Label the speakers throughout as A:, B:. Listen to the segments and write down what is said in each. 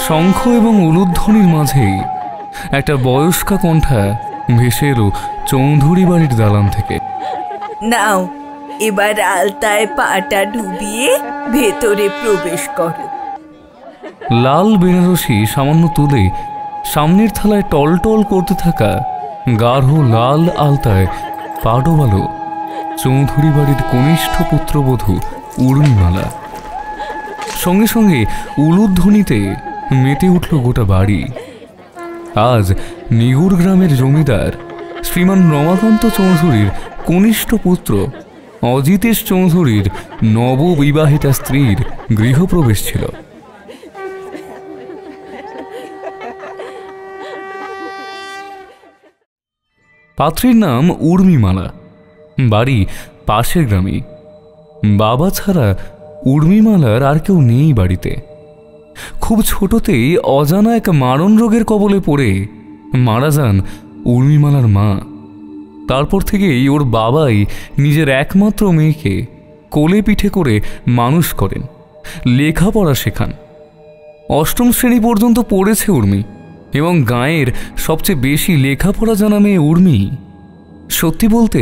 A: শঙ্খ এবং উলুধ্বনির মাঝে একটা বয়স্কা কণ্ঠা ভেসে এলো চৌধুরী বাড়ির দালান থেকে।
B: নাও, এবার আলতায় পাটা ডুবিয়ে ভেতরে প্রবেশ করো।
A: লাল বেনারসি সামান্য তুলে সামনের থালায় টলটল করতে থাকা গাঢ় লাল আলতায় পা ডোবালো চৌধুরী বাড়ির কনিষ্ঠ পুত্রবধূ উর্মিমালা। সঙ্গে সঙ্গে উলুধ্বনিতে মেতে উঠল গোটা বাড়ি। আজ নিগুড় গ্রামের জমিদার শ্রীমান রমাকান্ত চৌধুরীর কনিষ্ঠ পুত্র অজিতেশ চৌধুরীর নববিবাহিতা স্ত্রীর গৃহপ্রবেশ ছিল। পাত্রীর নাম উর্মিমালা, বাড়ি পাশের গ্রামে। বাবা ছাড়া উর্মিমালার আর কেউ নেই বাড়িতে। খুব ছোটতেই অজানা এক মারণ রোগের কবলে পড়ে মারা যান উর্মিমালার মা। তারপর থেকেই ওর বাবাই নিজের একমাত্র মেয়েকে কোলে পিঠে করে মানুষ করেন, লেখাপড়া শেখান। অষ্টম শ্রেণী পর্যন্ত পড়েছে উর্মি এবং গাঁয়ের সবচেয়ে বেশি লেখাপড়া জানা মেয়ে উর্মি। সত্যি বলতে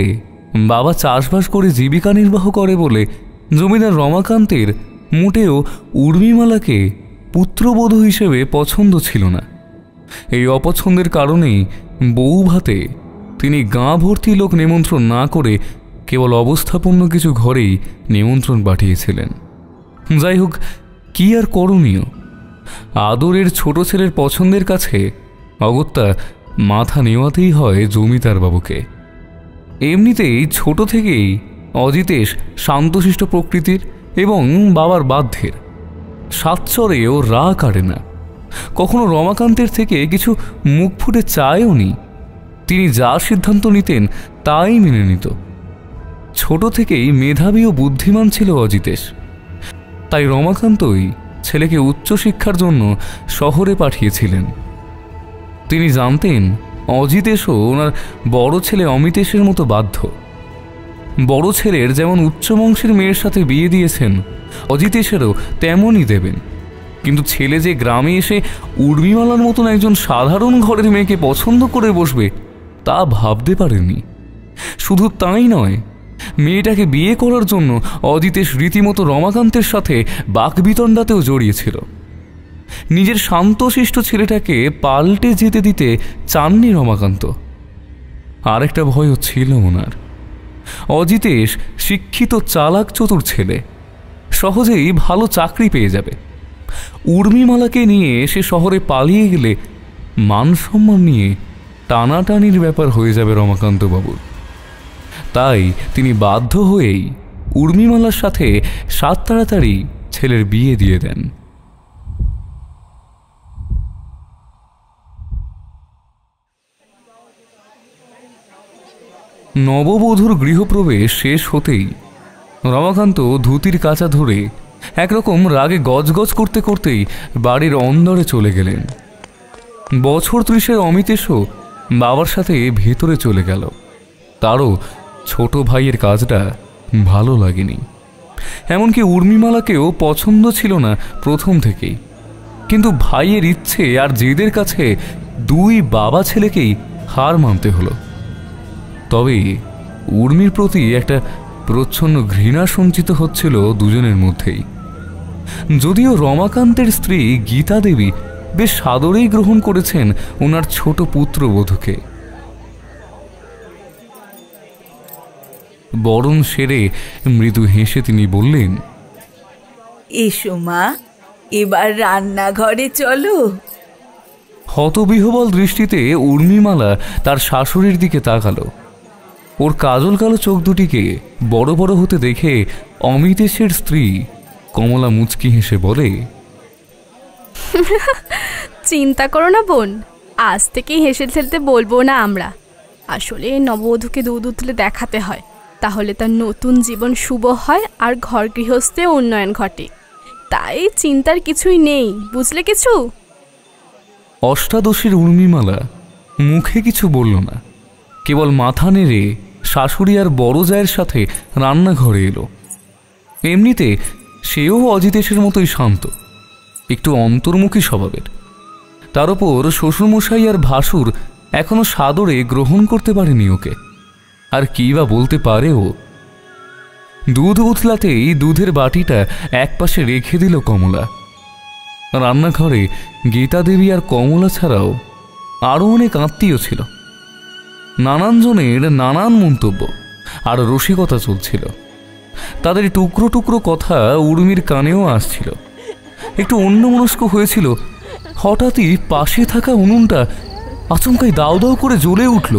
A: বাবা চাষবাস করে জীবিকা নির্বাহ করে বলে জমিদার রমাকান্তের মোটেও উর্মিমালাকে পুত্রবধূ হিসেবে পছন্দ ছিল না। এই অপছন্দের কারণেই বউ ভাতে তিনি গাঁ ভর্তি লোক নিমন্ত্রণ না করে কেবল অবস্থাপন্ন কিছু ঘরেই নিমন্ত্রণ পাঠিয়েছিলেন। যাই হোক, কি আর করণীয়, আদরের ছোট ছেলের পছন্দের কাছে অগত্যা মাথা নেওয়াতেই হয় জমিদার বাবুকে। এমনিতেই ছোট থেকেই অজিতেশ শান্তশিষ্ট প্রকৃতির এবং বাবার বাধ্যের। সাতচরেও রা কাটে না, কখনো রমাকান্তের থেকে কিছু মুখ ফুটে চায়ও নি। তিনি যা সিদ্ধান্ত নিতেন তাই মেনে নিত। ছোট থেকেই মেধাবী ও বুদ্ধিমান ছিল অজিতেশ, তাই রমাকান্তই ছেলেকে উচ্চশিক্ষার জন্য শহরে পাঠিয়েছিলেন। তিনি জানতেন অজিতেশও ওনার বড় ছেলে অমিতেশের মতো বাধ্য। বড় ছেলের যেমন উচ্চ বংশের মেয়ের সাথে বিয়ে দিয়েছেন, অজিতেশেরও তেমনই দেবেন। কিন্তু ছেলে যে গ্রামে এসে উর্মিমালার মতন একজন সাধারণ ঘরের মেয়েকে পছন্দ করে বসবে তা ভাবতে পারেননি। শুধু তাই নয়, মেয়েটাকে বিয়ে করার জন্য অজিতেশ রীতিমতো রমাকান্তের সাথে বাকবিতণ্ডাতেও জড়িয়েছিল। নিজের শান্তশিষ্ট ছেলেটাকে পাল্টে যেতে দিতে চাননি রমাকান্ত। আরেকটা ভয়ও ছিল ওনার, অজিতেশ শিক্ষিত চালাক চতুর ছেলে, সহজেই ভালো চাকরি পেয়ে যাবে। উর্মিমালাকে নিয়ে সে শহরে পালিয়ে গেলে মান সম্মান নিয়ে টানাটানির ব্যাপার হয়ে যাবে রমাকান্ত বাবুর। তাই তিনি বাধ্য হয়েই উর্মিমালার সাথে সাত তাড়াতাড়ি ছেলের বিয়ে দিয়ে দেন। নববধূর গৃহপ্রবেশ শেষ হতেই রমাকান্ত ধুতির কাঁচা ধরে একরকম রাগে গজগজ করতে করতেই বাড়ির অন্দরে চলে গেলেন। বছর 30-এর অমিতেশও বাবার সাথে ভেতরে চলে গেল। তারও ছোট ভাইয়ের কাজটা ভালো লাগেনি। এমনকি উর্মিমালাকেও পছন্দ ছিল না প্রথম থেকেই। কিন্তু ভাইয়ের ইচ্ছে আর জেদের কাছে দুই বাবা ছেলেকেই হার মানতে হলো। তবে উর্মির প্রতি একটা প্রচ্ছন্ন ঘৃণা সঞ্চিত হচ্ছিল দুজনের মধ্যেই। যদিও রমাকান্তের স্ত্রী গীতা দেবী বেশ সাদরেই গ্রহণ করেছেন ওনার ছোট পুত্রবধূকে। বরণ সেরে মৃদু হেসে তিনি বললেন,
B: এসো মা, এবার রান্নাঘরে চলো।
A: হতবিহ্বল দৃষ্টিতে উর্মিমালা তার শাশুড়ির দিকে তাকালো। ওর কাজল কালো চোখ দুটিকে বড় বড় হতে দেখে অমিতেশের স্ত্রী কমলা মুচকি হেসে বলে,
C: চিন্তা করো না বোন, আজ থেকেই হেসে খেলতে বলবো না আমরা। আসলে নববধূকে দুধ উতলে দেখাতে হয়, তাহলে তার নতুন জীবন শুভ হয় আর ঘর গৃহস্থে উন্নয়ন ঘটে। তাই চিন্তার কিছুই নেই, বুঝলে কিছু?
A: অষ্টাদশীর উর্মিমালা মুখে কিছু বলল না, কেবল মাথা নেড়ে শাশুড়ি আর বড় জায়ের সাথে রান্নাঘরে এলো। এমনিতে সেও অজিতেশের মতোই শান্ত, একটু অন্তর্মুখী স্বভাবের। তার ওপর শ্বশুরমশাই আর ভাসুর এখনো সাদরে গ্রহণ করতে পারেনি ওকে। আর কী বা বলতে পারে ও? দুধ উতলাতেই দুধের বাটিটা একপাশে রেখে দিল কমলা। রান্নাঘরে গীতা দেবী আর কমলা ছাড়াও আরও অনেক আত্মীয় ছিল। নানান জনের নানান মন্তব্য আর রসিকতা চলছিল। তাদের টুকরো টুকরো কথা উর্মির কানেও আসছিল। একটু অন্যমনস্ক হয়েছিল, হঠাৎই পাশে থাকা উনুনটা আচমকাই দাউ দাউ করে জ্বলে উঠল।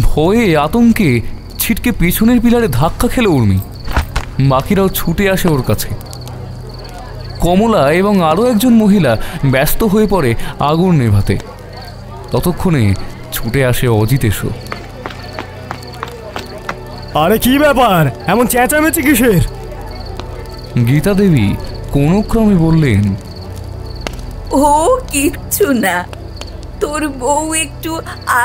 A: ভয়ে আতঙ্কে ছিটকে পিছনের পিলারে ধাক্কা খেল উর্মি। বাকিরাও ছুটে আসে ওর কাছে। কমলা এবং আরও একজন মহিলা ব্যস্ত হয়ে পড়ে আগুন নেভাতে। ততক্ষণে ছুটে আসে অজিতেশও।
D: আরে কি ব্যাপার, এমন চেঁচামেচি কিসের?
A: গীতা দেবী কোনো ক্রমে বললেন,
B: ও কিচ্ছু না, তোর বউ একটু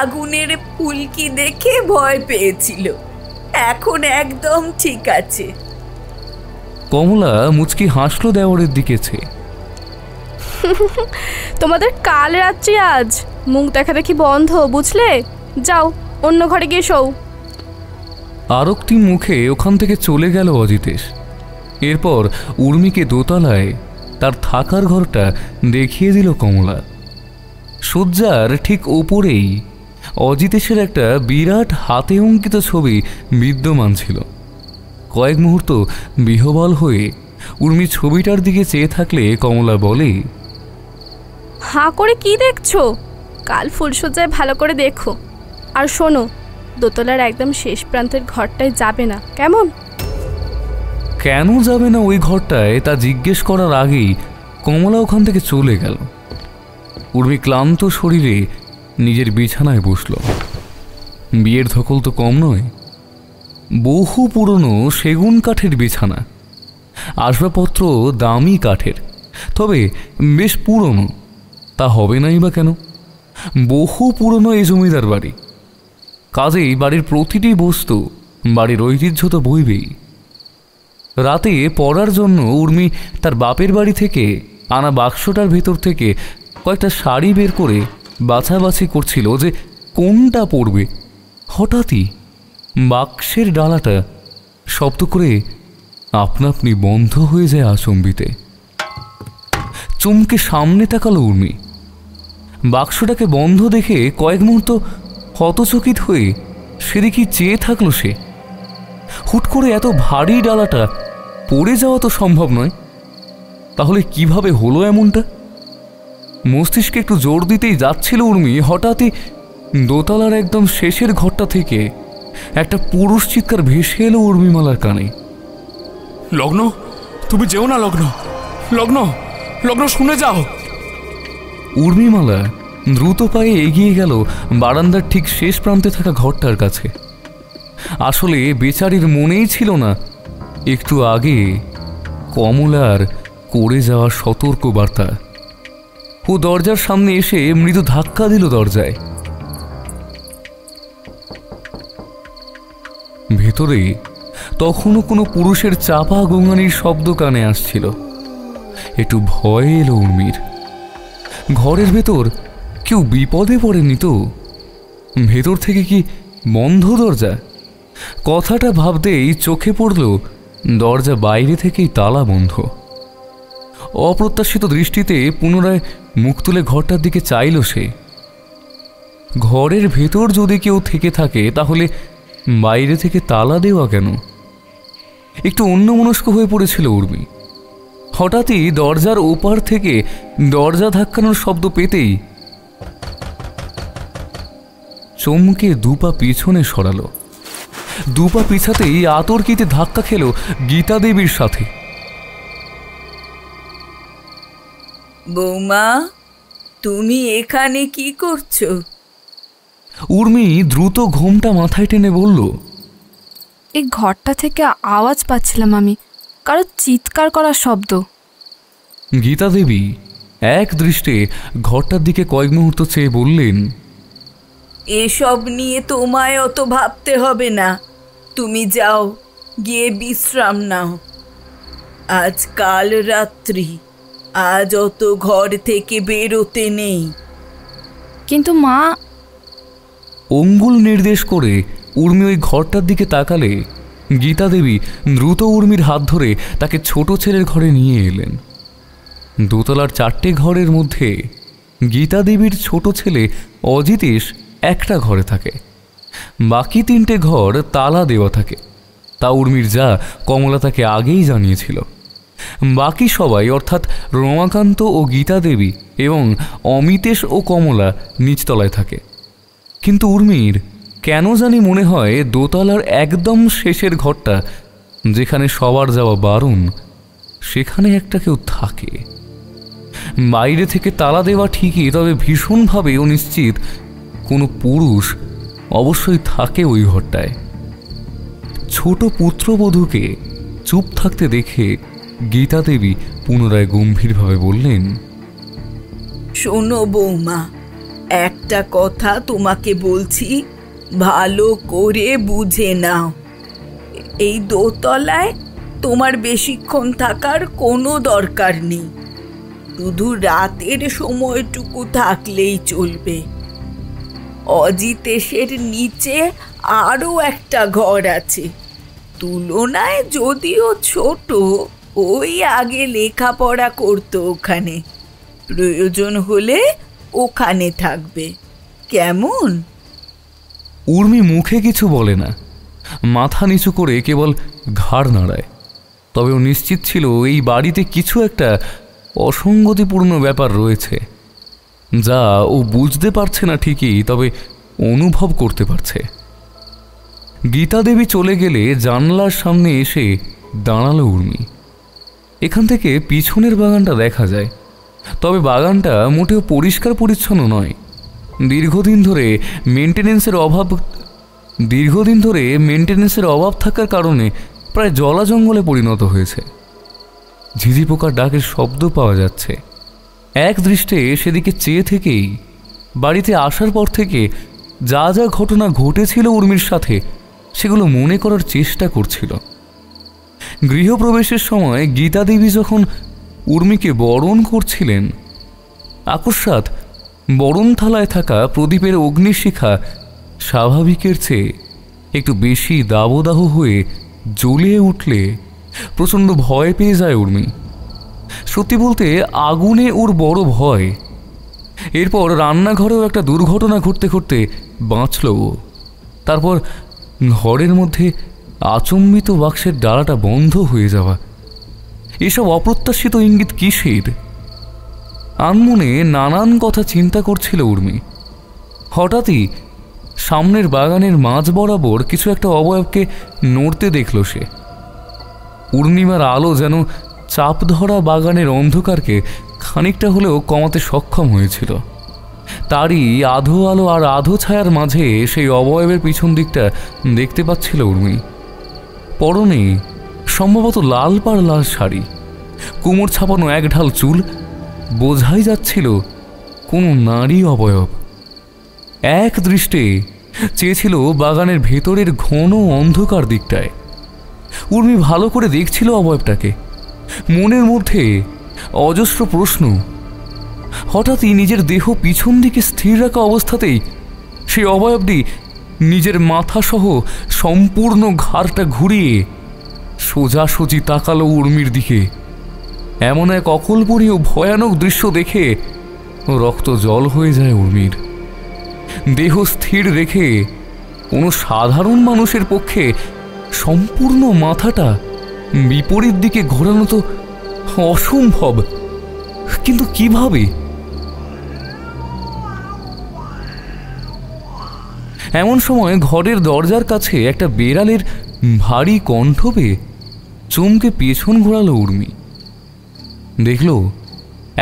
B: আগুনের ফুলকি দেখে ভয় পেয়েছিল, এখন একদম ঠিক আছে।
A: কমলা মুচকি হাসলো দেওয়ারের দিকে চেয়ে।
C: তোমাদের কাল রাত্রি আজ মুখ দেখা দেখি বন্ধ, বুঝলে? যাও অন্য ঘরে গিয়ে শোও।
A: আরক্তি মুখে ওখান থেকে চলে গেল অজিতেশ। এরপর উর্মিকে দোতলায় তার থাকার ঘরটা দেখিয়ে দিল কমলা। শয্যার ঠিক ওপরেই অজিতেশের একটা বিরাট হাতে অঙ্কিত ছবি বিদ্যমান ছিল। কয়েক মুহূর্ত বিহ্বল হয়ে উর্মি ছবিটার দিকে চেয়ে থাকলে কমলা বলে,
C: হাঁ করে কি দেখছো? কাল ফুলসজ্জায় ভালো করে দেখো। আর শোনো, দোতলার একদম শেষ প্রান্তের ঘরটায় যাবে না, কেমন?
A: কেন যাবে না ওই ঘরটায় তা জিজ্ঞেস করার আগেই কমলা ওখান থেকে চলে গেল। উর্মি ক্লান্ত শরীরে নিজের বিছানায় বসল। বিয়ের ধকল তো কম নয়, বহু পুরনো সেগুন কাঠের বিছানা, আসবাবপত্র দামি কাঠের, তবে বেশ পুরনো। তা হবে নাই বা কেন? বহু পুরনো এই জমিদার বাড়ি, কাজেই বাড়ির প্রতিটি বস্তু বাড়ির ঐতিহ্য তো বইবেই। রাতে পড়ার জন্য উর্মি তার বাপের বাড়ি থেকে আনা বাক্সটার ভেতর থেকে কয়েকটা শাড়ি বের করে বাছাবাছি করছিল যে কোনটা পরবে। হঠাৎই বাক্সের ডালাটা শব্দ করে আপনা আপনি বন্ধ হয়ে যায় আচম্বিতে। চমকে সামনে তাকালো উর্মি। বাক্সটাকে বন্ধ দেখে কয়েক মুহূর্ত হতচকিত হয়ে সেদিকে চেয়ে থাকলো সে। হুট করে এত ভারী ডালাটা পড়ে যাওয়া তো সম্ভব নয়, তাহলে কিভাবে হলো এমনটা? মস্তিষ্কে একটু জোর দিতেই যাচ্ছিল উর্মি, হঠাৎই দোতলার একদম শেষের ঘরটা থেকে একটা পুরুষ চিৎকার ভেসে এলো উর্মিমালার কানে।
E: লগ্ন, তুমি যেও না লগ্ন, লগ্ন, লগ্ন শুনে যাও।
A: উর্মিমালা দ্রুত পায়ে এগিয়ে গেল বারান্দার ঠিক শেষ প্রান্তে থাকা ঘরটার কাছে। আসলে বেচারির মনেই ছিল না একটু আগে কমলার করে যাওয়া সতর্ক বার্তা। ও দরজার সামনে এসে মৃদু ধাক্কা দিল দরজায়। ভেতরে তখনও কোনো পুরুষের চাপা গোঙানির শব্দ কানে আসছিল। একটু ভয় এলো উর্মির। ঘরের ভেতর কেউ বিপদে পড়েনি তো? ভেতর থেকে কি বন্ধ দরজা? কথাটা ভাবতেই চোখে পড়ল দরজা বাইরে থেকেই তালা বন্ধ। অপ্রত্যাশিত দৃষ্টিতে পুনরায় মুখ তুলে ঘরটার দিকে চাইল সে। ঘরের ভেতর যদি কেউ থেকে থাকে তাহলে বাইরে থেকে তালা দেওয়া কেন? একটু অন্যমনস্ক হয়ে পড়েছিল উর্মি। হঠাৎই দরজার ওপার থেকে দরজা ধাক্কানোর শব্দ পেতেই চমকে দুপা পিছনে সরালো। দুপা পিছাতেই আতর্কিতে ধাক্কা খেল গীতা দেবীর সাথে।
B: বৌমা, তুমি এখানে কি করছো?
A: উর্মি দ্রুত ঘোমটা মাথায় টেনে বলল,
F: এই ঘরটা থেকে আওয়াজ পাচ্ছিলাম আমি, কারো চিৎকার করার শব্দ।
A: গীতা দেবী এক দৃষ্টে ঘরটার দিকে কয়েক মুহূর্ত চেয়ে বললেন,
B: এসব নিয়ে তোমায় অত ভাবতে হবে না, তুমি যাও, গিয়ে বিশ্রাম নাও। আজ কাল রাত্রি, আজ অত ঘর থেকে বেরোতে নেই।
F: কিন্তু মা,
A: অঙ্গুল নির্দেশ করে উর্মি ওই ঘরটার দিকে তাকালে গীতা দেবী দ্রুত উর্মির হাত ধরে তাকে ছোট ছেলের ঘরে নিয়ে এলেন। দোতলার 4টে ঘরের মধ্যে গীতা দেবীর ছোট ছেলে অজিতেশ একটা ঘরে থাকে, বাকি 3টে ঘর তালা দেওয়া থাকে। তা উর্মির যা কমলা তাকে আগেই জানিয়েছিল। বাকি সবাই অর্থাৎ রমাকান্ত ও গীতা দেবী এবং অমিতেশ ও কমলা নিচতলায় থাকে। কিন্তু উর্মির কেন জানি মনে হয় দোতলার একদম শেষের ঘরটা, যেখানে সবার যাওয়া বারণ, সেখানে একটা কেউ থাকে। বাইরে থেকে তালা দেওয়া ঠিকই, তবে ভীষণভাবে ও নিশ্চিত কোনো পুরুষ অবশ্যই থাকে ওই ঘরটায়। ছোট পুত্রবধূকে চুপ থাকতে দেখে গীতা দেবী পুনরায় গম্ভীরভাবে বললেন,
B: শোনো বৌমা, একটা কথা তোমাকে বলছি, ভালো করে বুঝে নাও। এই দোতলায় তোমার বেশিক্ষণ থাকার কোনো দরকার নেই, শুধু রাতের সময়টুকু থাকলেই চলবে। অজিতেশের নিচে আরও একটা ঘর আছে, তুলনায় যদিও ছোট, ওই আগে লেখাপড়া করতো ওখানে, প্রয়োজন হলে ওখানে থাকবে, কেমন?
A: উর্মি মুখে কিছু বলে না, মাথা নিচু করে কেবল ঘাড় নাড়ায়। তবে ও নিশ্চিত ছিল এই বাড়িতে কিছু একটা অসঙ্গতিপূর্ণ ব্যাপার রয়েছে, যা ও বুঝতে পারছে না ঠিকই, তবে অনুভব করতে পারছে। গীতা দেবী চলে গেলে জানলার সামনে এসে দাঁড়ালো উর্মি। এখান থেকে পিছনের বাগানটা দেখা যায়, তবে বাগানটা মোটেও পরিষ্কার পরিচ্ছন্ন নয়। দীর্ঘদিন ধরে মেনটেনেন্সের অভাব থাকার কারণে প্রায় জলা জঙ্গলে পরিণত হয়েছে। ঝিঝি পোকার ডাকের শব্দ পাওয়া যাচ্ছে। এক দৃষ্টে সেদিকে চেয়ে থেকেই বাড়িতে আসার পর থেকে যা যা ঘটনা ঘটেছিল উর্মির সাথে, সেগুলো মনে করার চেষ্টা করছিল। গৃহপ্রবেশের সময় গীতা দেবী যখন উর্মিকে বরণ করছিলেন, আকস্মাৎ বরণ থালায় থাকা প্রদীপের অগ্নিশিখা স্বাভাবিকের চেয়ে একটু বেশি দাবদাহ হয়ে জ্বলে উঠলে প্রচণ্ড ভয় পেয়ে যায় উর্মি। সত্যি বলতে আগুনে ওর বড় ভয়। এরপর রান্নাঘরেও একটা দুর্ঘটনা ঘটতে ঘটতে বাঁচল ও। তারপর ঘরের মধ্যে আচম্বিত বাক্সের ডালাটা বন্ধ হয়ে যাওয়া, এসব অপ্রত্যাশিত ইঙ্গিত কিসের? আনমনে নানান কথা চিন্তা করছিল উর্মি। হঠাৎই সামনের বাগানের মাঝ বরাবর কিছু একটা অবয়বকে নড়তে দেখল সে। পূর্ণিমার আলো যেন চাপ ধরা বাগানের অন্ধকারকে খানিকটা হলেও কমাতে সক্ষম হয়েছিল। তারই আধো আলো আর আধো ছায়ার মাঝে সেই অবয়বের পিছন দিকটা দেখতে পাচ্ছিল উর্মি। পরনে সম্ভবত লাল পাড় লাল শাড়ি, কোমর ছাপানো এক ঢাল চুল, বোঝাই যাচ্ছিল কোনো নারী অবয়ব। এক দৃষ্টে চেয়েছিল বাগানের ভেতরের ঘন অন্ধকার দিকটায়। উর্মি ভালো করে দেখছিল অবয়বটাকে, মনের মধ্যে অজস্র প্রশ্ন। হঠাৎই নিজের দেহ পিছন দিকে স্থির রাখা অবস্থাতেই সেই অবয়বটি নিজের মাথাসহ সম্পূর্ণ ঘাড়টা ঘুরিয়ে সোজাসুজি তাকালো উর্মির দিকে। এমন এক অকল্পনীয় ভয়ানক দৃশ্য দেখে রক্ত জল হয়ে যায় উর্মির। দেহ স্থির রেখে কোনো সাধারণ মানুষের পক্ষে সম্পূর্ণ মাথাটা বিপরীত দিকে ঘোরানো তো অসম্ভব, কিন্তু কিভাবে? এমন সময় ঘরের দরজার কাছে একটা বেড়ালের ভারী কণ্ঠ পেয়ে চমকে পেছন ঘোরালো উর্মি। দেখল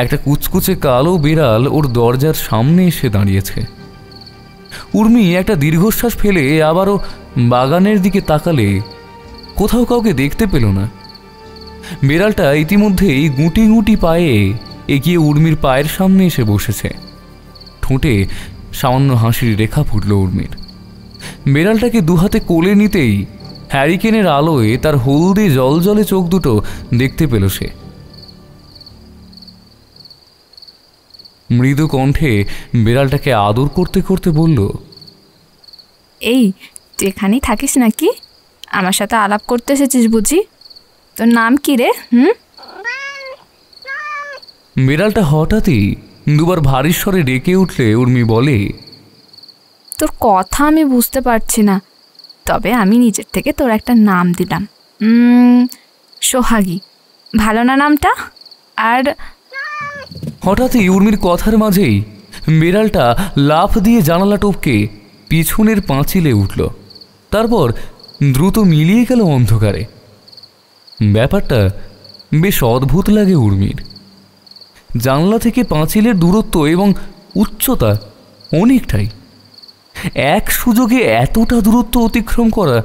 A: একটা কুচকুচে কালো বিড়াল ওর দরজার সামনে এসে দাঁড়িয়েছে। উর্মি একটা দীর্ঘশ্বাস ফেলে আবারও বাগানের দিকে তাকালে কোথাও কাউকে দেখতে পেল না। বিড়ালটা ইতিমধ্যেই গুটি গুটি পায়ে এগিয়ে উর্মির পায়ের সামনে এসে বসেছে। ঠোঁটে সামান্য হাসির রেখা ফুটল উর্মির। বিড়ালটাকে দুহাতে কোলে নিতেই হ্যারিকেনের আলোয় তার হলদে জলজলে চোখ দুটো দেখতে পেল সে। মৃদু কণ্ঠে বিড়ালটাকে আদর করতে করতে বলল,
F: এই তুই এখানেই থাকিস নাকি? আমার সাথে আলাপ করতে এসেছিস বুঝি? তোর নাম কি রে?
A: বিড়ালটা হঠাৎই দুবার ভারী স্বরে ডেকে উঠলে উর্মি বলে,
F: তোর কথা আমি বুঝতে পারছি না, তবে আমি নিজের থেকে তোর একটা নাম দিলাম, সোহাগী। ভালো না নামটা? আর
A: হঠাৎই উর্মির কথার মাঝেই বিড়ালটা লাফ দিয়ে জানালা টপকে পিছনের পাঁচিলে উঠল, তারপর দ্রুত মিলিয়ে গেল অন্ধকারে। ব্যাপারটা বেশ অদ্ভুত লাগে উর্মির। জানলা থেকে পাঁচিলের দূরত্ব এবং উচ্চতা অনেকটাই। এক সুযোগে এতটা দূরত্ব অতিক্রম করা,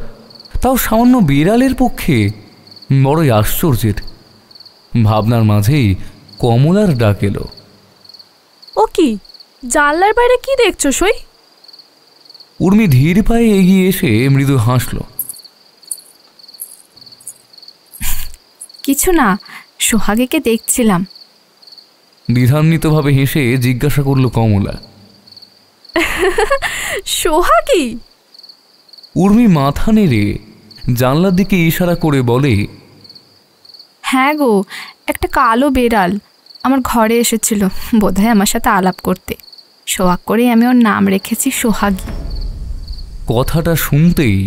A: তাও সামান্য বিড়ালের পক্ষে বড়ই আশ্চর্যের। ভাবনার মাঝেই কমলার ডাক এলো।
C: ও কি, জানলার বাইরে কি দেখছো সই?
A: উর্মি ধীর পায়ে এগিয়ে এসে মৃদু হাসল।
F: কিছু না, সোহাগীকে দেখছিলাম।
A: দ্বিধান্বিতভাবে হেসে জিজ্ঞাসা করল কমলা।
C: সোহাগী?
A: উর্মি মাথা নেড়ে জানলার দিকে ইশারা করে বলে,
F: হ্যাঁ গো, একটা কালো বেড়াল আমার ঘরে এসেছিল, বোধহয় আমার সাথে আলাপ করতে। শোয়াক করে আমি ওর নাম রেখেছি সোহাগী।
A: কথাটা শুনতেই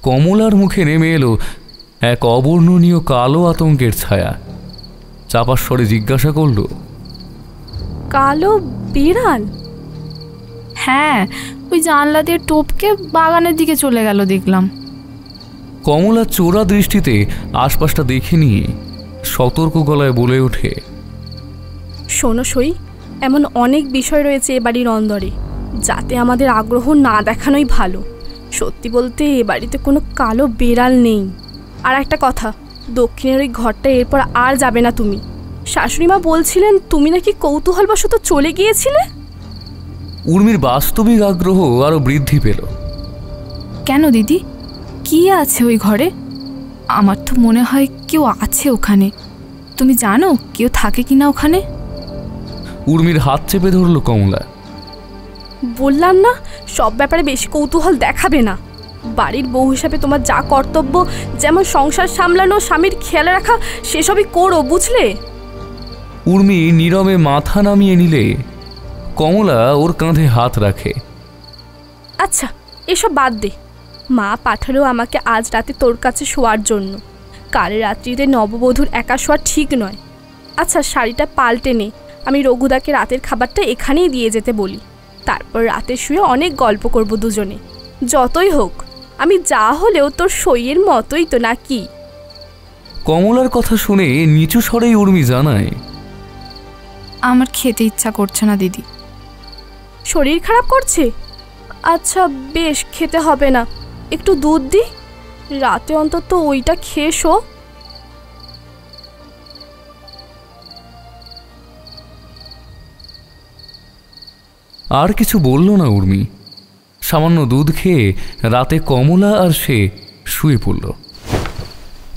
A: কমলার মুখে নেমে এলো এক অবর্ণনীয় কালো আতঙ্কের ছায়া। চাপার স্বরে জিজ্ঞাসা করল,
C: কালো বিড়াল?
F: হ্যাঁ, ওই জানলা দিয়ে টপকে বাগানের দিকে চলে গেল দেখলাম।
A: কমলা চোরা দৃষ্টিতে আশপাশটা দেখে নিয়ে সতর্ক গলায় বলে ওঠে,
C: শোনো সই, এমন অনেক বিষয় রয়েছে এ বাড়ির অন্দরে, যাতে আমাদের আগ্রহ না দেখানোই ভালো। সত্যি বলতে এ বাড়িতে কোনো কালো বেড়াল নেই। আর একটা কথা, দক্ষিণের ওই ঘরটা এরপর আর যাবে না তুমি। শাশুড়িমা বলছিলেন তুমি নাকি কৌতূহলবশত চলে গিয়েছিলে।
A: উর্মির বাস্তবিক আগ্রহ আরো বৃদ্ধি পেল।
F: কেন দিদি, কি আছে ওই ঘরে? আমার তো মনে হয় কেউ আছে ওখানে। তুমি জানো কেউ থাকে কিনা ওখানে?
A: উর্মির হাত চেপে ধরল কমলা।
C: বললাম না, সব ব্যাপারে বেশি কৌতূহল দেখাবে না। বাড়ির বউ হিসাবে তোমার যা কর্তব্য, যেমন সংসার সামলানো, স্বামীর খেয়াল রাখা, সেসবই করো, বুঝলে?
A: উর্মি নীরবে মাথা নামিয়ে নিলে কমলা ওর কাঁধে হাত রাখে।
C: আচ্ছা, এসব বাদ দে। মা পাঠালো আমাকে আজ রাতে তোর কাছে শোয়ার জন্য। কাল রাত্রিতে নববধূর একা শোয়া ঠিক নয়। আচ্ছা, শাড়িটা পাল্টে নে। আমি রঘুদাকে রাতের খাবারটা এখানেই দিয়ে যেতে বলি। তারপর রাতে শুয়ে অনেক গল্প করব দুজনে। যতই হোক, আমি যা হলেও তোর সইয়ের মতোই তো, নাকি?
A: কমলার কথা শুনে নিচু স্বরেই উর্মি জানায়,
F: আমার খেতে ইচ্ছা করছে না দিদি।
C: শরীর খারাপ করছে? আচ্ছা বেশ, খেতে হবে না, একটু দুধ দি। রাতে অন্তত ওইটা খেয়ে শো।
A: আর কিছু বলল না উর্মি। সামান্য দুধ খেয়ে রাতে কমলা আর সে শুয়ে পড়ল।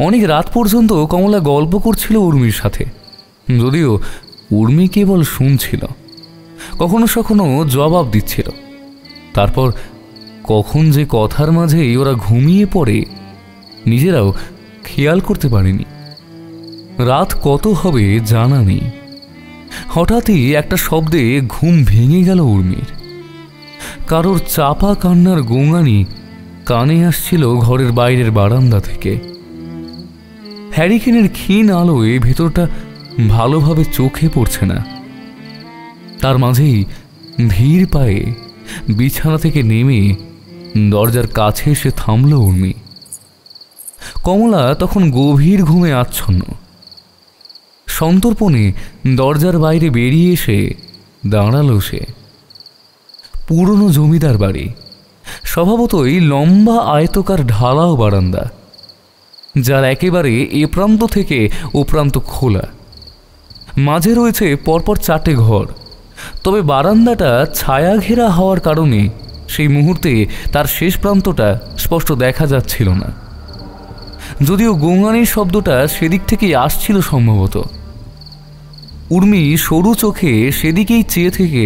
A: অনেক রাত পর্যন্ত কমলা গল্প করছিল উর্মির সাথে, যদিও উর্মি কেবল শুনছিল, কখনো কখনো জবাব দিচ্ছিল। তারপর কখন যে কথার মাঝেই ওরা ঘুমিয়ে পড়ে নিজেরাও খেয়াল করতে পারেনি। রাত কত হবে জানা নেই। হঠাৎই একটা শব্দে ঘুম ভেঙে গেল উর্মির। কারোর চাপা কান্নার গোঙানি কানে আসছিল ঘরের বাইরের বারান্দা থেকে। হ্যারিকেনের ক্ষীণ আলোয় ভেতরটা ভালোভাবে চোখে পড়ছে না। তার মাঝেই ধীর পায়ে বিছানা থেকে নেমে দরজার কাছে এসে থামল উর্মি। কমলা তখন গভীর ঘুমে আচ্ছন্ন। সন্তর্পণে দরজার বাইরে বেরিয়ে এসে দাঁড়ালো সে। পুরনো জমিদার বাড়ি, স্বভাবতই লম্বা আয়তকার ঢালাও বারান্দা, যার একেবারে এ প্রান্ত থেকে ও প্রান্ত খোলা। মাঝে রয়েছে পরপর 4টে ঘর, তবে বারান্দাটা ছায়া ঘেরা হওয়ার কারণে সেই মুহূর্তে তার শেষ প্রান্তটা স্পষ্ট দেখা যাচ্ছিল না। যদিও গোঙানির শব্দটা সেদিক থেকেই আসছিল সম্ভবত। উর্মি সরু চোখে সেদিকেই চেয়ে থেকে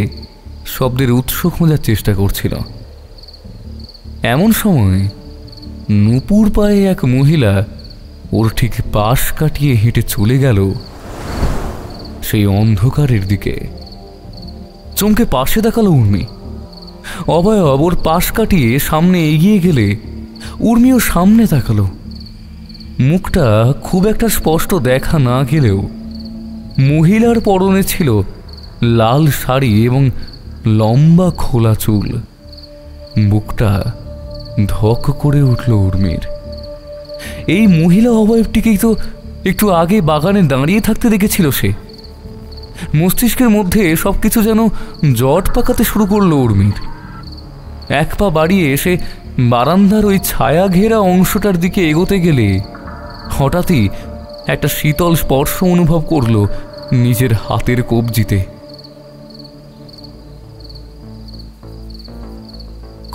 A: শব্দের উৎস খোঁজার চেষ্টা করছিল। এমন সময় নূপুর পায়ে এক মহিলা ওর ঠিক পাশ কাটিয়ে হেঁটে চলে গেল সেই অন্ধকারের দিকে। চমকে পাশে তাকালো উর্মি। অভয়ব ওর পাশ কাটিয়ে সামনে এগিয়ে গেলে উর্মিও সামনে তাকালো। মুখটা খুব একটা স্পষ্ট দেখা না গেলেও মহিলার পরনে ছিল লাল শাড়ি এবং লম্বা খোলা চুল। বুকটা ধক করে উঠল উর্মির। এই মহিলা অবয়বটিকেই তো একটু আগে বাগানে দাঁড়িয়ে থাকতে দেখেছিল সে। মস্তিষ্কের মধ্যে সবকিছু যেন জট পাকাতে শুরু করলো উর্মির। এক পা বাড়িয়ে এসে বারান্দার ওই ছায়া ঘেরা অংশটার দিকে এগোতে গেলে হঠাৎই একটা শীতল স্পর্শ অনুভব করল নিজের হাতের কবজিতে।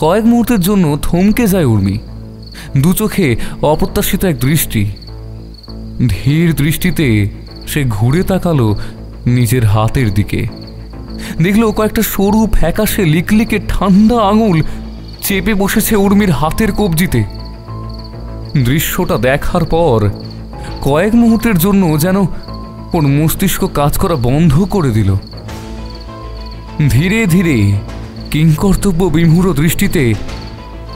A: কয়েক মুহূর্তের জন্য থমকে যায় উর্মি। দু চোখে অপ্রত্যাশিত এক দৃষ্টি। ধীর দৃষ্টিতে সে ঘুরে তাকালো নিজের হাতের দিকে। দেখলো কয়েকটা সরু ফ্যাকাশে লিকলিকে ঠান্ডা আঙুল চেপে বসেছে উর্মির হাতের কবজিতে। দৃশ্যটা দেখার পর কয়েক মুহূর্তের জন্য যেন ওর মস্তিষ্ক কাজ করা বন্ধ করে দিল। ধীরে ধীরে কিংকর্তব্য বিমূঢ় দৃষ্টিতে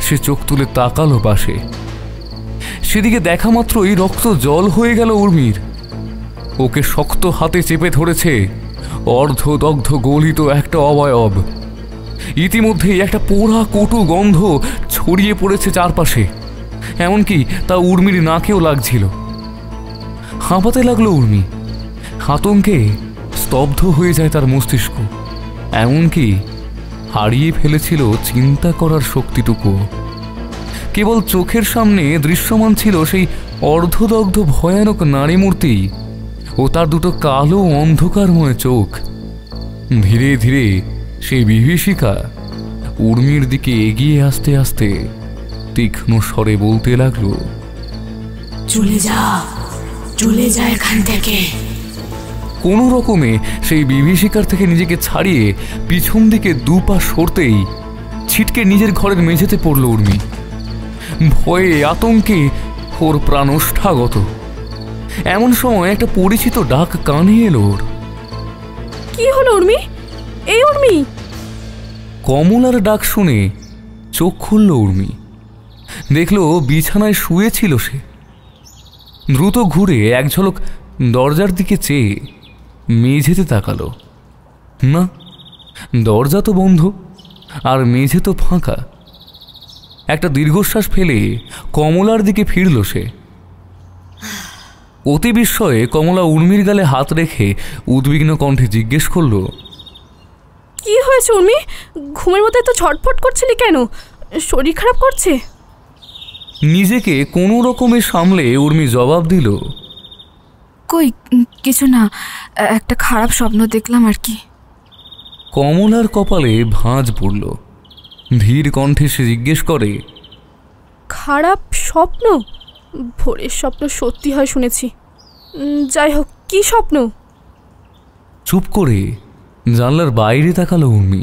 A: সে চোখ তুলে তাকালো পাশে। সেদিকে দেখা মাত্রই রক্ত জল হয়ে গেল উর্মির। ওকে শক্ত হাতে চেপে ধরেছে অর্ধদগ্ধ গলিত একটা অবয়ব। ইতিমধ্যেই একটা পোড়া কটু গন্ধ ছড়িয়ে পড়েছে চারপাশে, এমনকি তা উর্মির নাকেও লাগছিল। হাঁপাতে লাগলো উর্মি। আতঙ্কে স্তব্ধ হয়ে যায় তার মস্তিষ্ক, এমনকি হারিয়ে ফেলেছিল চিন্তা করার শক্তিটুকু। কেবল চোখের সামনে দৃশ্যমান ছিল সেই অর্ধদগ্ধ ভয়ানক নারী মূর্তি ও তার দুটো কালো অন্ধকারময় চোখ। ধীরে ধীরে সেই বিভীষিকা উর্মির দিকে এগিয়ে আসতে আসতে তীক্ষ্ণ স্বরে বলতে লাগলো,
G: চলে যা, চলে যা এখান থেকে।
A: কোনো রকমে সেই বিভীষিকার থেকে নিজেকে ছাড়িয়ে পিছন দিকে দুপা সরতেই ছিটকে নিজের ঘরের মেঝেতে পড়ল উর্মি। ভয়ে আতঙ্কে ওর প্রাণ ওষ্ঠাগত। এমন সময় একটা পরিচিত ডাক কানে এলো ওর।
C: কি হলো উর্মি? এই উর্মি!
A: কমলার ডাক শুনে চোখ খুলল উর্মি। দেখলো বিছানায় শুয়েছিল সে। দ্রুত ঘুরে এক ঝলক দরজার দিকে চেয়ে মেঝেতে তাকালো। না, দরজা তো বন্ধ আর মেঝে তো ফাঁকা। একটা দীর্ঘশ্বাস ফেলে কমলার দিকে ফিরল সে। অতি বিস্ময়ে কমলা উর্মির গালে হাত রেখে উদ্বিগ্ন কণ্ঠে জিজ্ঞেস করল,
C: কি হয়েছে উর্মি? ঘুমের মধ্যে তো ছটফট করছিলি কেন? শরীর খারাপ করছে?
A: নিজেকে কোনো রকমে সামলে উর্মি জবাব দিল,
F: কই কিছু না, একটা খারাপ স্বপ্ন দেখলাম আর কি।
A: কমলার কপালে ভাঁজ পড়ল। ধীর কণ্ঠে সে জিজ্ঞেস করে,
C: খারাপ স্বপ্ন? ভোরের স্বপ্ন সত্যি হয় শুনেছি। যাই হোক, কি স্বপ্ন?
A: চুপ করে জানলার বাইরে তাকালো উর্মি,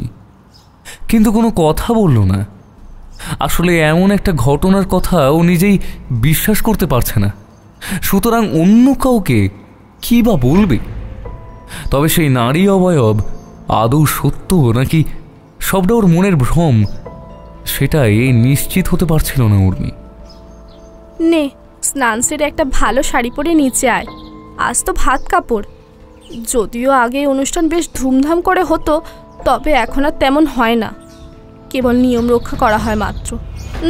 A: কিন্তু কোনো কথা বলল না। আসলে এমন একটা ঘটনার কথা ও নিজেই বিশ্বাস করতে পারছে না, সুতরাং অন্য কাউকে কি বা বলবে? তবে সেই নারী অবয়ব আদৌ সত্য নাকি সবটা ওর মনের ভ্রম, সেটাই নিশ্চিত হতে পারছিল না উর্মি।
C: নে, স্নান সেরে একটা ভালো শাড়ি পরে নিচে আয়। আজ তো ভাত কাপড়। যদিও আগে অনুষ্ঠান বেশ ধুমধাম করে হতো, তবে এখন আর তেমন হয় না, কেবল নিয়ম রক্ষা করা হয় মাত্র।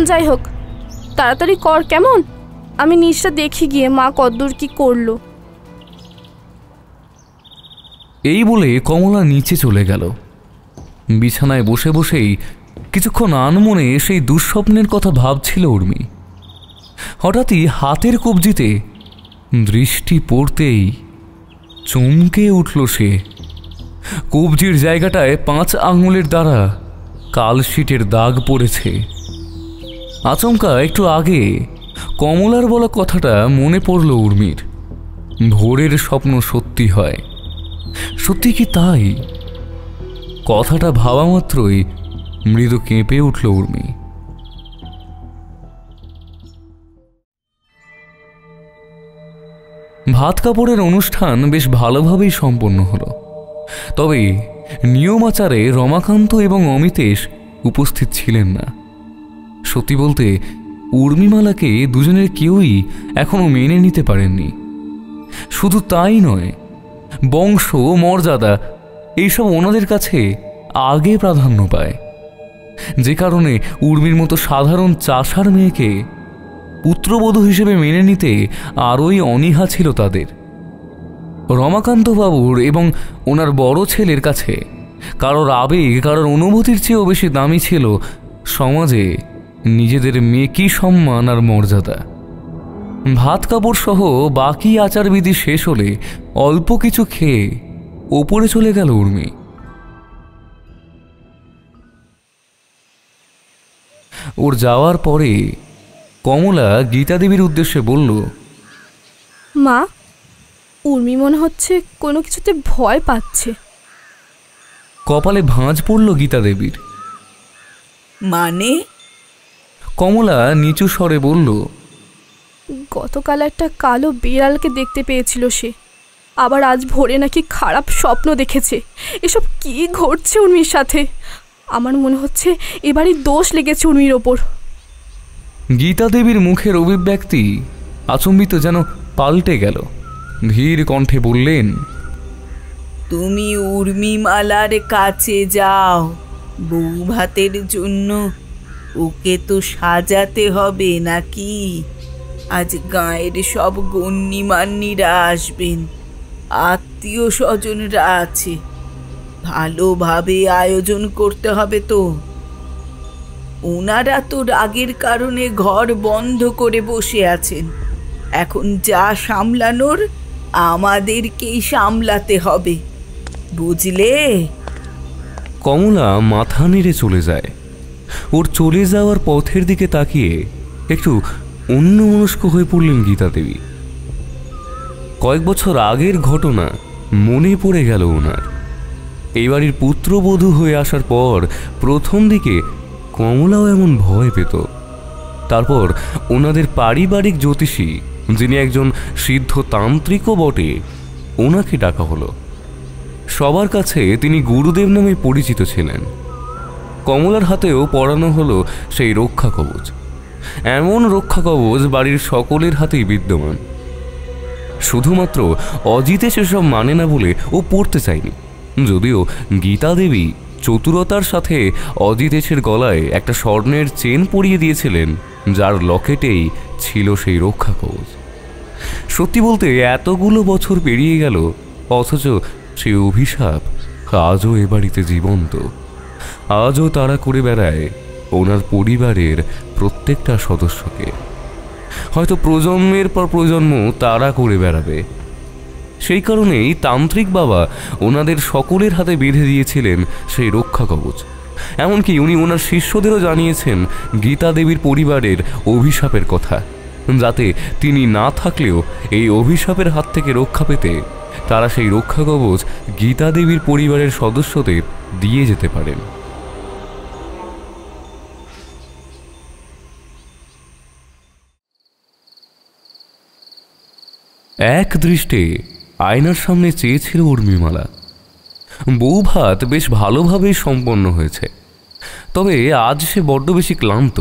C: যাই হোক, তাড়াতাড়ি কর কেমন? আমি নিচটা দেখি গিয়ে মা কদ্দূর কি করলো।
A: এই বলে কমলা নিচে চলে গেল। বিছানায় বসে বসেই কিছুক্ষণ আনমনে সেই দুঃস্বপ্নের কথা ভাবছিল উর্মি। হঠাৎই হাতের কবজিতে দৃষ্টি পড়তেই চমকে উঠল সে। কবজির জায়গাটায় 5 আঙুলের দ্বারা কালশিটের দাগ পড়েছে। আচমকা একটু আগে কমলার বলা কথাটা মনে পড়ল উর্মির। ভোরের স্বপ্ন সত্যি হয়, সত্যি কি তাই? কথাটা ভাবা মাত্রই মৃদু কেঁপে উঠল উর্মি। ভাত কাপড়ের অনুষ্ঠান বেশ ভালোভাবেই সম্পন্ন হলো, তবে নিয়ম আচারে রমাকান্ত এবং অমিতেশ উপস্থিত ছিলেন না। সত্যি বলতে উর্মিমালাকে দুজনের কেউই এখনো মেনে নিতে পারেননি। শুধু তাই নয়, বংশ মর্যাদা এইসব ওনাদের কাছে আগে প্রাধান্য পায়, যে কারণে উর্মির মতো সাধারণ চাষার মেয়েকে পুত্রবধূ হিসেবে মেনে নিতে আরোই অনীহা ছিল তাদের। রমাকান্ত বাবুর এবং ওনার বড় ছেলের কাছে কারোর আবেগ, কারোর অনুভূতির চেয়েও বেশি দামি ছিল সমাজে নিজেদের মেকি সম্মান আর মর্যাদা। ভাত কাপড় সহ বাকি আচারবিধি শেষ হলে অল্প কিছু খেয়ে ওপরে চলে গেল উর্মি। ওর যাওয়ার পরে কমলা গীতা দেবীর উদ্দেশ্যে বলল,
C: মা, উর্মি মনে হচ্ছে কোনো কিছুতে ভয় পাচ্ছে।
A: কপালে ভাঁজ পড়ল গীতা দেবীর।
B: মানে?
A: কমলা নিচু স্বরে বলল,
C: গতকাল একটা কালো বিড়ালকে দেখতে পেয়েছিল সে, আবার আজ ভোরে নাকি খারাপ স্বপ্ন দেখেছে। এসব কি ঘটছে উর্মির সাথে? আমার মনে হচ্ছে এবারই দোষ লেগেছে উর্মির ওপর।
A: গীতা দেবীর মুখের অভিব্যক্তি আচম্বিত যেন পাল্টে গেল। ধীর কণ্ঠে বললেন,
B: তুমি উর্মিমালার কাছে যাও, বউ ভাতের জন্য ওকে তো সাজাতে হবে নাকি? আজ গাঁয়ের সব গণ্যমান্যিরা আসবেন, আত্মীয় স্বজনরা আছে, ভালোভাবে আয়োজন করতে হবে তো। ওনারা তো রাগের কারণে ঘর বন্ধ করে বসে আছেন। এখন যা সামলানোর আমাদেরকেই সামলাতে হবে, বুঝলে?
A: কমলা মাথা নেড়ে চলে যায়। ওর চলে যাওয়ার পথের দিকে তাকিয়ে একটু অন্যমনস্ক হয়ে পড়লেন গীতা দেবী। কয়েক বছর আগের ঘটনা মনে পড়ে গেল ওনার। এই বাড়ির পুত্রবধূ হয়ে আসার পর প্রথম দিকে কমলাও এমন ভয় পেত। তারপর ওনাদের পারিবারিক জ্যোতিষী, যিনি একজন সিদ্ধ তান্ত্রিকও বটে, ওনাকে ডাকা হলো। সবার কাছে তিনি গুরুদেব নামে পরিচিত ছিলেন। কমলার হাতেও পরানো হলো সেই রক্ষা কবচ। এমন রক্ষা কবচ বাড়ির সকলের হাতেই বিদ্যমান। শুধুমাত্র অজিতে সেসব মানে না বলে ও পড়তে চায়নি, যদিও গীতা দেবী চতুরতার সাথে অজিতেশের গলায় একটা স্বর্ণের চেন পরিয়ে দিয়েছিলেন, যার লকেটেই ছিল সেই রক্ষা কবচ। সত্যি বলতে এতগুলো বছর পেরিয়ে গেল, অথচ সেই অভিশাপ আজও এ বাড়িতে জীবন্ত। আজও তারা করে বেড়ায় ওনার পরিবারের প্রত্যেকটা সদস্যকে। হয়তো প্রজন্মের পর প্রজন্ম তারা করে বেড়াবে। সেই কারণেই তান্ত্রিক বাবা ওনাদের সকলের হাতে বেঁধে দিয়েছিলেন সেই রক্ষা কবচ। এমনকি উনি ওনার শিষ্যদেরও জানিয়েছেন গীতা দেবীর পরিবারের অভিশাপের কথা, যাতে তিনি না থাকলেও এই অভিশাপের হাত থেকে রক্ষা পেতে তারা সেই রক্ষা কবচ গীতা দেবীর পরিবারের সদস্যদের দিয়ে যেতে পারেন। এক দৃষ্টে আয়নার সামনে চেয়েছিল উর্মিমালা। বউ ভাত বেশ ভালোভাবেই সম্পন্ন হয়েছে, তবে আজ সে বড্ড বেশি ক্লান্ত।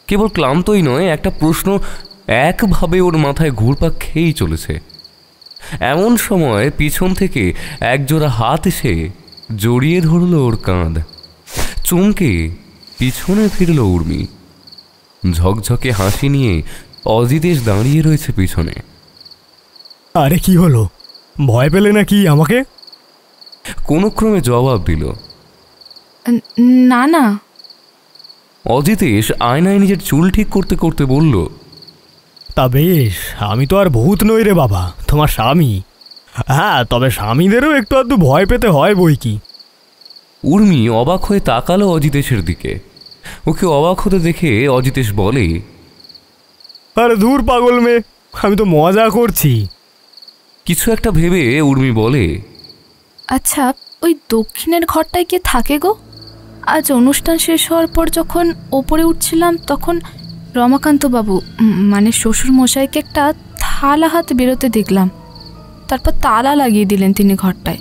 A: কেবল ক্লান্তই নয়, একটা প্রশ্ন একভাবে ওর মাথায় ঘুরপাক খেয়েই চলেছে। এমন সময় পিছন থেকে একজোড়া হাত এসে জড়িয়ে ধরল ওর কাঁধ। চমকে পিছনে ফিরল উর্মি। ঝকঝকে হাসি নিয়ে অজিতেশ দাঁড়িয়ে রয়েছে পিছনে।
D: আরে কি হলো, ভয় পেলে নাকি আমাকে?
A: কোনো ক্রমে জবাব দিল,
F: না না।
A: অজিতেশ আয়নায় নিজের চুল ঠিক করতে করতে বলল,
D: তা বেশ, আমি তো আর ভূত নই রে বাবা, তোমার স্বামী। হ্যাঁ, তবে স্বামীদেরও একটু আধটু ভয় পেতে হয় বই কি।
A: উর্মি অবাক হয়ে তাকালো অজিতেশের দিকে। ওকে অবাক হতে দেখে অজিতেশ বলে,
D: আরে দূর পাগল মেয়ে, আমি তো মজা করছি।
A: কিছু একটা ভেবে উর্মি বলে,
F: আচ্ছা, ওই দক্ষিণের ঘরটায় কে থাকে গো? আজ অনুষ্ঠান শেষ হওয়ার পর যখন ওপরে উঠছিলাম তখন রমাকান্তবাবু মানে শ্বশুর মশাইকে একটা থালা হাতে বেরোতে দেখলাম। তারপর তালা লাগিয়ে দিলেন তিনি ঘরটায়।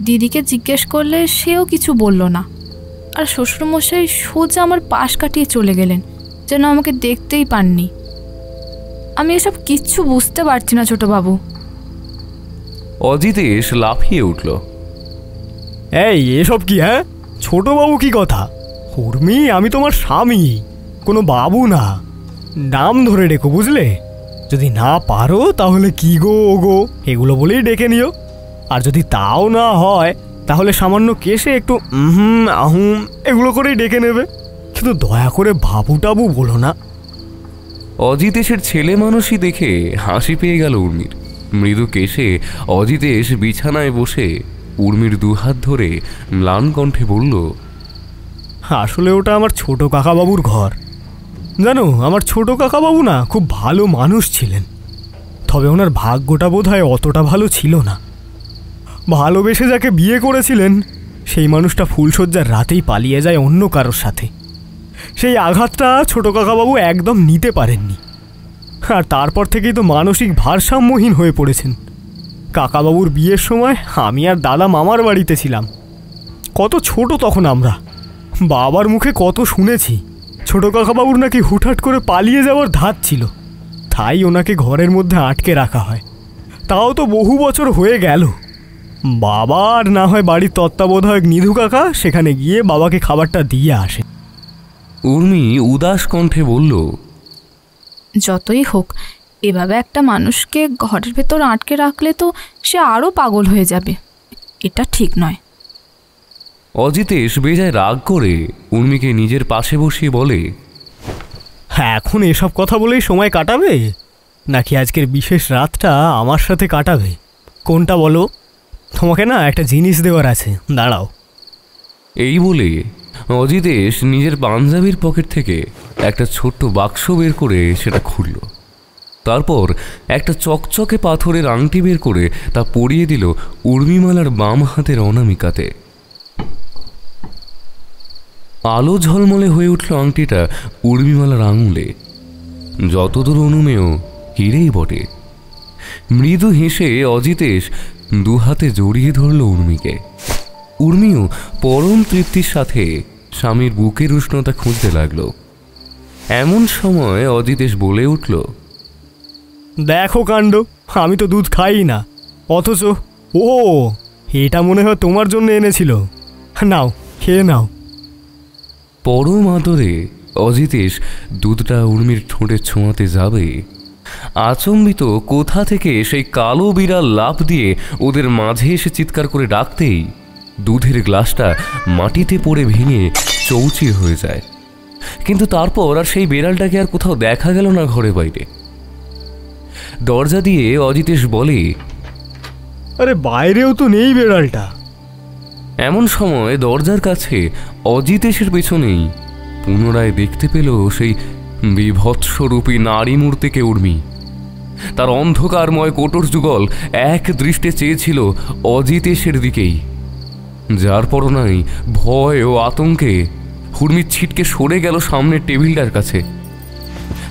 F: দিদিকে জিজ্ঞেস করলে সেও কিছু বলল না, আর শ্বশুরমশাই সোজা আমার পাশ কাটিয়ে চলে গেলেন, যেন আমাকে দেখতেই পাননি। আমি এসব কিচ্ছু বুঝতে পারছি না ছোটবাবু।
A: অজিতেশ লাফিয়ে উঠল।
D: এই এসব কি? হ্যাঁ, ছোটবাবু কি কথা? উর্মি, আমি তোমার স্বামী, কোনো বাবু না। নাম ধরে ডেকো, বুঝলে? যদি না পারো তাহলে কি গো ও গো এগুলো বলেই ডেকে নিও। আর যদি তাও না হয় তাহলে সামান্য কেসে একটু আহুম এগুলো করেই ডেকে নেবে, কিন্তু দয়া করে বাবু টাবু বলো না।
A: অজিতেশের ছেলে মানুষই দেখে হাসি পেয়ে গেল উর্মির। মৃদু কেশে অজিতেশ বিছানায় বসে উর্মির দুহাত ধরে ম্লান কণ্ঠে বলল,
D: আসলে ওটা আমার ছোট কাকাবাবুর ঘর। জানো, আমার ছোট কাকাবাবু না খুব ভালো মানুষ ছিলেন, তবে ওনার ভাগ্যটা বোধহয় অতটা ভালো ছিল না। ভালোবেসে যাকে বিয়ে করেছিলেন সেই মানুষটা ফুলশয্যার রাতেই পালিয়ে যায় অন্য কারোর সাথে। সেই আঘাতটা ছোট কাকাবাবু একদম নিতে পারেননি, আর তারপর থেকেই তো মানসিক ভারসাম্যহীন হয়ে পড়েছেন। কাকাবাবুর বিয়ের সময় আমি আর দাদা মামার বাড়িতে ছিলাম। কত ছোট তখন আমরা, বাবার মুখে কত শুনেছি ছোট কাকাবাবুর নাকি হুটহাট করে পালিয়ে যাওয়ার ধাত ছিল, তাই ওনাকে ঘরের মধ্যে আটকে রাখা হয়। তাও তো বহু বছর হয়ে গেল। বাবা আর না হয় বাড়ির তত্ত্বাবধায়ক নিধু কাকা সেখানে গিয়ে বাবাকে খাবারটা দিয়ে আসে।
A: উর্মি উদাস কণ্ঠে বলল,
F: যতই হোক, এভাবে একটা মানুষকে ঘরের ভেতর আটকে রাখলে তো সে আরও পাগল হয়ে যাবে, এটা ঠিক নয়।
A: অজিতেশ বেজায় রাগ করে উর্মিকে নিজের পাশে বসিয়ে বলে,
D: এখন এসব কথা বলেই সময় কাটাবে, নাকি আজকের বিশেষ রাতটা আমার সাথে কাটাবে? কোনটা বলো? তোমাকে না একটা জিনিস দেওয়ার আছে, দাঁড়াও।
A: এই বলে অজিতেশ নিজের পাঞ্জাবির পকেট থেকে একটা ছোট্ট বাক্স বের করে সেটা খুলল। তারপর একটা চকচকে পাথরের আংটি বের করে তা পরিয়ে দিল উর্মিমালার বাম হাতের অনামিকাতে। আলো ঝলমলে হয়ে উঠল আংটিটা উর্মিমালার আঙুলে। যতদূর অনুমেয় হিরেই বটে। মৃদু হেসে অজিতেশ দুহাতে জড়িয়ে ধরল উর্মিকে। উর্মিও পরম তৃপ্তির সাথে স্বামীর বুকের উষ্ণতা খুঁজতে লাগলো। এমন সময় অজিতেশ বলে উঠল,
D: দেখো কাণ্ড, আমি তো দুধ খাই না, অথচ ও এটা মনে হয় তোমার জন্য এনেছিল, নাও খেয়ে নাও।
A: পরম আদরে অজিতেশ দুধটা উর্মির ঠোঁটে ছোঁয়াতে যাবে, আচম্বিত কোথা থেকে সেই কালো বিড়াল লাফ দিয়ে ওদের মাঝে এসে চিৎকার করে ডাকতেই দুধের গ্লাসটা মাটিতে পড়ে ভেঙে চৌচির হয়ে যায়। কিন্তু তারপর আর সেই বিড়ালটাকে আর কোথাও দেখা গেল না ঘরে বাইরে। দরজা দিয়ে অজিতেশ বলে,
D: আরে বাইরেও তো নেই বিড়ালটা।
A: এমন সময় দরজার কাছে অজিতেশের পেছনেই পুনরায় দেখতে পেল সেই বিভৎসরূপী নারী মূর্তিকে উর্মি। তার অন্ধকারময় কোটর যুগল এক দৃষ্টে চেয়েছিল অজিতেশের দিকেই, যার পরনাই ভয় ও আতঙ্কে উর্মি ছিটকে সরে গেল সামনের টেবিলটার কাছে।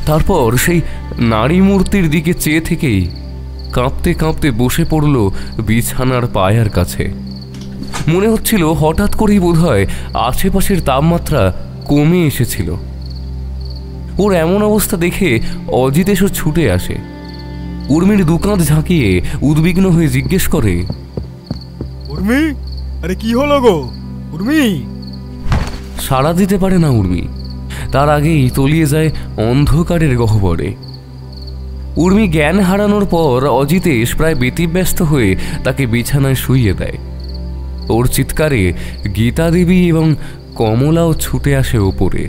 A: তারপর সেই নারী মূর্তির দিকে চেয়ে থেকেই কাঁপতে কাঁপতে বসে পড়ল বিছানার পায়ার কাছে। মনে হচ্ছিল হঠাৎ করেই বোধহয় আশেপাশের তাপমাত্রা কমে এসেছিল। ওর এমন অবস্থা দেখে অজিতেশও ছুটে আসে। উর্মির দুকাঁধ ঝাঁকিয়ে উদ্বিগ্ন হয়ে জিজ্ঞেস করে,
D: উর্মি, আরে কি হলো গো উর্মি?
A: সাড়া দিতে পারে না উর্মি, তার আগেই তলিয়ে যায় অন্ধকারের গহ্বরে। উর্মি জ্ঞান হারানোর পর অজিতেশ প্রায় ব্যতিব্যস্ত হয়ে তাকে বিছানায় শুইয়ে দেয়। ওর চিৎকারে গীতা দেবী এবং কমলাও ছুটে আসে ওপরে।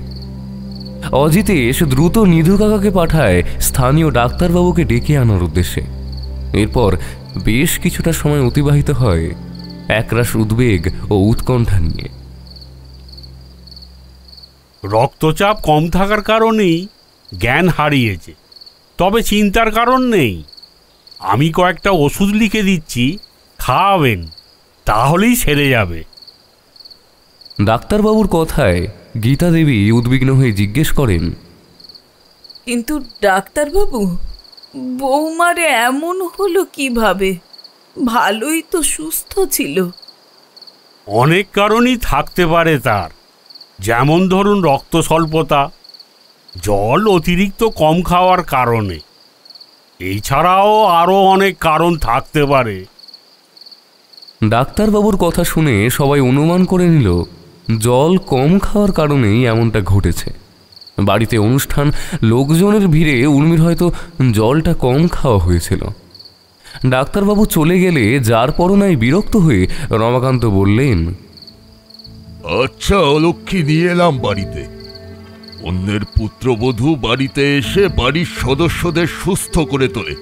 A: অজিতেশ দ্রুত নিধু কাকাকে পাঠায় স্থানীয় ডাক্তারবাবুকে ডেকে আনার উদ্দেশ্যে। এরপর বেশ কিছুটা সময় অতিবাহিত হয় একরাশ উদ্বেগ ও উৎকণ্ঠা নিয়ে।
H: রক্তচাপ কম থাকার কারণেই জ্ঞান হারিয়েছে, তবে চিন্তার কারণ নেই। আমি কয়েকটা ওষুধ লিখে দিচ্ছি, খাওয়াবেন, তাহলেই সেরে যাবে।
A: ডাক্তারবাবুর কথায় গীতা দেবী উদ্বিগ্ন হয়ে জিজ্ঞেস করেন,
B: কিন্তু ডাক্তারবাবু, বৌমারে এমন হলো কিভাবে? ভালোই তো সুস্থ ছিল।
H: অনেক কারণই থাকতে পারে তার, যেমন ধরুন রক্ত স্বল্পতা, জল অতিরিক্ত কম খাওয়ার কারণে। এছাড়াও আরও অনেক কারণ থাকতে পারে।
A: ডাক্তারবাবুর কথা শুনে সবাই অনুমান করে নিল জল কম খাওয়ার কারণেই এমনটা ঘটেছে। বাড়িতে অনুষ্ঠান, লোকজনের ভিড়ে উর্মির হয়তো জলটা কম খাওয়া হয়েছিল। ডাক্তারবাবু চলে গেলে যার পরনায় বিরক্ত হয়ে রমাকান্ত বললেন,
I: আচ্ছা অলক্ষী, নিয়ে এলাম বাড়িতে। অন্যের পুত্রবধূ বাড়িতে এসে বাড়ির সদস্যদের সুস্থ করে তোলে,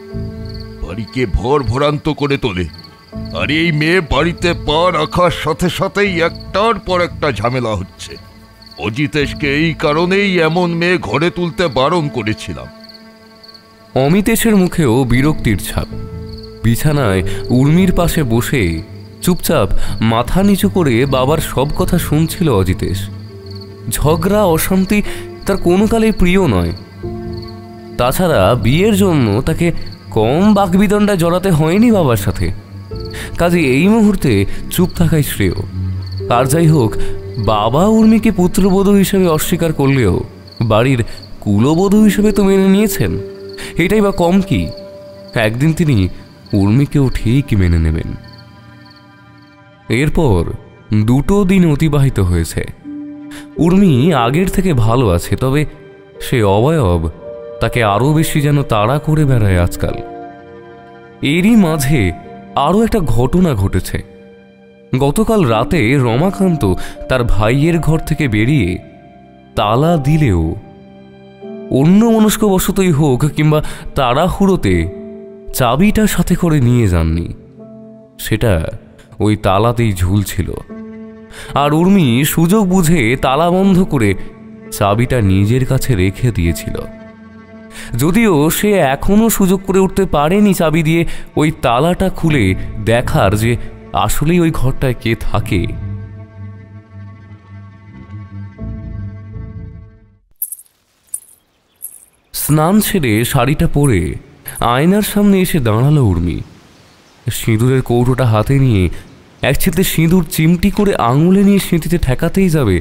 I: বাড়িকে ভরান্ত করে তোলে। আর এই মেয়ে বাড়িতে পা রাখার সাথে সাথেই একটার পর একটা ঝামেলা হচ্ছে। অজিতেশকে এই কারণেই এমন মেয়ে ঘরে তুলতে বারণ করেছিলাম।
A: অমিতেশের মুখেও বিরক্তির ছাপ। বিছানায় উর্মির পাশে বসে চুপচাপ মাথা নিচু করে বাবার সব কথা শুনছিল অজিতেশ। ঝগড়া অশান্তি তার কোনো কালেই প্রিয় নয়। তাছাড়া বিয়ের জন্য তাকে কম বাকবিদণ্ডায় জড়াতে হয়নি বাবার সাথে। কাজে এই মুহূর্তে চুপ থাকাই শ্রেয়। আর যাই হোক, বাবা উর্মিকে পুত্রবধূ হিসেবে অস্বীকার করলেও বাড়ির কুলবধূ হিসেবে তো মেনে নিয়েছেন, এটাই বা কম কি? একদিন তিনি উর্মিকেও ঠিক মেনে নেবেন। এরপর 2 দিন অতিবাহিত হয়েছে। উর্মি আগের থেকে ভালো আছে, তবে সে অবয়ব তাকে আরও বেশি যেন তাড়া করে বেড়ায় আজকাল। এরই মাঝে আরও একটা ঘটনা ঘটেছে। গতকাল রাতে রমাকান্ত তার ভাইয়ের ঘর থেকে বেরিয়ে তালা দিলেও অন্য মনস্কবশতই হোক কিংবা তাড়াহুড়োতে চাবিটা সাথে করে নিয়ে যাননি। সেটা ওই তালাতেই ঝুলছিল। আর উর্মি সুযোগ বুঝে তালা বন্ধ করে চাবিটা নিজের কাছে রেখে দিয়েছিল। যদিও সে এখনো সুযোগ করে উঠতে পারেনি চাবি দিয়ে ওই তালাটা খুলে দেখার যে আসলেই ওই ঘরটায় কে থাকে। স্নান সেরে শাড়িটা পরে আয়নার সামনে এসে দাঁড়ালো উর্মি। সিঁদুরের কৌটোটা হাতে নিয়ে একচিলতে সিঁদুর চিমটি করে আঙুলে নিয়ে সিঁথিতে ঠেকাতেই যাবে,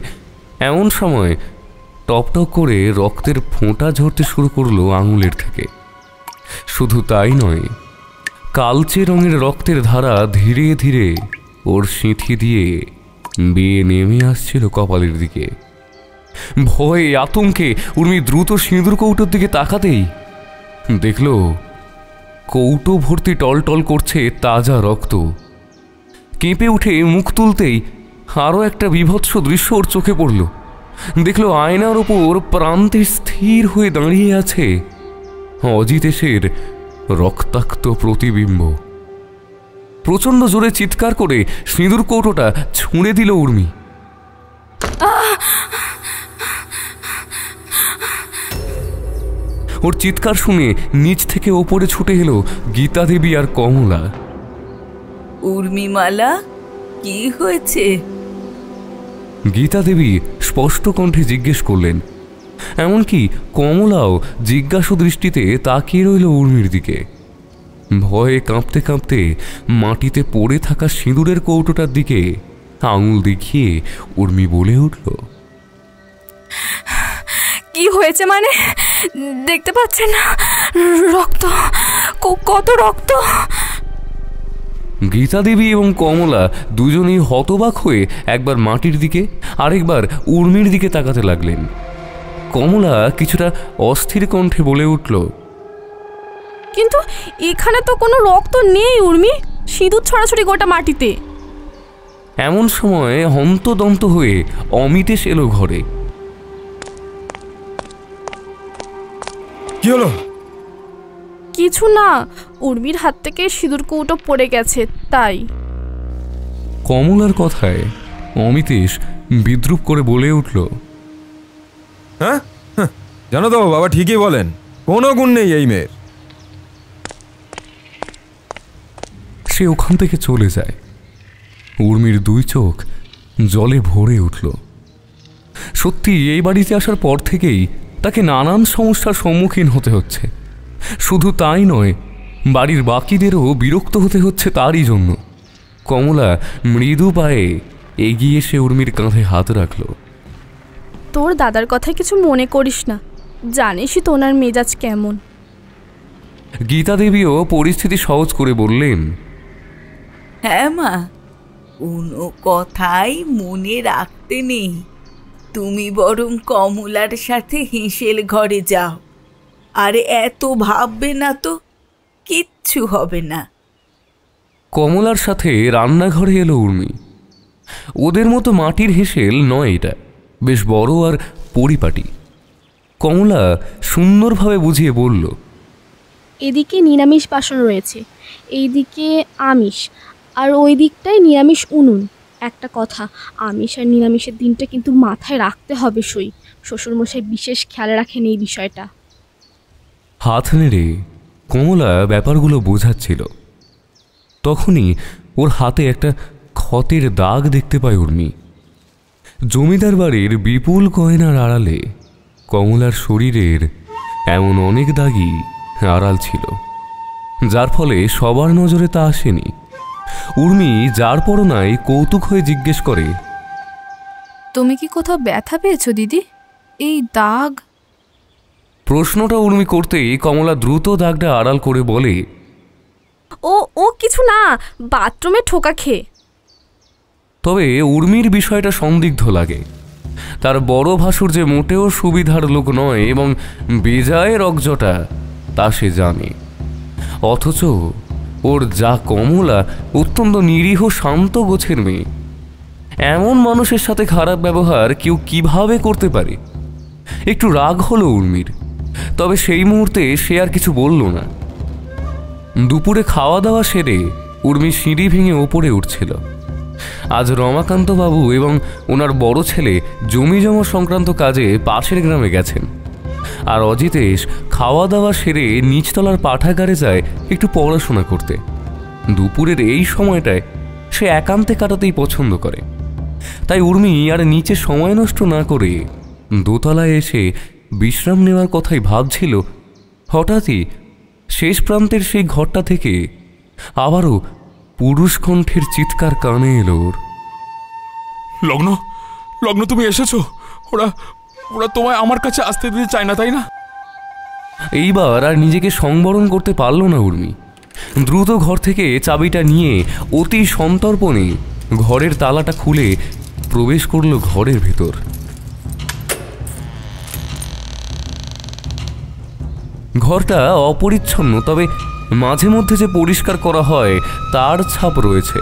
A: এমন সময় টপটপ করে রক্তের ফোঁটা ঝরতে শুরু করলো আঙুলের থেকে। শুধু তাই নয়, কালচে রঙের রক্তের ধারা ধীরে ধীরে ওর সিঁথি দিয়ে বেয়ে নেমে আসছিল কপালের দিকে। ভয়ে আতঙ্কে উর্মি দ্রুত সিঁদুর কৌটোর দিকে তাকাতেই দেখল কৌটো ভর্তি টলটল করছে তাজা রক্ত। কেঁপে উঠে মুখ তুলতেই আরও একটা বিভৎস দৃশ্য ওর চোখে পড়ল। দেখল আয়নার ওপর প্রান্তে স্থির হয়ে দাঁড়িয়ে আছে অজিতেশের রক্তাক্ত প্রতিবিম্ব। প্রচণ্ড জোরে চিৎকার করে সিঁদুর কৌটোটা ছুঁড়ে দিল উর্মি। ওর চিৎকার শুনে নিচ থেকে ওপরে ছুটে এলো গীতা দেবী আর কমলা।
B: উর্মিমালা, কি হয়েছে?
A: গীতা দেবী স্পষ্ট কণ্ঠে জিজ্ঞেস করলেন। এমনকি কমলাও জিজ্ঞাসু দৃষ্টিতে তাকিয়ে রইল উর্মির দিকে। ভয়ে কাঁপতে কাঁপতে মাটিতে পড়ে থাকা সিঁদুরের কৌটোটার দিকে আঙুল দেখিয়ে উর্মি বলে উঠল,
C: কি হয়েছে মানে? দেখতে পাচ্ছেন না? রক্ত, কত রক্ত!
A: গীতা দেবী এবং কমলা দুজনেই হতবাক হয়ে একবার মাটির দিকে আরেকবার উর্মির দিকে তাকাতে লাগলেন। কমলা কিছুটা অস্থির কণ্ঠে বলে উঠল,
C: কিন্তু এখানে তো কোনো রক্ত নেই উর্মি, সিঁদুর ছড়াছড়ি গোটা মাটিতে।
A: এমন সময় হন্তদন্ত হয়ে অমিতেশ এলো ঘরে।
D: কি হলো?
C: কিছু না, উর্মির হাত থেকে সিঁদুর কৌটো পড়ে গেছে তাই।
A: কমলার কথায় অমিতেশ বিদ্রুপ করে বলে উঠল,
D: হ্যাঁ,
J: জানো তো বাবা ঠিকই বলেন, কোনো গুণ নেই এই মেয়ের।
A: সে ওখান থেকে চলে যায়। উর্মির দুই চোখ জলে ভরে উঠল। সত্যি এই বাড়িতে আসার পর থেকেই তাকে নানান সমস্যার সম্মুখীন হতে হচ্ছে। শুধু তাই নয়, বাড়ির বাকিদেরও বিরক্ত হতে হচ্ছে তারই জন্য। কমলা মৃদু পায়ে এগিয়ে এসে উর্মির কাঁধে হাত রাখল।
C: তোর দাদার কথায় কিছু মনে করিস না, জানিসই তো ওনার মেজাজ কেমন।
A: গীতা দেবীও পরিস্থিতি সহজ করে বললেন,
B: হ্যাঁ মা, কোনো কথাই মনে রাখতে নেই। তুমি বরং কমলার সাথে হেঁসেল ঘরে যাও, আর এত ভাববে না তো, কিচ্ছু হবে না।
A: কমলার সাথে রান্নাঘরে এলো উর্মি। ওদের মতো মাটির হেঁসেল নয় এটা, বেশ বড় আর পরিপাটি। কমলা সুন্দরভাবে বুঝিয়ে বলল,
C: এদিকে নিরামিষ বাসন রয়েছে, এইদিকে আমিষ, আর ওই দিকটায় নিরামিষ উনুন। একটা কথা, আমিষ আর নিরামিষের দিনটা কিন্তু মাথায় রাখতে হবে। শ্বশুরমশাই বিশেষ খেয়াল রাখেন এই বিষয়টা।
A: হাত নেড়ে কমলা ব্যাপারগুলো বোঝাচ্ছিল। তখনই ওর হাতে একটা ক্ষতের দাগ দেখতে পায় উর্মি। জমিদার বাড়ির বিপুল গয়নার আড়ালে কমলার শরীরের এমন অনেক দাগই আড়াল ছিল, যার ফলে সবার নজরে তা আসেনি। উর্মি যার পরনায় কৌতুক হয়ে জিজ্ঞেস করে,
F: তুমি কি কোথাও ব্যথা পেয়েছো দিদি? এই দাগ?
A: প্রশ্নটা উর্মি করতেই কমলা দ্রুত দাগটা আড়াল করে বলে,
C: ও কিছু না, বাথরুমে ঠোকা খেয়ে।
A: তবে উর্মির বিষয়টা সন্দিগ্ধ লাগে। তার বড় ভাসুর যে মোটেও সুবিধার লোক নয় এবং বেজায় রকজটা, তা সে জানে। অথচ ওর যা কমলা অত্যন্ত নিরীহ শান্ত গোছের মেয়ে, এমন মানুষের সাথে খারাপ ব্যবহার কেউ কিভাবে করতে পারে? একটু রাগ হলো উর্মির, তবে সেই মুহূর্তে সে আর কিছু বলল না। দুপুরে খাওয়া দাওয়া সেরে উর্মি সিঁড়ি ভেঙে ওপরে উঠছিল। আজ রমাকান্ত বাবু এবং ওনার বড় ছেলে জমি জমা সংক্রান্ত কাজে পাশের গ্রামে গেছেন, আর অজিতেশ খাওয়া দাওয়া সেরে নিচতলার পাঠাগারে যায় একটু পড়াশোনা করতে। দুপুরের এই সময়টায় সে একান্তে কাটাতেই পছন্দ করে। তাই উর্মি আর নিচে সময় নষ্ট না করে দোতলায় এসে বিশ্রাম নেওয়ার কথাই ভাবছিল। হঠাৎই শেষ প্রান্তের সেই ঘরটা থেকে আবারও পুরুষ কণ্ঠের চিৎকার কানে এলো ওর।
E: লগ্ন, লগ্ন তুমি এসেছো? ওরা ওরা তোমায় আমার কাছে আসতে দিতে চায় না, তাই না?
A: এইবার আর নিজেকে সংবরণ করতে পারল না উর্মি। দ্রুত ঘর থেকে চাবিটা নিয়ে অতি সন্তর্পণে ঘরের তালাটা খুলে প্রবেশ করল ঘরের ভেতর। ঘরটা অপরিচ্ছন্ন, তবে মাঝে মধ্যে যে পরিষ্কার করা হয় তার ছাপ রয়েছে।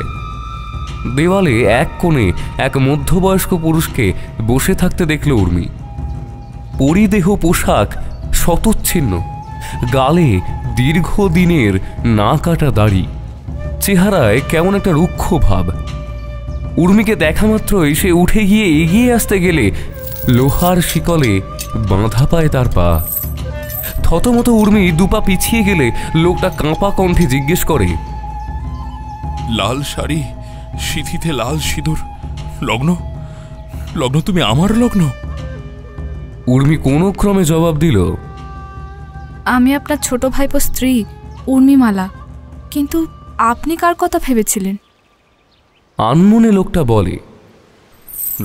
A: দেওয়ালে এক কোণে এক মধ্যবয়স্ক পুরুষকে বসে থাকতে দেখল উর্মি। পরিদেহ পোশাক শতচ্ছিন্ন, গালে দীর্ঘদিনের না কাটা দাড়ি, চেহারায় কেমন একটা রুক্ষ ভাব। উর্মিকে দেখা মাত্রই সে উঠে গিয়ে এগিয়ে আসতে গেলে লোহার শিকলে বাঁধা পায় তার পা। থতমত উর্মি দুপা পিছিয়ে গেলে লোকটা কাঁপা কণ্ঠে জিজ্ঞেস করে,
E: লাল শাড়ি, সিঁথিতে লাল সিঁদুর, লগ্ন, লগ্ন তুমি আমার লগ্ন?
A: উর্মি কোনো ক্রমে জবাব দিল,
F: আমি আপনার ছোট ভাইপো স্ত্রী উর্মিমালা। কিন্তু আপনি কার কথা ভেবেছিলেন?
A: আনমনে লোকটা বলে,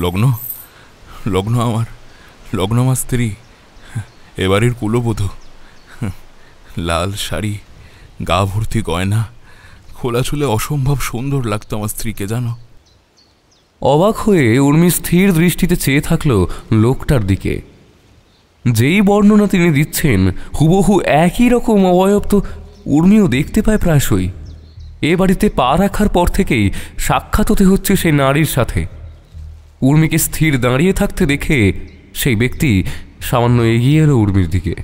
E: লগ্ন, লগ্ন আমার, লগ্ন আমার স্ত্রী, এবারের কুলবধূ। লাল শাড়ি, গা ভর্তি গয়না, খোলা চুলে অসম্ভব সুন্দর লাগতো আমার স্ত্রীকে, জানো?
A: অবাক হয়ে উর্মি স্থির দৃষ্টিতে চেয়ে থাকলো লোকটার দিকে। যেই বর্ণনা তিনি দিচ্ছেন হুবহু একই রকম অবয়ব তো উর্মিও দেখতে পায় প্রায়শই। এ বাড়িতে পা রাখার পর থেকেই সাক্ষাৎ হতে হচ্ছে সেই নারীর সাথে। উর্মিকে স্থির দাঁড়িয়ে থাকতে দেখে সেই ব্যক্তি সামান্য এগিয়ে এলো উর্মির দিকে।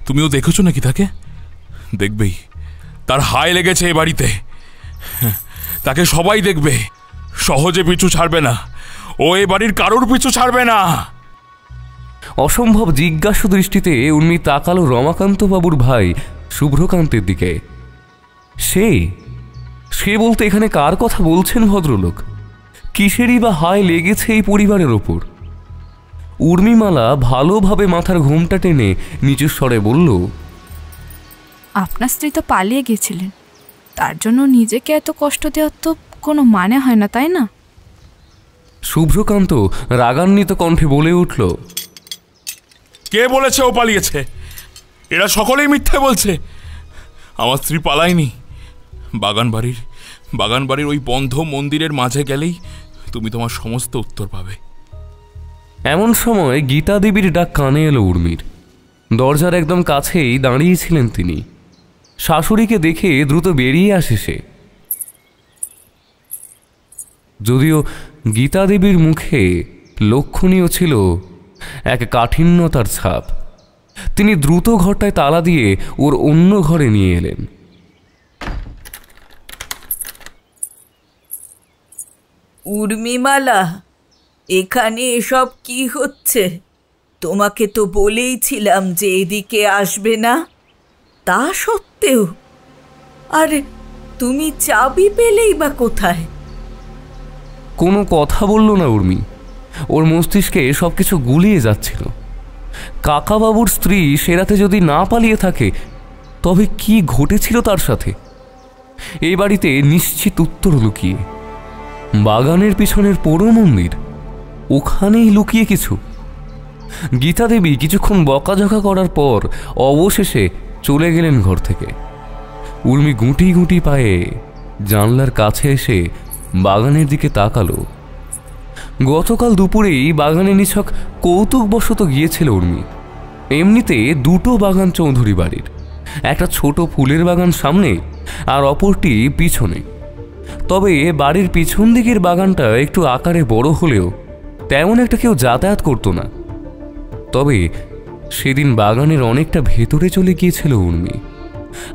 E: তুমিও দেখেছো নাকি তাকে? দেখবেই, তার হায় লেগেছে এ বাড়িতে। তাকে সবাই দেখবে, সহজে পিছু ছাড়বে না। ও এ বাড়ির কারোর পিছু ছাড়বে না।
A: অসম্ভব জিজ্ঞাসু দৃষ্টিতে উর্মি তাকালো রমাকান্ত বাবুর ভাই শুভ্রকান্তের দিকে। সে বলতে এখানে কার কথা বলছেন ভদ্রলোক? কিসেরই বা হায় লেগেছে এই পরিবারের ওপর? উর্মিমালা ভালোভাবে মাথার ঘোমটা টেনে নিচু স্বরে বলল,
F: আপনার স্ত্রী তো পালিয়ে গেছিলেন, তার জন্য নিজেকে এত কষ্ট দেওয়ার তো কোনো মানে হয় না, তাই না?
A: শুভ্রকান্ত রাগান্বিত কণ্ঠে বলে উঠল,
E: কে বলেছে ও পালিয়েছে? এরা সকলেই মিথ্যে বলছে। আমার স্ত্রী পালায়নি। বাগানবাড়ির ওই বন্ধ মন্দিরের মাঝে গেলেই তুমি তোমার সমস্ত উত্তর পাবে।
A: এমন সময় গীতা দেবীর ডাক কানে এলো উর্মির। দরজার একদম কাছেই দাঁড়িয়েছিলেন তিনি। শাশুড়িকে দেখে দ্রুত বেরিয়ে আসে সে। যদিও গীতা দেবীর মুখে লক্ষণীয় ছিল এক কাঠিন্যতার ছাপ, তিনি দ্রুত ঘরটায় তালা দিয়ে ওর অন্য ঘরে নিয়ে এলেন।
B: উর্মিমালা, এখানে এসব কি হচ্ছে? তোমাকে তো বলেইছিলাম যে এদিকে আসবে না, তা সত্ত্বেও। আরে তুমি চাবি পেলেই বা কোথায়?
A: কোনো কথা বলল না উর্মি। ওর মস্তিষ্কে সবকিছু গুলিয়ে যাচ্ছিল। কাকাবাবুর স্ত্রী সে রাতে যদি না পালিয়ে থাকে, তবে কি ঘটেছিল তার সাথে? এই বাড়িতে নিশ্চিত উত্তর লুকিয়ে। বাগানের পিছনের পোড়ো মন্দির, ওখানেই লুকিয়ে কিছু। গীতা দেবী কিছুক্ষণ বকাঝকা করার পর অবশেষে চলে গেলেন ঘর থেকে। উর্মি গুঁটি গুঁটি পায়ে জানলার কাছে এসে বাগানের দিকে তাকালো। গতকাল দুপুরেই বাগানে নিছক কৌতুকবশত গিয়েছিল উর্মি। এমনিতে দুটো বাগান চৌধুরী বাড়ির, একটা ছোট ফুলের বাগান সামনে আর অপরটি পিছনে। তবে বাড়ির পিছন দিকের বাগানটা একটু আকারে বড় হলেও তেমন একটা কেউ যাতায়াত করতো না। তবে সেদিন বাগানের অনেকটা ভেতরে চলে গিয়েছিল উর্মি,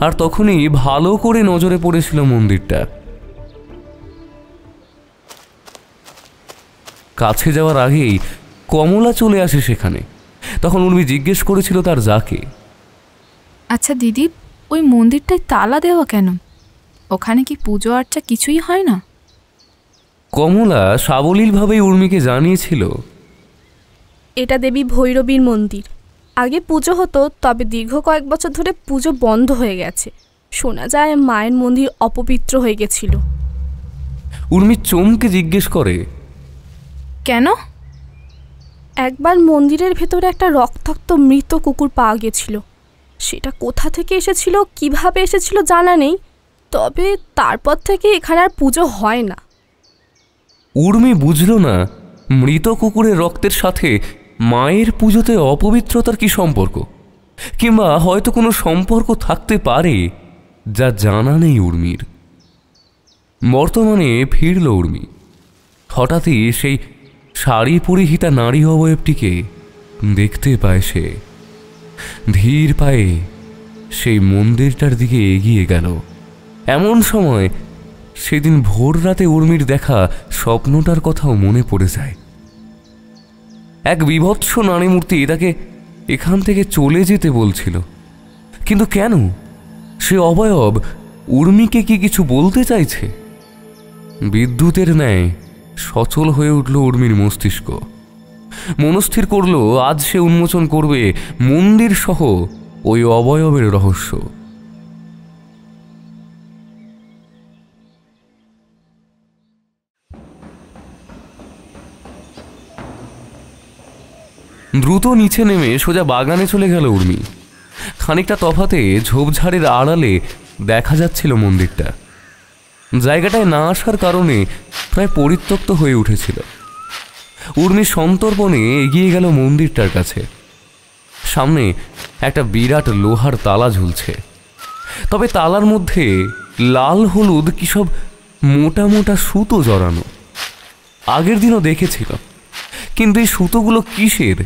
A: আর তখনই ভালো করে নজরে পড়েছিল মন্দিরটা। কাছে যাওয়ার আগেই কমলা চলে আসে সেখানে। তখন উর্মি জিজ্ঞেস করেছিল তার যাকে,
F: আচ্ছা দিদি, ওই মন্দিরটায় তালা দেওয়া কেন? ওখানে কি পুজো আর্চা কিছুই হয় না?
A: কমলা সাবলীলভাবেই উর্মিকে জানিয়েছিল,
C: এটা দেবী ভৈরবীর মন্দির। আগে পুজো হতো, তবে দীর্ঘ কয়েক বছর ধরে পুজো বন্ধ হয়ে গেছে। শোনা যায় মায়ের মন্দির অপবিত্র হয়ে গেছিল।
A: উর্মি চমকে জিজ্ঞেস করে,
F: কেন?
C: একবার মন্দিরের ভেতরে একটা রক্তাক্ত মৃত কুকুর পাওয়া গেছিল। সেটা কোথা থেকে এসেছিল, কিভাবে এসেছিল জানা নেই, তবে তারপর থেকে এখানে আর পুজো হয় না।
A: উর্মি বুঝল না মৃত কুকুরের রক্তের সাথে মায়ের পুজোতে অপবিত্রতার কি সম্পর্ক, কিংবা হয়তো কোনো সম্পর্ক থাকতে পারে যা জানা নেই উর্মির। বর্তমানে ফিরল উর্মি। হঠাৎই সেই শাড়ি পরিহিতা নারী অবয়বটিকে দেখতে পায় সে। ধীর পায়ে সেই মন্দিরটার দিকে এগিয়ে গেল। এমন সময় সেদিন ভোর রাতে উর্মির দেখা স্বপ্নটার কথাও মনে পড়ে যায়। এক বিভৎস নারী মূর্তি তাকে এখান থেকে চলে যেতে বলছিল, কিন্তু কেন? সে অবয়ব উর্মিকে কি কিছু বলতে চাইছে? বিদ্যুতের ন্যায় সচল হয়ে উঠল উর্মির মস্তিষ্ক। মনস্থির করল আজ সে উন্মোচন করবে মন্দির সহ ওই অবয়বের রহস্য। দ্রুত নিচে নেমে সোজা বাগানে চলে গেল উর্মি। খানিকটা তফাতে ঝোপঝাড়ের আড়ালে দেখা যাচ্ছিল মন্দিরটা। জায়গাটায় না আসার কারণে প্রায় পরিত্যক্ত হয়ে উঠেছিল। উর্মি সন্তর্পণে এগিয়ে গেল মন্দিরটার কাছে। সামনে একটা বিরাট লোহার তালা ঝুলছে, তবে তালার মধ্যে লাল হলুদ কি সব মোটা মোটা সুতো জড়ানো। আগের দিনও দেখেছিল, কিন্তু এই সুতোগুলো কিসের?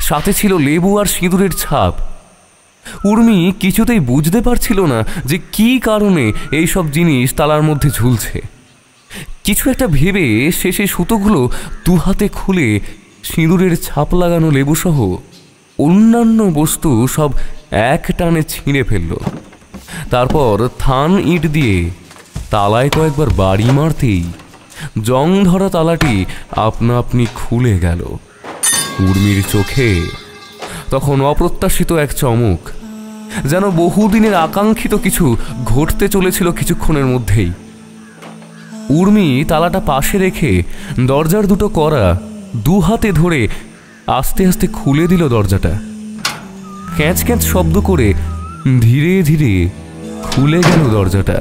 A: সাথে ছিল লেবু আর সিঁদুরের ছাপ। উর্মি কিছুতেই বুঝতে পারছিল না যে কি কারণে এইসব জিনিস তালার মধ্যে ঝুলছে। কিছু একটা ভেবে সে সেই সুতোগুলো দু হাতে খুলে সিঁদুরের ছাপ লাগানো লেবুসহ অন্যান্য বস্তু সব এক টানে ছিঁড়ে ফেলল। তারপর থান ইট দিয়ে তালায় কয়েকবার বাড়ি মারতেই জং ধরা তালাটি আপনা আপনি খুলে গেল। উর্মির চোখে তখন অপ্রত্যাশিত এক চমক, যেন বহুদিনের আকাঙ্ক্ষিত কিছু ঘটতে চলেছিল কিছুক্ষণের মধ্যেই। উর্মি তালাটা পাশে রেখে দরজার দুটো কড়া দু হাতে ধরে আস্তে আস্তে খুলে দিল দরজাটা। ক্যাঁচ ক্যাঁচ শব্দ করে ধীরে ধীরে খুলে গেল দরজাটা।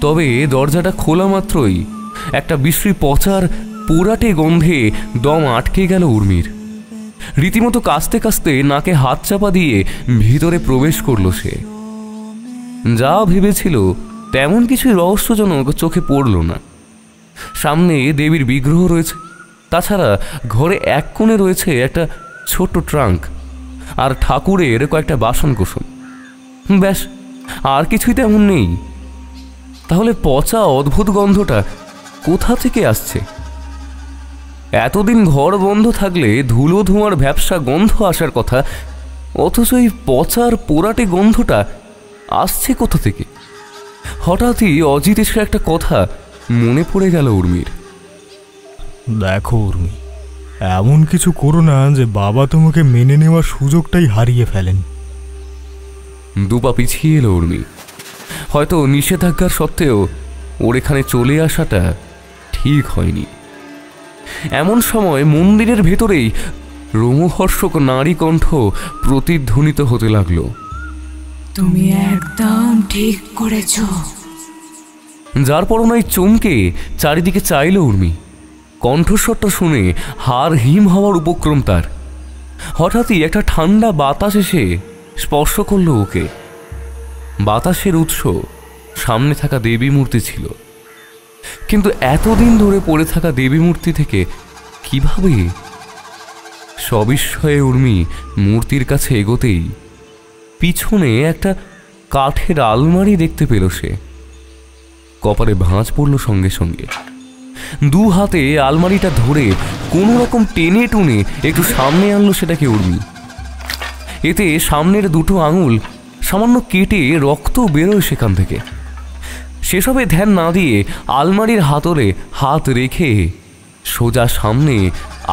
A: তবে দরজাটা খোলা মাত্রই একটা বিশ্রী পচার পোড়াটে গন্ধে দম আটকে গেল উর্মির। রীতিমতো কাস্তে কাস্তে নাকে হাত চাপা দিয়ে ভিতরে প্রবেশ করলো সে। যা ভেবেছিল তেমন কিছুই রহস্যজনক চোখে পড়ল না। সামনে দেবীর বিগ্রহ রয়েছে, তাছাড়া ঘরে এক কোণে রয়েছে একটা ছোট্ট ট্রাঙ্ক আর ঠাকুরের কয়েকটা বাসনকোসন। ব্যাস, আর কিছুই তেমন নেই। তাহলে পচা অদ্ভুত গন্ধটা কোথা থেকে আসছে? এতদিন ঘর বন্ধ থাকলে ধুলো ধোঁয়ার ভ্যাপসা গন্ধ আসার কথা, অথচ এই পচার পোড়াটে গন্ধটা আসছে কোথা থেকে? হঠাৎই অজিত এসে একটা কথা মনে পড়ে গেল উর্মির।
D: দেখো উর্মি, এমন কিছু করো না যে বাবা তোমাকে মেনে নেওয়ার সুযোগটাই হারিয়ে ফেলেন।
A: দুপা পিছিয়ে এলো উর্মি। হয়তো নিষেধাজ্ঞার সত্ত্বেও ওর এখানে চলে আসাটা ঠিক হয়নি। এমন সময় মন্দিরের ভেতরেই রোমহর্ষক নারী কণ্ঠ প্রতিধ্বনিত হতে লাগলো।
G: তুমি একদম ঠিক করেছ।
A: যার পরনাই চমকে চারিদিকে চাইল উর্মি। কণ্ঠস্বরটা শুনে হাড় হিম হওয়ার উপক্রম তার। হঠাৎই একটা ঠান্ডা বাতাস এসে স্পর্শ করল ওকে। বাতাসের উৎস সামনে থাকা দেবী মূর্তি ছিল, কিন্তু এতদিন ধরে পড়ে থাকা দেবী মূর্তি থেকে কিভাবে? সবিস্ময়ে উর্মি মূর্তির কাছে এগোতেই পিছনে একটা কাঠের আলমারি দেখতে পেল সে। কপালে ভাঁজ পড়ল সঙ্গে সঙ্গে। দু হাতে আলমারিটা ধরে কোনো রকম টেনে টুনে একটু সামনে আনলো সেটাকে উর্মি। এতে সামনের দুটো আঙুল সামান্য কেটে রক্ত বেরোয় সেখান থেকে। সেসবে ধ্যান না দিয়ে আলমারির হাতলে হাত রেখে সোজা সামনে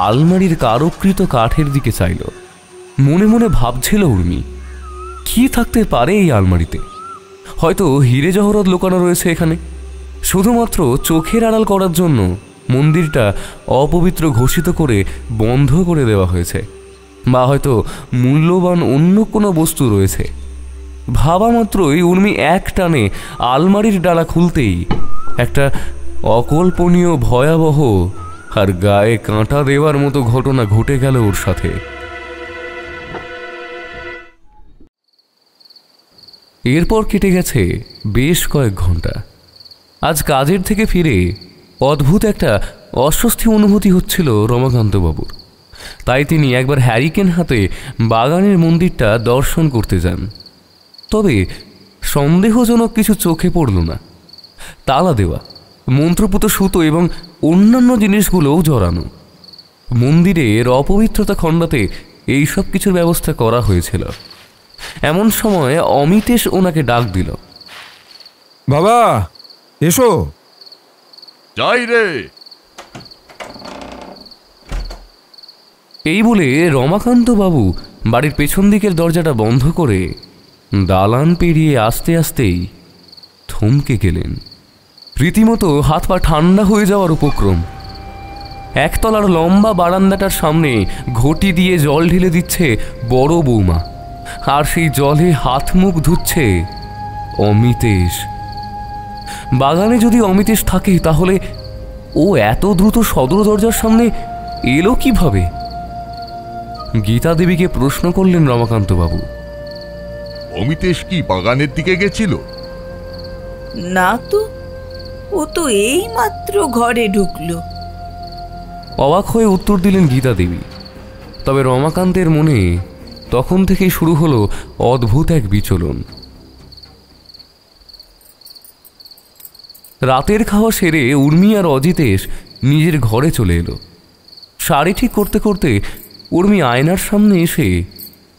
A: আলমারির কারুকৃত কাঠের দিকে চাইল। মনে মনে ভাবছিল উর্মি, কি থাকতে পারে এই আলমারিতে? হয়তো হিরে জহরত লুকানো রয়েছে এখানে। শুধুমাত্র চোখের আড়াল করার জন্য মন্দিরটা অপবিত্র ঘোষিত করে বন্ধ করে দেওয়া হয়েছে, বা হয়তো মূল্যবান অন্য কোনো বস্তু রয়েছে। ভাবা মাত্রই উর্মি এক টানে আলমারির ডালা খুলতেই একটা অকল্পনীয় ভয়াবহ আর গায়ে কাঁটা দেওয়ার মতো ঘটনা ঘটে গেল ওর সাথে। এরপর কেটে গেছে বেশ কয়েক ঘন্টা। আজ কাজের থেকে ফিরে অদ্ভুত একটা অস্বস্তি অনুভূতি হচ্ছিল রমাকান্তবাবুর। তাই তিনি একবার হ্যারিকেন হাতে বাগানের মন্দিরটা দর্শন করতে যান। তবে সন্দেহজনক কিছু চোখে পড়ল না। তালা দেওয়া, মন্ত্রপুত সুতো এবং অন্যান্য জিনিসগুলোও জড়ানো। মন্দিরের অপবিত্রতা খণ্ডাতে এইসব কিছুর ব্যবস্থা করা হয়েছিল। এমন সময় অমিতেশ ওনাকে ডাক দিল।
J: বাবা এসো।
I: যাই রে।
A: এই বলে রমাকান্ত বাবু বাড়ির পেছন দিকের দরজাটা বন্ধ করে দালান পেরিয়ে আস্তে আস্তেই থমকে গেলেন। রীতিমতো হাত পা ঠান্ডা হয়ে যাওয়ার উপক্রম। একতলার লম্বা বারান্দাটার সামনে ঘটি দিয়ে জল ঢেলে দিচ্ছে বড় বৌমা, আর সেই জলে হাত মুখ ধুচ্ছে অমিতেশ। বাগানে যদি অমিতেশ থাকে তাহলে ও এত দ্রুত সদর দরজার সামনে এলো কিভাবে? গীতা দেবীকে প্রশ্ন করলেন রমাকান্তবাবু।
I: অমিতেশ কি বাগানের দিকে গেছিল?
B: না তো, ও তো এই মাত্র ঘরে ঢুকলো।
A: অবাক হয়ে উত্তর দিলেন গীতা দেবী। তবে রমাকান্তের মনে তখন থেকেই শুরু হলো অদ্ভুত এক বিচলন। রাতের খাওয়া সেরে উর্মি আর অজিতেশ নিজের ঘরে চলে এলো। শাড়ি ঠিক করতে করতে উর্মি আয়নার সামনে এসে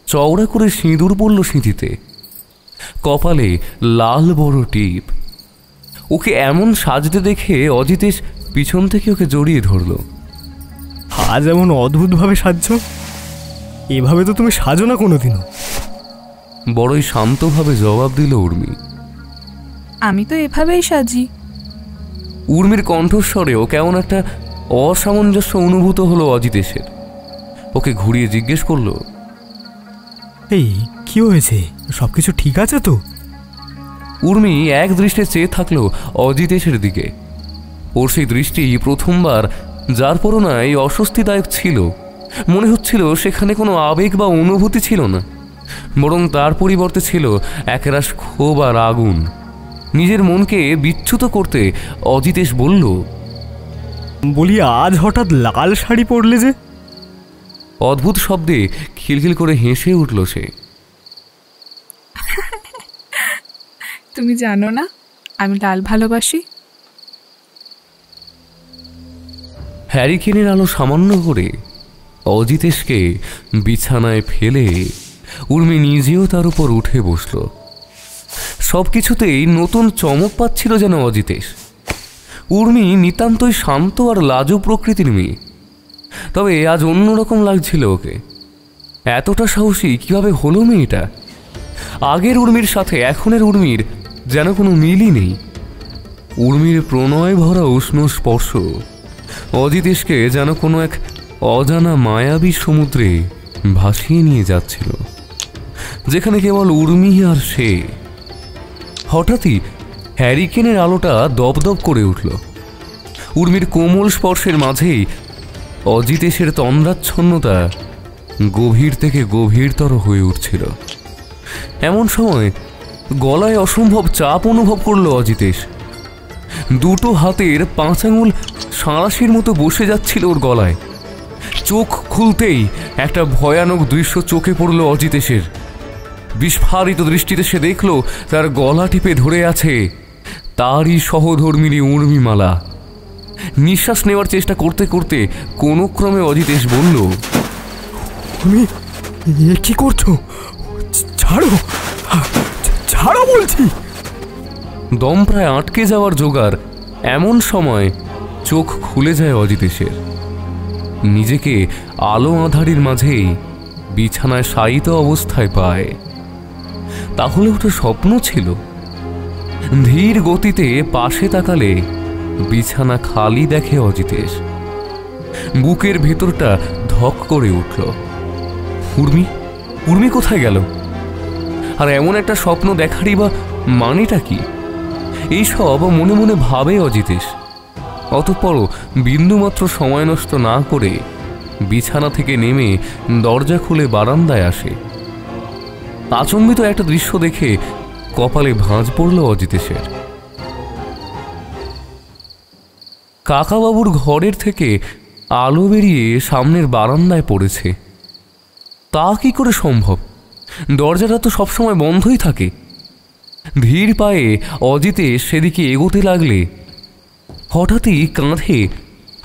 A: চওড়া করে সিঁদুর পড়ল সিঁথিতে, কপালে লাল বড় টিপ। ওকে এমন সাজতে দেখে অজিতেশ পিছন থেকে ওকে জড়িয়ে ধরল।
D: আজ এমন অদ্ভুতভাবে সাজছ, এভাবে তো তুমি সাজো না কোনোদিনও।
A: বড়ই শান্তভাবে জবাব দিল উর্মি।
F: আমি তো এভাবেই সাজি।
A: উর্মির কণ্ঠস্বরেও কেমন একটা অসামঞ্জস্য অনুভূত হলো অজিতেশের। ওকে ঘুরিয়ে জিজ্ঞেস করল,
D: এই কি হয়েছে, সবকিছু ঠিক আছে তো?
A: উর্মি এক দৃষ্টিতে চেয়ে থাকলো অজিতেশের দিকে। ওর সেই দৃষ্টি প্রথমবার যার পরনায় অস্বস্তিদায়ক ছিল। মনে হচ্ছিল সেখানে কোনো আবেগ বা অনুভূতি ছিল না, বরং তার পরিবর্তে ছিল একরাশ ক্ষোভ আর আগুন। নিজের মনকে বিচ্যুত করতে অজিতেশ বলল,
D: বলি আজ হঠাৎ লাল শাড়ি পরলে যে?
A: অদ্ভুত শব্দে খিলখিল করে হেসে উঠল সে।
F: তুমি জানো না আমি লাল ভালোবাসি।
A: হ্যারিকেনের আলো সামান্য করে অজিতেশকে বিছানায় ফেলে উর্মি নিজেও তার উপর উঠে বসল। সবকিছুতেই নতুন চমক পাচ্ছিল যেন অজিতেশ। উর্মি নিতান্তই শান্ত আর লাজুক প্রকৃতির মেয়ে, তবে আজ অন্যরকম লাগছিল ওকে। এতটা সাহসী কিভাবে হলো মেয়েটা? আগের উর্মির সাথে এখনের উর্মির যেন কোনো মিলই নেই। উর্মির প্রণয় ভরা উষ্ণ স্পর্শ অজিতেশকে যেন কোনো এক অজানা মায়াবী সমুদ্রে ভাসিয়ে নিয়ে যাচ্ছিল, যেখানে কেবল উর্মি আর সে। হঠাৎই হ্যারিকেনের আলোটা দপদপ করে উঠল। উর্মির কোমল স্পর্শের মাঝেই অজিতেশের তন্দ্রাচ্ছন্নতা গভীর থেকে গভীরতর হয়ে উঠছিল। এমন সময় গলায় অসম্ভব চাপ অনুভব করল অজিতেশ। দুটো হাতের 5 আঙুল সাঁড়াশির মতো বসে যাচ্ছিল ওর গলায়। চোখ খুলতেই একটা ভয়ানক দৃশ্য চোখে পড়ল অজিতেশের। বিস্ফারিত দৃষ্টিতে সে দেখল তার গলা টিপে ধরে আছে তারই সহধর্মিণী উর্মিমালা। নিঃশ্বাস নেওয়ার চেষ্টা করতে করতে কোনো ক্রমে অজিতেশ বলল,
D: তুমি কি করছো? ছাড়ো, ছাড়ো বলছি।
A: দম প্রায় আটকে যাওয়ার জোগাড় এমন সময় চোখ খুলে যায় অজিতেশের। নিজেকে আলো আঁধারির মাঝেই বিছানায় শায়িত অবস্থায় পায়। তাহলে ওটা স্বপ্ন ছিল? ধীর গতিতে পাশে তাকালে বিছানা খালি দেখে অজিতেশ। বুকের ভেতরটা ধক করে উঠল। উর্মি কোথায় গেল? আর এমন একটা স্বপ্ন দেখারই বা মানেটা কি? এইসব মনে মনে ভাবে অজিতেশ। অতঃপর বিন্দুমাত্র সময় নষ্ট না করে বিছানা থেকে নেমে দরজা খুলে বারান্দায় আসে। আচম্বিত একটা দৃশ্য দেখে কপালে ভাঁজ পড়ল অজিতেশের। কাকাবাবুর ঘরের থেকে আলো বেরিয়ে সামনের বারান্দায় পড়েছে। তা কি করে সম্ভব? দরজাটা তো সবসময় বন্ধই থাকে। ধীর পায়ে অজিতেশ সেদিকে এগোতে লাগলে হঠাৎই কাঁধে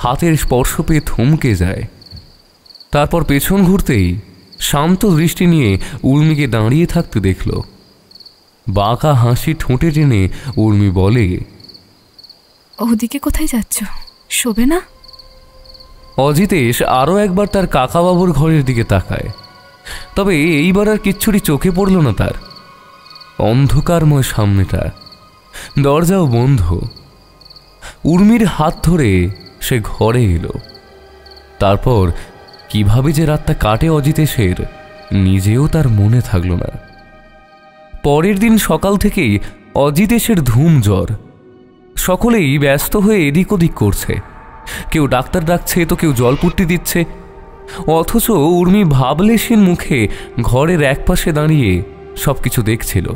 A: হাতের স্পর্শ পেয়ে থমকে যায়। তারপর পেছন ঘুরতেই শান্ত দৃষ্টি নিয়ে উর্মিকে দাঁড়িয়ে থাকতে দেখল। বাঁকা হাসি ঠোঁটে টেনে উর্মি বলে,
F: ওদিকে কোথায় যাচ্ছ? শোবে না?
A: অজিতেশ আরও একবার তার কাকাবাবুর ঘরের দিকে তাকায়। তবে এইবার আর কিচ্ছুটি চোখে পড়ল না তার। অন্ধকারময় সামনেটা, দরজাও বন্ধ। উর্মির হাত ধরে সে ঘরে এলো। তারপর কিভাবে যে রাতটা কাটে অজিতেশের নিজেও তার মনে থাকল না। পরের দিন সকাল থেকেই অজিতেশের ধুম জ্বর। সকলেই ব্যস্ত হয়ে এদিক ওদিক করছে। কেউ ডাক্তার ডাকছে তো কেউ জলপুট্টি দিচ্ছে। অথচ উর্মি ভাবলেশীন মুখে ঘরের একপাশে দাঁড়িয়ে সবকিছু দেখছিল।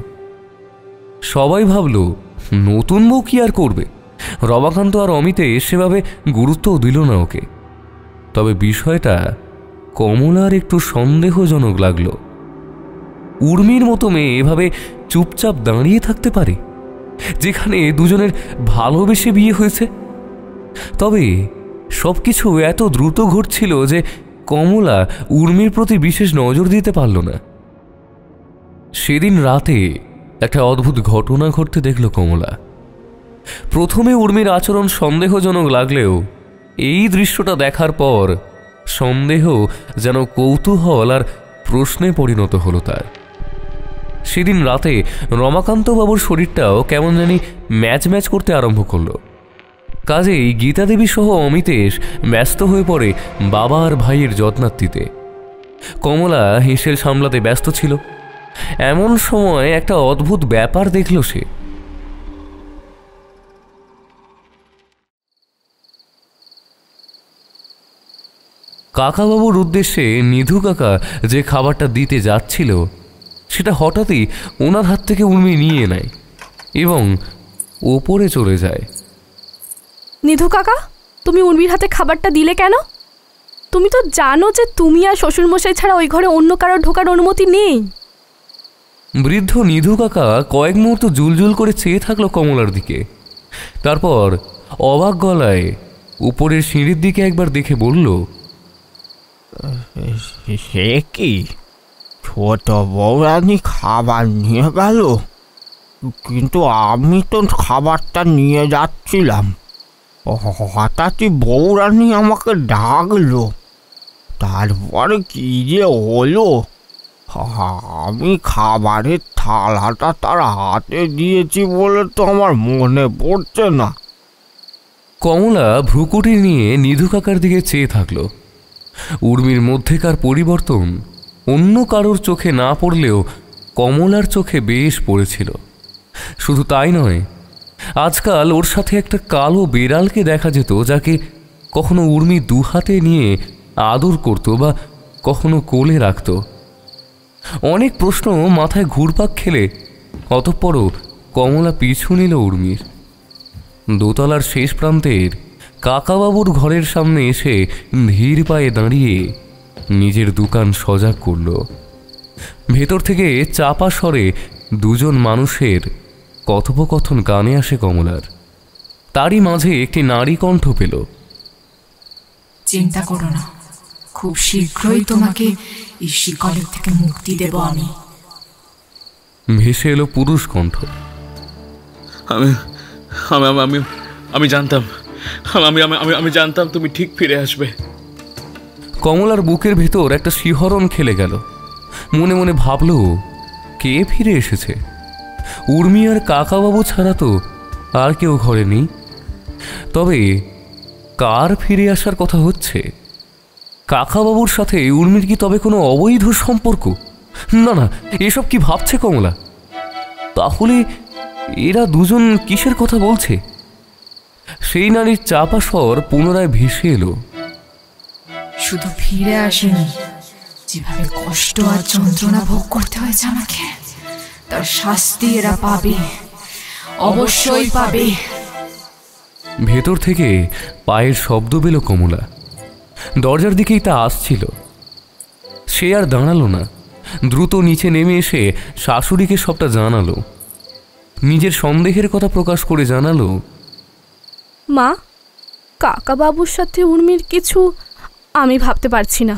A: সবাই ভাবল নতুন বউ কি আর করবে। রমাকান্ত আর অমিতে সেভাবে গুরুত্বও দিল না ওকে। তবে বিষয়টা কমলার একটু সন্দেহজনক লাগলো। উর্মির মতো মেয়ে এভাবে চুপচাপ দাঁড়িয়ে থাকতে পারে, যেখানে দুজনের ভালোবেসে বিয়ে হয়েছে? তবে সবকিছু এত দ্রুত ঘটছিল যে কমলা উর্মির প্রতি বিশেষ নজর দিতে পারল না। সেদিন রাতে একটা অদ্ভুত ঘটনা ঘটতে দেখল কমলা। প্রথমে উর্মির আচরণ সন্দেহজনক লাগলেও এই দৃশ্যটা দেখার পর সন্দেহ যেন কৌতূহল আর প্রশ্নে পরিণত হলো তার। সেদিন রাতে রমাকান্তবাবুর শরীরটাও কেমন জানি ম্যাচ ম্যাচ করতে আরম্ভ করলো। কাজেই গীতা দেবী সহ অমিতেশ ব্যস্ত হয়ে পড়ে বাবা আর ভাইয়ের যত্নার্থীতে। কমলা হেসেল সামলাতে ব্যস্ত ছিল। এমন সময় একটা অদ্ভুত ব্যাপার দেখল সে। কাকাবাবুর উদ্দেশ্যে নিধু কাকা যে খাবারটা দিতে যাচ্ছিল সেটা হঠাৎই ওনার হাত থেকে উর্মি নিয়ে নেয় এবং ওপরে চলে যায়।
C: নিধু কাকা, তুমি উর্মির হাতে খাবারটা দিলে কেন? তুমি তো জানো যে তুমি আর শ্বশুরমশাই ছাড়া ওই ঘরে অন্য কারোর ঢোকার অনুমতি নেই।
A: বৃদ্ধ নিধু কাকা কয়েক মুহূর্ত জুলজুল করে চেয়ে থাকলো কমলার দিকে। তারপর অবাক গলায় উপরের সিঁড়ির দিকে একবার দেখে বলল,
K: সে কি, ছোট বউরানী খাবার নিয়ে গেল? কিন্তু আমি তো খাবারটা নিয়ে যাচ্ছিলাম, হঠাৎই বউরানী আমাকে ডাকলো। তারপরে কি যে হলো, আমি খাবারের থালাটা তার হাতে দিয়েছি বলে তো আমার মনে পড়ছে না।
A: কমলা ভ্রুকুটি নিয়ে নিধু কাকার দিকে চেয়ে থাকল। উর্মির মধ্যেকার পরিবর্তন অন্য কারোর চোখে না পড়লেও কমলার চোখে বেশ পড়েছিল। শুধু তাই নয়, আজকাল ওর সাথে একটা কালো বেড়ালকে দেখা যেত, যাকে কখনো উর্মি দু হাতে নিয়ে আদর করত বা কখনো কোলে রাখত। অনেক প্রশ্ন মাথায় ঘুরপাক খেলে অতঃপরও কমলা পিছু নিল উর্মির। দোতলার শেষ প্রান্তের কাকাবাবুর ঘরের সামনে এসে ধীর পায়ে দাঁড়িয়ে নিজের দোকান সজাগ করল। ভেতর থেকে চাপা স্বরে দুজন মানুষের কথোপকথন কানে আসে কমলার। তারই মাঝে একটি নারী কণ্ঠ পেল,
G: চিন্তা করো না, খুব শীঘ্রই তোমাকে এই শিকলের থেকে মুক্তি দেব আমি।
A: ভেসে এলো পুরুষ কণ্ঠ,
E: আমি আমি আমি আমি জানতাম আমি আমি আমি জানতাম তুমি ঠিক ফিরে আসবে।
A: কমলার বুকের ভেতর একটা শিহরণ খেলে গেল। মনে মনে ভাবল, কে ফিরে এসেছে? উর্মি আর কাকাবাবু ছাড়া তো আর কেউ ঘরে নেই। তবে কার ফিরে আসার কথা হচ্ছে? কাকাবাবুর সাথে উর্মির কি তবে কোনো অবৈধ সম্পর্ক? না না, এসব কি ভাবছে কমলা? তাহলে এরা দুজন কিসের কথা বলছে? সেই নারীর চাপা স্বর পুনরায় ভেসে এলো,
G: শুধু ফিরে আসেনি, যেভাবে কষ্ট আর যন্ত্রণা ভোগ করতে হয়েছে আমাকে, তার শাস্তি এরা পাবে, অবশ্যই পাবে।
A: ভেতর থেকে পায়ের শব্দ পেল কমলা। দরজার দিকেই তা আসছিল। সে আর দাঁড়ালো না, দ্রুত নিচে নেমে এসে শাশুড়িকে সবটা জানালো। নিজের সন্দেহের কথা প্রকাশ করে জানালো,
C: মা, কাকাবাবুর সাথে উর্মির কিছু আমি ভাবতে পারছি না,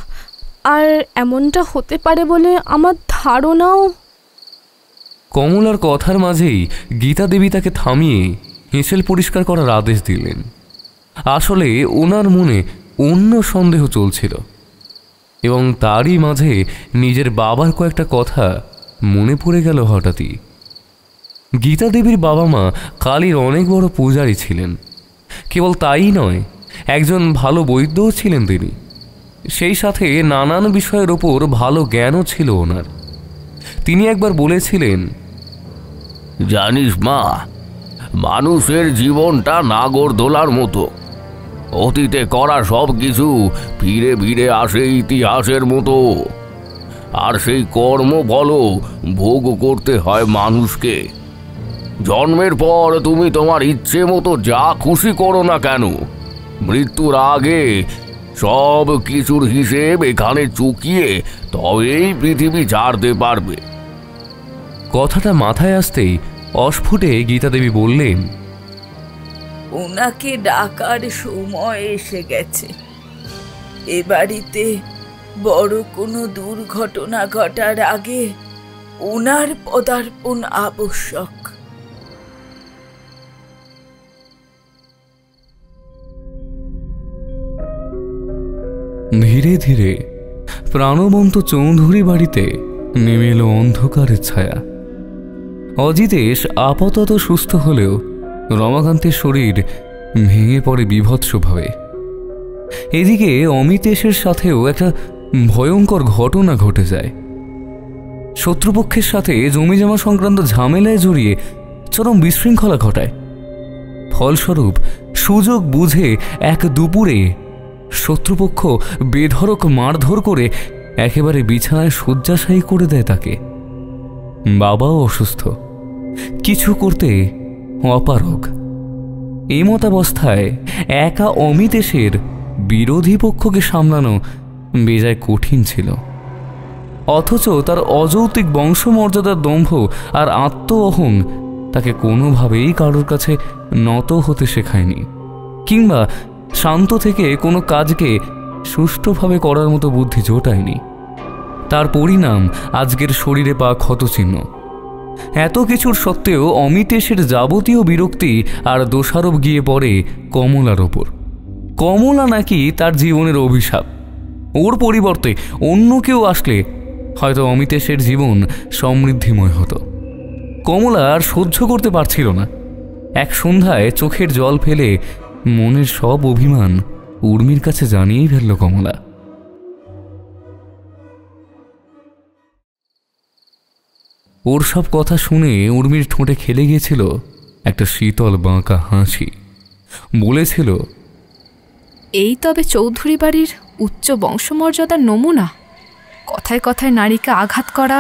C: আর এমনটা হতে পারে বলে আমার ধারণাও।
A: কমলার কথার মাঝেই গীতা দেবী তাকে থামিয়ে হেঁসেল পরিষ্কার করার আদেশ দিলেন। আসলে ওনার মনে অন্য সন্দেহ চলছিল এবং তারই মাঝে নিজের বাবার কয়েকটা কথা মনে পড়ে গেল হঠাৎই। গীতা দেবীর বাবা মা কালীর অনেক বড় পূজারী ছিলেন। কেবল তাই নয়, একজন ভালো বৈদ্যও ছিলেন তিনি। সেই সাথে নানান বিষয়ের ওপর ভালো জ্ঞানও ছিল ওনার। তিনি একবার বলেছিলেন,
I: জানিস মা, মানুষের জীবনটা নাগরদোলার মতো। অতীতে করা সব কিছু ফিরে ফিরে আসে ইতিহাসের মতো, আর সেই কর্মফলও ভোগ করতে হয় মানুষকে। জন্মের পর তুমি তোমার ইচ্ছে মতো যা খুশি করো না কেন, মৃত্যুর আগে সব কিছুর হিসেব এখানে চুকিয়ে তবেই পৃথিবী ছাড়তে পারবে।
A: কথাটা মাথায় আসতেই অস্ফুটে গীতা দেবী বললেন,
B: ওনাকে ডাকার সময় এসে গেছে। এ বাড়িতে বড় কোনো দুর্ঘটনা ঘটার আগে ওনার পদার্পণ আবশ্যক।
A: ধীরে ধীরে প্রাণবন্ত চৌধুরী বাড়িতে নেমে এলো অন্ধকারের ছায়া। অজিতেশ আপাতত সুস্থ হলেও রমাকান্তের শরীর ভেঙে পড়ে বীভৎসভাবে। এদিকে অমিতেশের সাথেও একটা ভয়ঙ্কর ঘটনা ঘটে যায়। শত্রুপক্ষের সাথে জমিজমা সংক্রান্ত ঝামেলায় জড়িয়ে চরম বিশৃঙ্খলা ঘটায়। ফলস্বরূপ সুযোগ বুঝে এক দুপুরে শত্রুপক্ষ বেধড়ক মারধর করে একেবারে বিছানায় শয্যাশায়ী করে দেয় তাকে। বাবাও অসুস্থ, কিছু করতে অপারগ। এই মতাবস্থায় একা অমিতেশের বিরোধী পক্ষকে সামলানো বেজায় কঠিন ছিল। অথচ তার অযৌক্তিক বংশমর্যাদার দম্ভ আর আত্ম অহং তাকে কোনোভাবেই কারোর কাছে নত হতে শেখায়নি, কিংবা শান্ত থেকে কোনো কাজকে সুষ্ঠুভাবে করার মতো বুদ্ধি জোটায়নি। তার পরিণাম আজকের শরীরে পাওয়া ক্ষতচিহ্ন। এত কিছুর সত্ত্বেও অমিতেশের যাবতীয় বিরক্তি আর দোষারোপ গিয়ে পড়ে কমলার ওপর। কমলা নাকি তার জীবনের অভিশাপ। ওর পরিবর্তে অন্য কেউ আসলে হয়তো অমিতেশের জীবন সমৃদ্ধিময় হতো। কমলা আর সহ্য করতে পারছিল না। এক সন্ধ্যায় চোখের জল ফেলে মনের সব অভিমান উর্মির কাছে জানিয়েই ফেলল কমলা। ওর সব কথা শুনে উর্মির ঠোঁটে খেলে গিয়েছিল একটা শীতল বাঁকা হাসি। বলেছিল,
F: এই তবে চৌধুরী বাড়ির উচ্চ বংশমর্যাদার নমুনা। কথায় কথায় নারীকে আঘাত করা,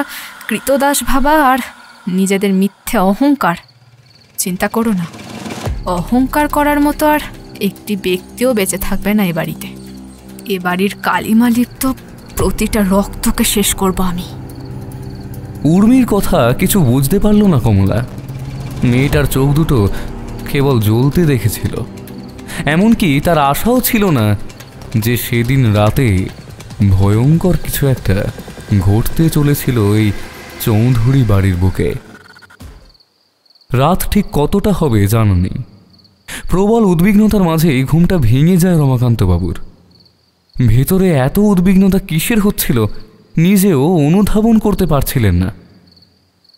F: কৃতদাস ভাবা আর নিজেদের মিথ্যে অহংকার। চিন্তা করো না, অহংকার করার মতো আর একটি ব্যক্তিও বেঁচে থাকবে না এ বাড়িতে। এ বাড়ির কালিমা লিপ্ত প্রতিটা রক্তকে শেষ করব আমি।
A: উর্মির কথা কিছু বুঝতে পারল না কমলা। মেয়েটার চোখ দুটো কেবল জ্বলতে দেখেছিল। এমনকি তার আশাও ছিল না যে সেদিন রাতে ভয়ঙ্কর কিছু একটা ঘটতে চলেছিল এই চৌধুরী বাড়ির বুকে। রাত ঠিক কতটা হবে জানা নেই। প্রবল উদ্বিগ্নতার মাঝে ঘুমটা ভেঙে যায় রমাকান্তবাবুর। ভেতরে এত উদ্বিগ্নতা কিসের হচ্ছিল নিজেও অনুধাবন করতে পারছিলেন না।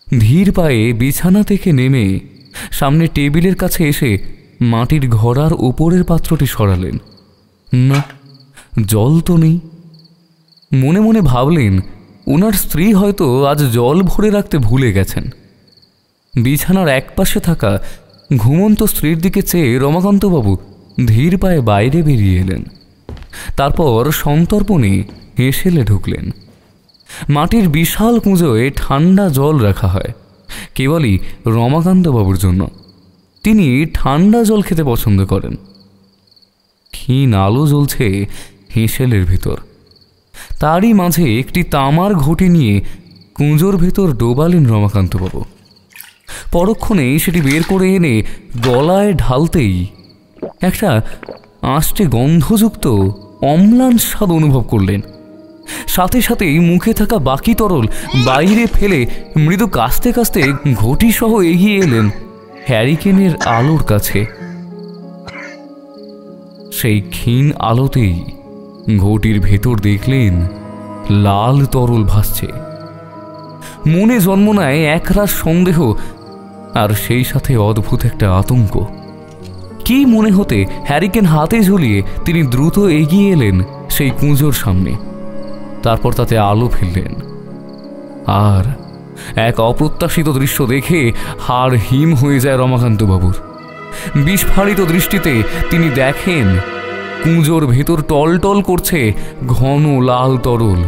A: ধীর পায়ে বিছানা থেকে নেমে সামনে টেবিলের কাছে এসে মাটির ঘড়ার উপরের পাত্রটি সরালেন। না, জল তো নেই। মনে মনে ভাবলেন ওনার স্ত্রী হয়তো আজ জল ভরে রাখতে ভুলে গেছেন। বিছানার একপাশে থাকা ঘুমন্ত স্ত্রীর দিকে চেয়ে রমাকান্তবাবু ধীর পায়ে বাইরে বেরিয়ে এলেন। তারপর সন্তর্পণে হেসেলে ঢুকলেন। মাটির বিশাল কুঁজোয় ঠান্ডা জল রাখা হয় কেবলই রমাকান্তবাবুর জন্য। তিনি ঠান্ডা জল খেতে পছন্দ করেন। ক্ষীণ আলো জ্বলছে হেসেলের ভেতর। তারই মাঝে একটি তামার ঘটি নিয়ে কুঁজোর ভেতর ডোবালেন রমাকান্তবাবু। পরক্ষণেই সেটি বের করে এনে গলায় ঢালতেই একটা আষ্টে গন্ধযুক্ত অম্লান স্বাদ অনুভব করলেন। সাথে সাথেই মুখে থাকা বাকি তরল বাইরে ফেলে মৃদু কাস্তে কাস্তে ঘটি সহ এগিয়ে এলেন হ্যারিকেনের আলোর কাছে। সেই ক্ষীণ আলোতেই ঘটির ভেতর দেখলেন লাল তরল ভাসছে। মনে জন্ম নেয় একরাশ সন্দেহ আর সেই সাথে অদ্ভুত একটা আতঙ্ক। কি মনে হতে হ্যারিকেন হাতে ঝুলিয়ে তিনি দ্রুত এগিয়ে এলেন সেই কুঁজোর সামনে। তারপর তাতে আলো ফেললেন। আর এক অপ্রত্যাশিত দৃশ্য দেখে হাড় হিম হয়ে যায় রমাকান্তবাবুর। বিস্ফারিত দৃষ্টিতে তিনি দেখেন কুঁজোর ভেতর টলটল করছে ঘন লাল তরল,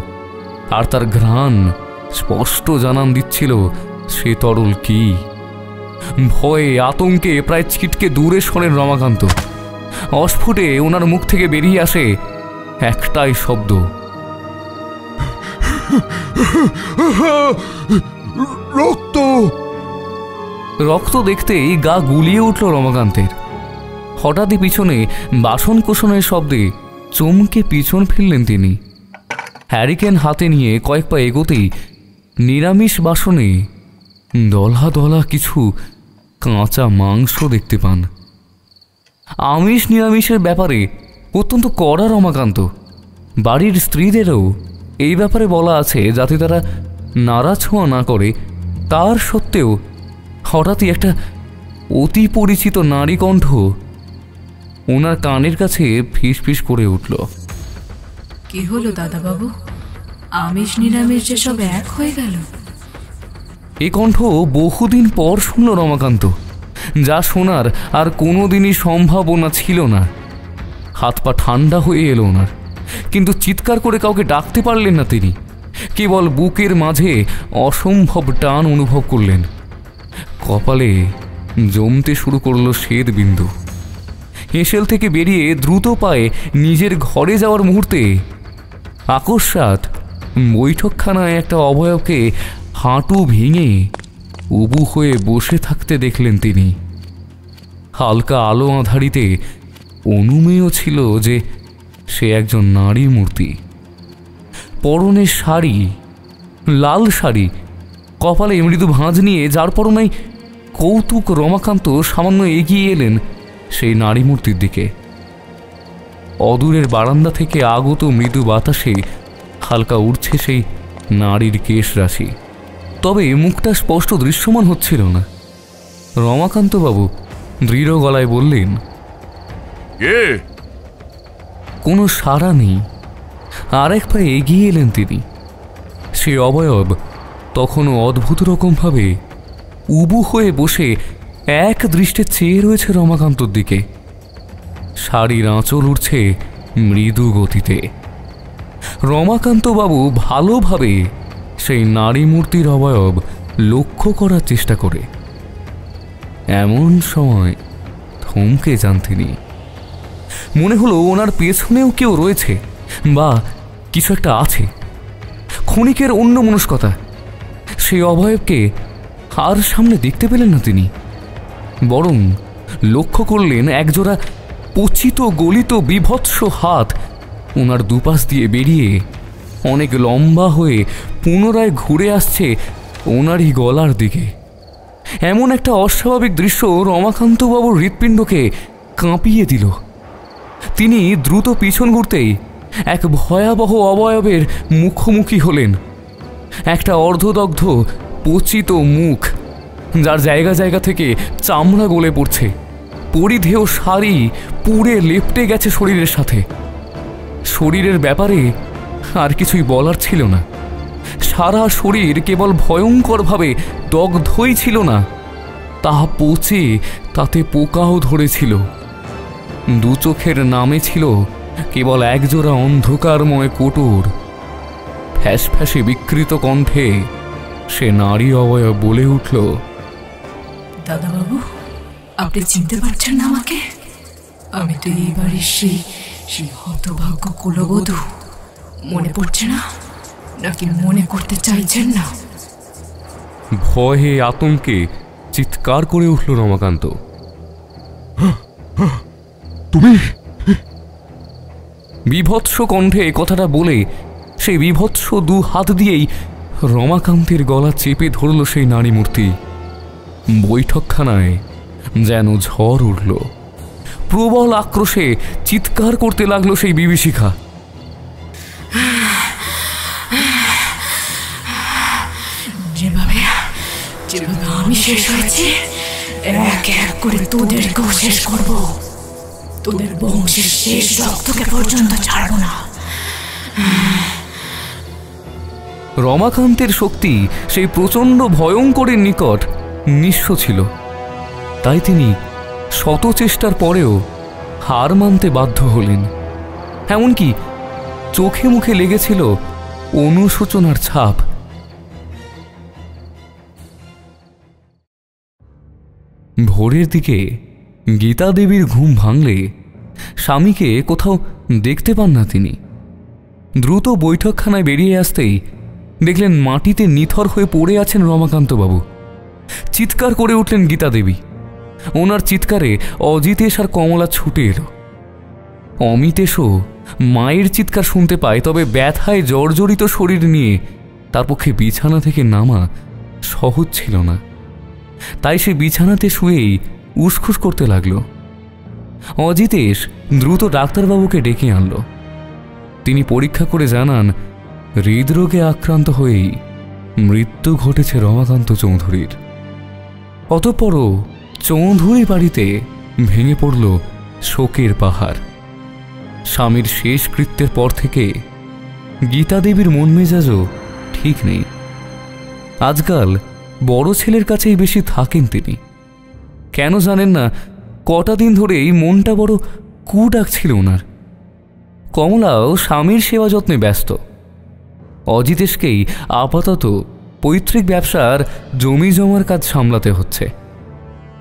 A: আর তার ঘ্রাণ স্পষ্ট জানান দিচ্ছিল সে তরল কি। ভয়ে আতঙ্কে প্রায় ছিটকে দূরে সরেন রমাকান্ত। অস্ফুটে ওনার মুখ থেকে বেরিয়ে আসে একটাই শব্দ,
I: রক্ত।
A: রক্ত দেখতেই গা গুলিয়ে উঠল রমাকান্তের। হঠাৎই পিছনে বাসন কোষণের শব্দে চমকে পিছন ফিরলেন তিনি। হ্যারিকেন হাতে নিয়ে কয়েক পা এগোতেই নিরামিষ বাসনে দলা দলা কিছু কাঁচা মাংস দেখতে পান। আমিষ নিরামিষের ব্যাপারে অত্যন্ত কড়া রমাকান্ত। বাড়ির স্ত্রীদেরও এই ব্যাপারে বলা আছে যাতে তারা নাড়াছোঁয়া না করে। তার সত্ত্বেও হঠাৎই একটা অতি পরিচিত নারী কণ্ঠ ওনার কানের কাছে ফিস ফিস করে উঠল।
G: কি হলো দাদাবাবু, আমিষ নিরামিষ যে সব এক হয়ে গেল?
A: এই কণ্ঠ বহুদিন পর শুনল রমাকান্ত, যা শোনার আর কোনোদিনই সম্ভাবনা ছিল না। হাত পা ঠান্ডা হয়ে এলো ওনার, কিন্তু চিৎকার করে কাউকে ডাকতে পারলেন না তিনি। কেবল বুকের মাঝে অসম্ভব টান অনুভব করলেন। কপালে জমতে শুরু করলো শ্বেত বিন্দু। হেঁসেল থেকে বেরিয়ে দ্রুত পায়ে নিজের ঘরে যাওয়ার মুহূর্তে আকস্মাৎ বৈঠকখানায় একটা অবয়বকে হাঁটু ভেঙে উবু হয়ে বসে থাকতে দেখলেন তিনি। হালকা আলো আঁধারিতে অনুমেয় ছিল যে সে একজন নারী মূর্তি। পরনে শাড়ি, লাল শাড়ি, কপালে মৃদু ভাঁজ নিয়ে, যার পরনাই কৌতুক। রমাকান্ত সামান্য এগিয়ে এলেন সেই নারী মূর্তির দিকে। অদূরের বারান্দা থেকে আগত মৃদু বাতাসে হালকা উড়ছে সেই নারীর কেশ রাশি, তবে মুখটা স্পষ্ট দৃশ্যমান হচ্ছিল না। রমাকান্তবাবু দৃঢ় গলায় বললেন, কোনো সাড়া নেই। আর এক পায়ে এগিয়ে এলেন তিনি। সে অবয়ব তখনও অদ্ভুত রকমভাবে উবু হয়ে বসে এক দৃষ্টে চেয়ে রয়েছে রমাকান্তর দিকে। শাড়ির আঁচল উঠছে মৃদু গতিতে। রমাকান্তবাবু ভালোভাবে সেই নারী মূর্তির অবয়ব লক্ষ্য করার চেষ্টা করে। এমন সময় থমকে যান তিনি। মনে হলো ওনার পেছনেও কেউ রয়েছে বা কিছু একটা আছে। ক্ষণিকের অন্যমনস্কতা, সেই অবয়বকে আর সামনে দেখতে পেলেন না তিনি, বরং লক্ষ্য করলেন একজোড়া পচিত গলিত বিভৎস হাত ওনার দুপাশ দিয়ে বেরিয়ে অনেক লম্বা হয়ে পুনরায় ঘুরে আসছে ওনারই গলার দিকে। এমন একটা অস্বাভাবিক দৃশ্য রমাকান্তবাবুর হৃৎপিণ্ডকে কাঁপিয়ে দিল। তিনি দ্রুত পিছন ঘুরতেই এক ভয়াবহ অবয়বের মুখোমুখি হলেন। একটা অর্ধদগ্ধ পচিত মুখ, যার জায়গা জায়গা থেকে চামড়া গলে পড়ছে। পরিধেয় শাড়ি পুড়ে লেপ্টে গেছে শরীরের সাথে। শরীরের ব্যাপারে আর কিছুই বলার ছিল না। সারা শরীর কেবল ভয়ঙ্করভাবে দগ্ধই ছিল না, তা পচে তাতে পোকাও ধরেছিল। দু চোখের নামে ছিল কেবল একজোড়া অন্ধকারময় কোটর। ফ্যাস ফ্যাসে বিকৃত কণ্ঠে সে নারী অবয়ব বলে উঠল,
G: দাদাবাবু, আপনি চিনতে পারছেন না আমাকে? আমি তো এই বাড়ির সেই হতভাগ্য কুলবধূ। মনে পড়ছে না, নাকি মনে করতে চাইছেন না?
A: ভয়ে আতঙ্কে চিৎকার করে উঠল রমাকান্ত।
I: তুমি?
A: বিভৎস কণ্ঠে কথাটা বলে সেই বিভৎস দু হাত দিয়েই রমাকান্তের গলা চেপে ধরল সেই নারী মূর্তি। বৈঠকখানায় যেন ঝড় উঠল। প্রবল আক্রোশে চিৎকার করতে লাগলো সেই বিভীষিকা।
G: যেভাবে আমি শেষ হয়েছি, এক এক করে তোদেরকেও শেষ করব। তোদের বংশের শেষ রক্তকে পর্যন্ত ছাড়ব না।
A: রমাকান্তের শক্তি সেই প্রচণ্ড ভয়ঙ্করের নিকট নিঃস্ব ছিল। তাই তিনি শত চেষ্টার পরেও হার মানতে বাধ্য হলেন। এমনকি চোখে মুখে লেগেছিল অনুশোচনার ছাপ। ভোরের দিকে গীতা দেবীর ঘুম ভাঙলে স্বামীকে কোথাও দেখতে পান না তিনি। দ্রুত বৈঠকখানায় বেরিয়ে আসতেই দেখলেন মাটিতে নিথর হয়ে পড়ে আছেন রমাকান্তবাবু। চিৎকার করে উঠলেন গীতা দেবী। ওনার চিৎকারে অজিতেশ আর কমলা ছুটে এলো। অমিতেশও মায়ের চিৎকার শুনতে পায়, তবে ব্যথায় জর্জরিত শরীর নিয়ে তার পক্ষে বিছানা থেকে নামা সহজ ছিল না। তাই সে বিছানাতে শুয়েই উসখুস করতে লাগল। অজিতেশ দ্রুত ডাক্তারবাবুকে ডেকে আনল। তিনি পরীক্ষা করে জানান হৃদরোগে আক্রান্ত হয়েই মৃত্যু ঘটেছে রমাকান্ত চৌধুরীর। অতঃপরও চৌধুরী বাড়িতে ভেঙে পড়ল শোকের পাহাড়। স্বামীর শেষ কৃত্যের পর থেকে গীতা দেবীর মন মেজাজও ঠিক নেই। আজকাল বড় ছেলের কাছেই বেশি থাকেন তিনি। কেন জানেন না, কটা দিন ধরেই মনটা বড় কু ডাকছিল ওনার। কমলাও স্বামীর সেবা যত্নে ব্যস্ত। অজিতেশকেই আপাতত পৈতৃক ব্যবসার জমি জমার কাজ সামলাতে হচ্ছে।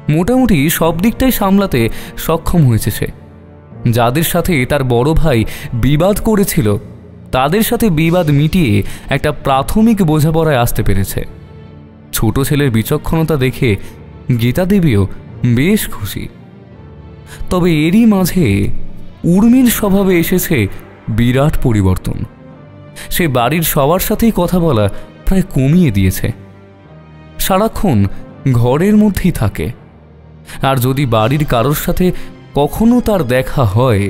A: মোটামুটি সব দিকটাই সামলাতে সক্ষম হয়েছে সে। যাদের সাথে তার বড় ভাই বিবাদ করেছিল তাদের সাথে বিবাদ মিটিয়ে একটা প্রাথমিক বোঝাপড়ায় আসতে পেরেছে। ছোট ছেলের বিচক্ষণতা দেখে গীতা দেবীও বেশ খুশি। তবে এরই মাঝে উর্মির স্বভাবে এসেছে বিরাট পরিবর্তন। সে বাড়ির সবার সাথেই কথা বলা প্রায় কমিয়ে দিয়েছে। সারাক্ষণ ঘরের মধ্যেই থাকে, আর যদি বাড়ির কারোর সাথে কখনো তার দেখা হয়,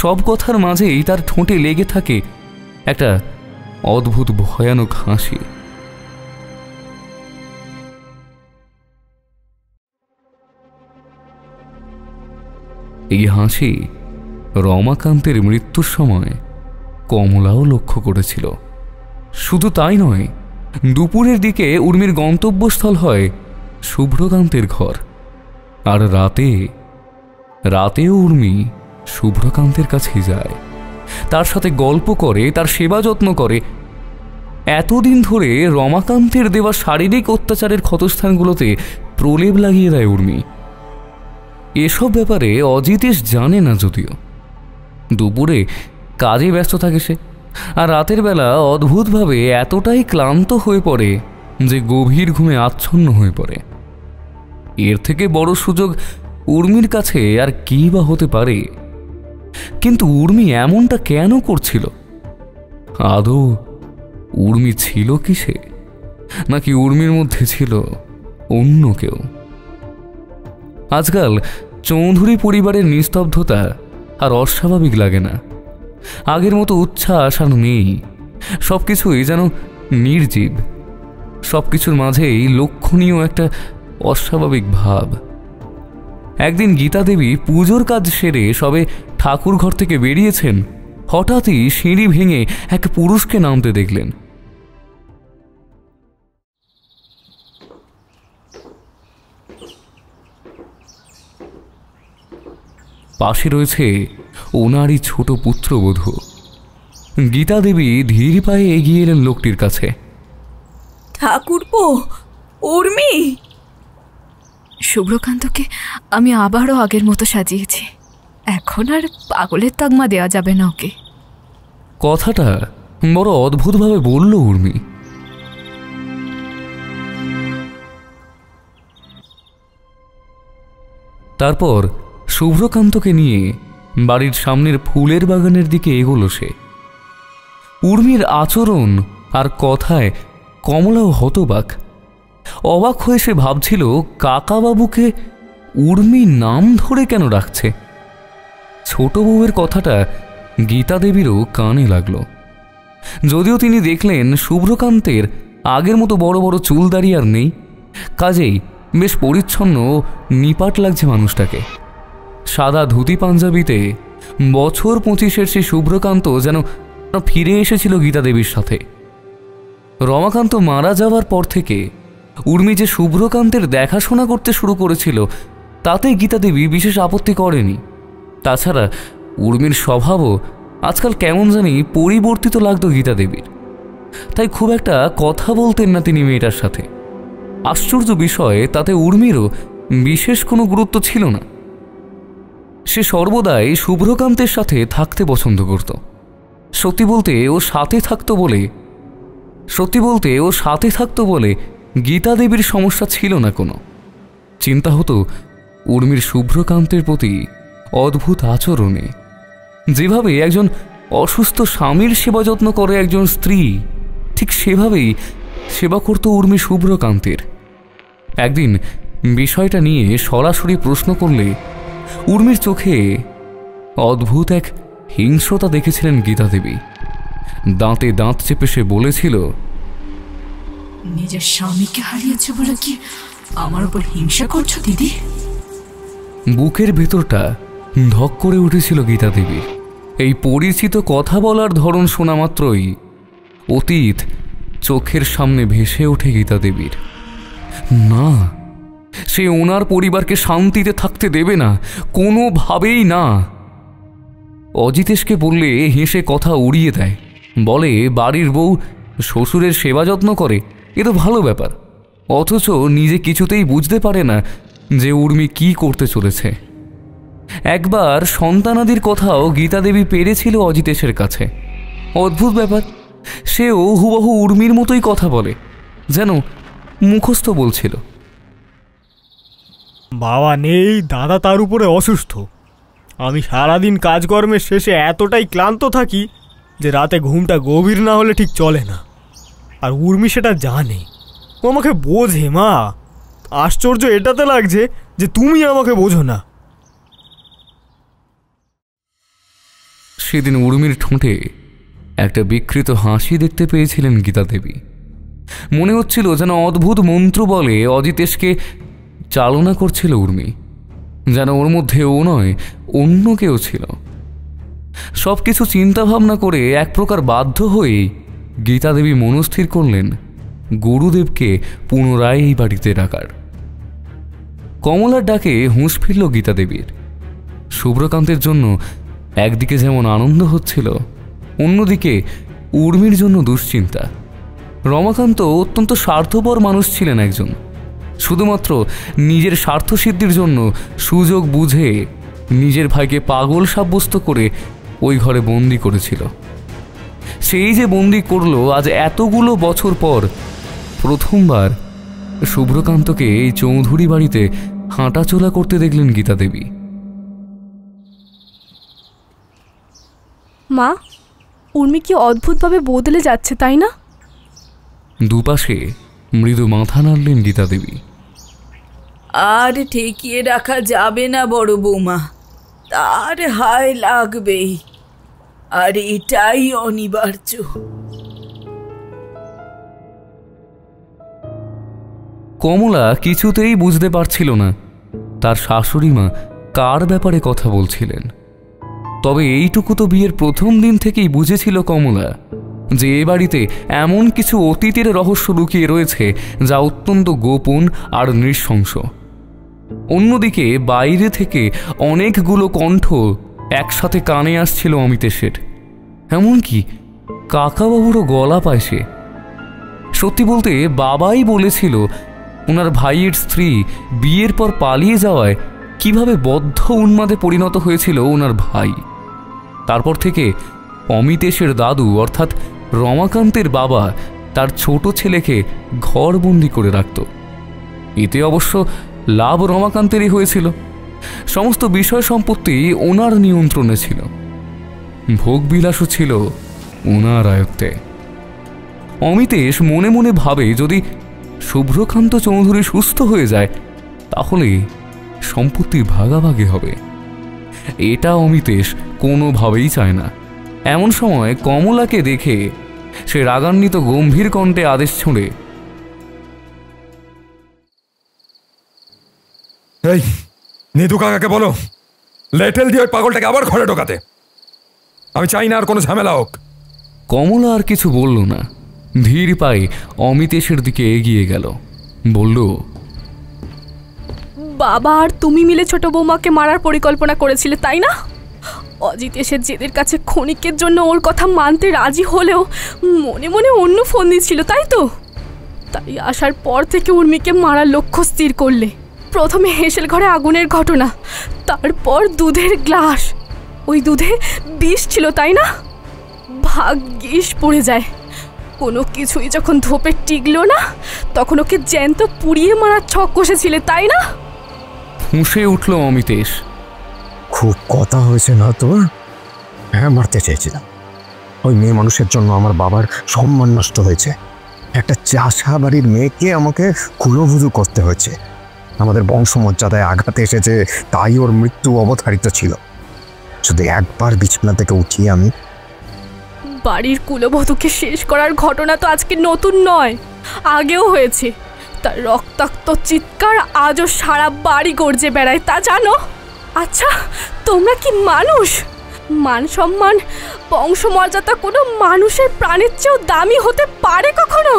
A: সব কথার মাঝেই তার ঠোঁটে লেগে থাকে একটা অদ্ভুত ভয়ানক হাসি। এই হাসি রমাকান্তের মৃত্যুর সময় কমলাও লক্ষ্য করেছিল। শুধু তাই নয়, দুপুরের দিকে উর্মির গন্তব্যস্থল হয় শুভ্রকান্তের ঘর। আর রাতেও উর্মি শুভ্রকান্তের কাছেই যায়, তার সাথে গল্প করে, তার সেবা যত্ন করে। এতদিন ধরে রমাকান্তের দেওয়া শারীরিক অত্যাচারের ক্ষতস্থানগুলোতে প্রলেপ লাগিয়ে দেয় উর্মি। এসব ব্যাপারে অজিতেশ জানে না যদিও। দুপুরে কাজে ব্যস্ত থাকে সে, আর রাতের বেলা অদ্ভুতভাবে এতটাই ক্লান্ত হয়ে পড়ে যে গভীর ঘুমে আচ্ছন্ন হয়ে পড়ে। এর থেকে বড় সুযোগ উর্মির কাছে আর কি বা হতে পারে? কিন্তু উর্মি এমনটা কেন করছিল? আদৌ উর্মি ছিল কি সে, নাকি উর্মির মধ্যে ছিল অন্য কেউ? আজকাল চৌধুরী পরিবারের নিস্তব্ধতা আর অস্বাভাবিক লাগে না। আগের মতো উচ্ছ্বাস আর নেই। সবকিছুই যেন নির্জীব। সবকিছুর মাঝেই লক্ষণীয় একটা অস্বাভাবিক ভাব। একদিন গীতা দেবী পুজোর কাজ সেরে সবে ঠাকুর ঘর থেকে বেরিয়েছেন, হঠাৎই সিঁড়ি ভেঙে এক পুরুষকে নামতে দেখলেন। পাশে রয়েছে ওনারই ছোট পুত্রবধূ। গীতা দেবী ধীর পায়ে এগিয়ে এলেন লোকটির কাছে।
B: ঠাকুরপো, উর্মি।
F: শুভ্রকান্তকে আমি আবারও আগের মতো সাজিয়েছি। এখন আর পাগলের তকমা দেওয়া যাবে না ওকে।
A: কথাটা বড় অদ্ভুতভাবে বলল উর্মি। তারপর শুভ্রকান্তকে নিয়ে বাড়ির সামনের ফুলের বাগানের দিকে এগোলো সে। উর্মির আচরণ আর কথায় কমলাও হতবাক। অবাক হয়ে সে ভাবছিল কাকাবাবুকে উর্মি নাম ধরে কেন ডাকছে। ছোট বউয়ের কথাটা গীতা দেবীরও কানে লাগলো। যদিও তিনি দেখলেন শুভ্রকান্তের আগের মতো বড় বড় চুল দাড়ি আর নেই, কাজেই বেশ পরিচ্ছন্ন নিপাট লাগছে মানুষটাকে। সাদা ধুতি পাঞ্জাবিতে বছর 25-এর সে শুভ্রকান্ত যেন ফিরে এসেছিল গীতা দেবীর সাথে। রমাকান্ত মারা যাওয়ার পর থেকে উর্মি যে শুভ্রকান্তের দেখাশোনা করতে শুরু করেছিল তাতে গীতা দেবী বিশেষ আপত্তি করেনি। তাছাড়া উর্মির স্বভাবও আজকাল কেমন জানি পরিবর্তিত লাগতো গীতা দেবীর। তাই খুব একটা কথা বলতেন না তিনি মেয়েটার সাথে। আশ্চর্য বিষয়ে তাতে উর্মিরও বিশেষ কোনো গুরুত্ব ছিল না। সে সর্বদাই শুভ্রকান্তের সাথে থাকতে পছন্দ করত। সত্যি বলতে ও সাথে থাকতো বলে গীতা দেবীর সমস্যা ছিল না কোনো। চিন্তা হতো উর্মির শুভ্রকান্তের প্রতি অদ্ভুত আচরণে। যেভাবে একজন অসুস্থ স্বামীর সেবা যত্ন করে একজন স্ত্রী, ঠিক সেভাবেই সেবা করত উর্মি শুভ্রকান্তের। একদিন বিষয়টা নিয়ে সরাসরি প্রশ্ন করলে উর্মির চোখে অদ্ভুত এক হিংস্রতা দেখেছিলেন গীতা দেবী। দাঁতে দাঁত চেপে সে বলেছিল,
G: নিজের স্বামীকে হারিয়েছে বলে কি আমার উপর হিংসা করছো দিদি?
A: বুকের ভেতরটা ধক করে উঠেছিল গীতা দেবীর। এই পরিচিত কথা বলার ধরন শোনা মাত্রই অতীত চোখের সামনে ভেসে ওঠে গীতা দেবীর। না, সে ওনার পরিবারকে শান্তিতে থাকতে দেবে না, কোনোভাবেই না। অজিতেশকে বললে হেসে কথা উড়িয়ে দেয়, বলে বাড়ির বউ শ্বশুরের সেবা যত্ন করে, এ তো ভালো ব্যাপার। অথচ নিজে কিছুতেই বুঝতে পারে না যে উর্মি কি করতে চলেছে। একবার সন্তানাদির কথাও গীতা দেবী পেরেছিল অজিতেশের কাছে। অদ্ভুত ব্যাপার, সেও হুবহু উর্মির মতোই কথা বলে, যেন মুখস্থ বলছিল।
D: বাবা নেই, দাদা তার উপরে অসুস্থ। আমি সারাদিন কাজকর্মের শেষে এতটাই ক্লান্ত থাকি যে রাতে ঘুমটা গভীর না হলে ঠিক চলে না। আর উর্মি সেটা জানে, ও আমাকে বোঝে। মা, আশ্চর্য এটাতে লাগছে যে তুমি আমাকে বোঝো না।
A: সেদিন উর্মির ঠোঁটে একটা বিকৃত হাসি দেখতে পেয়েছিলেন গীতা দেবী। মনে হচ্ছিল যেন অদ্ভুত মন্ত্র বলে অজিতেশকে চালনা করছিল উর্মি, যেন ওর মধ্যে ও নয় অন্য কেউ ছিল। সব কিছু চিন্তাভাবনা করে এক প্রকার বাধ্য হয়ে গীতা দেবী মনস্থির করলেন গুরুদেবকে পুনরায় এই বাড়িতে ডাকার। কমলার ডাকে হুঁশ ফিরল গীতা দেবীর। শুভ্রকান্তের জন্য একদিকে যেমন আনন্দ হচ্ছিল, অন্যদিকে উর্মির জন্য দুশ্চিন্তা। রমাকান্ত অত্যন্ত স্বার্থপর মানুষ ছিলেন একজন। শুধুমাত্র নিজের স্বার্থসিদ্ধির জন্য সুযোগ বুঝে নিজের ভাইকে পাগল সাব্যস্ত করে ওই ঘরে বন্দি করেছিল। সেই যে বন্দি করলো আজ এতগুলো বছর পর প্রথমবার শুভ্রকান্তকে এই চৌধুরী বাড়িতে হাঁটাচলা করতে দেখলেন গীতা দেবী।
C: মা, উর্মি কি অদ্ভুতভাবে বদলে যাচ্ছে, তাই না?
A: দুপাশে মৃদু মাথা নাড়লেন গীতা দেবী।
B: আর ঠেকিয়ে রাখা যাবে না বড় বৌমা, তার হায় লাগবেই, আর এটাই অনিবার্য।
A: কমলা কিছুতেই বুঝতে পারছিল না তার শাশুড়ি মা কার ব্যাপারে কথা বলছিলেন। তবে এইটুকু তো বিয়ের প্রথম দিন থেকেই বুঝেছিল কমলা যে এ বাড়িতে এমন কিছু অতীতের রহস্য লুকিয়ে রয়েছে যা অত্যন্ত গোপন আর নৃশংস। অন্যদিকে বাইরে থেকে অনেকগুলো কণ্ঠ একসাথে কানে আসছিল অমিতেশের, এমনকি কাকাবাবুরও গলা পায় সে। সত্যি বলতে বাবাই বলেছিল ওনার ভাইয়ের স্ত্রী বিয়ের পর পালিয়ে যাওয়ায় কিভাবে বদ্ধ উন্মাদে পরিণত হয়েছিল ওনার ভাই। তারপর থেকে অমিতেশের দাদু অর্থাৎ রমাকান্তের বাবা তার ছোট ছেলেকে ঘরবন্দি করে রাখত। এতে অবশ্য লাভ রমাকান্তেরই হয়েছিল। সমস্ত বিষয় সম্পত্তি ওনার নিয়ন্ত্রণে ছিল, ভোগবিলাসও ছিল ওনার আয়ত্তে। অমিতেশ মনে মনে ভাবে যদি শুভ্রকান্ত চৌধুরী সুস্থ হয়ে যায় তাহলে সম্পত্তির ভাগাভাগি হবে। এটা অমিতেশ কোনোভাবেই চায় না। এমন সময় কমলাকে দেখে সে রাগান্বিত গম্ভীর কণ্ঠে আদেশ ছুঁড়ে,
J: এই নিদু কাকাকে বলো লেটেল দিয়ে ওই পাগলটাকে আবার ঘরে ঢোকাতে। আমি চাই না আর কোনো ঝামেলা হোক।
A: কমলা আর কিছু বলল না, ধীর পায়ে অমিতেশের দিকে এগিয়ে গেল। বলল,
C: বাবা আর তুমি মিলে ছোট বৌমাকে মারার পরিকল্পনা করেছিলে, তাই না? অজিতেশের জেদের কাছে ক্ষণিকের জন্য ওর কথা মানতে রাজি হলেও মনে মনে অন্য ফোন দিচ্ছিল, তাই তো? তাই আসার পর থেকে উর্মিকে মারার লক্ষ্য স্থির করলে। প্রথমে হেসেল ঘরে আগুনের ঘটনা, তারপর দুধের গ্লাস। ওই দুধে বিষ ছিল, তাই না? ভাগ্যিস পড়ে যায়। কোনো কিছুই যখন ধোপে টিকলো না তখন ওকে জ্যান্ত পুড়িয়ে মারার ছক কষেছিলে, তাই না?
A: ফুঁসে উঠল অমিতেশ।
L: খুব কথা হয়েছে না তোর? হ্যাঁ, মারতে চেয়েছিলাম। ওই মেয়ে মানুষের জন্য আমার বাবার সম্মান নষ্ট হয়েছে। একটা চাষা বাড়ির মেয়েকে আমাকে কুলবুজু করতে হয়েছে। আমাদের বংশমর্যাদায় আঘাত এসেছে, তাই ওর মৃত্যু অবধারিত ছিল। শুধু একবার বিছানা থেকে উঠিয়ে আমি
C: বাড়ির কুলবধূকে শেষ করার ঘটনা তো আজকে নতুন নয়, আগেও হয়েছে। তার রক্তাক্ত চিৎকার আজও সারা বাড়ি গর্জে বেড়ায়, তা জানো? আচ্ছা, তোমরা কি মানুষ? মান সম্মান, বংশমর্যাদা কোনো মানুষের প্রাণের চেয়েও দামি হতে পারে কখনো?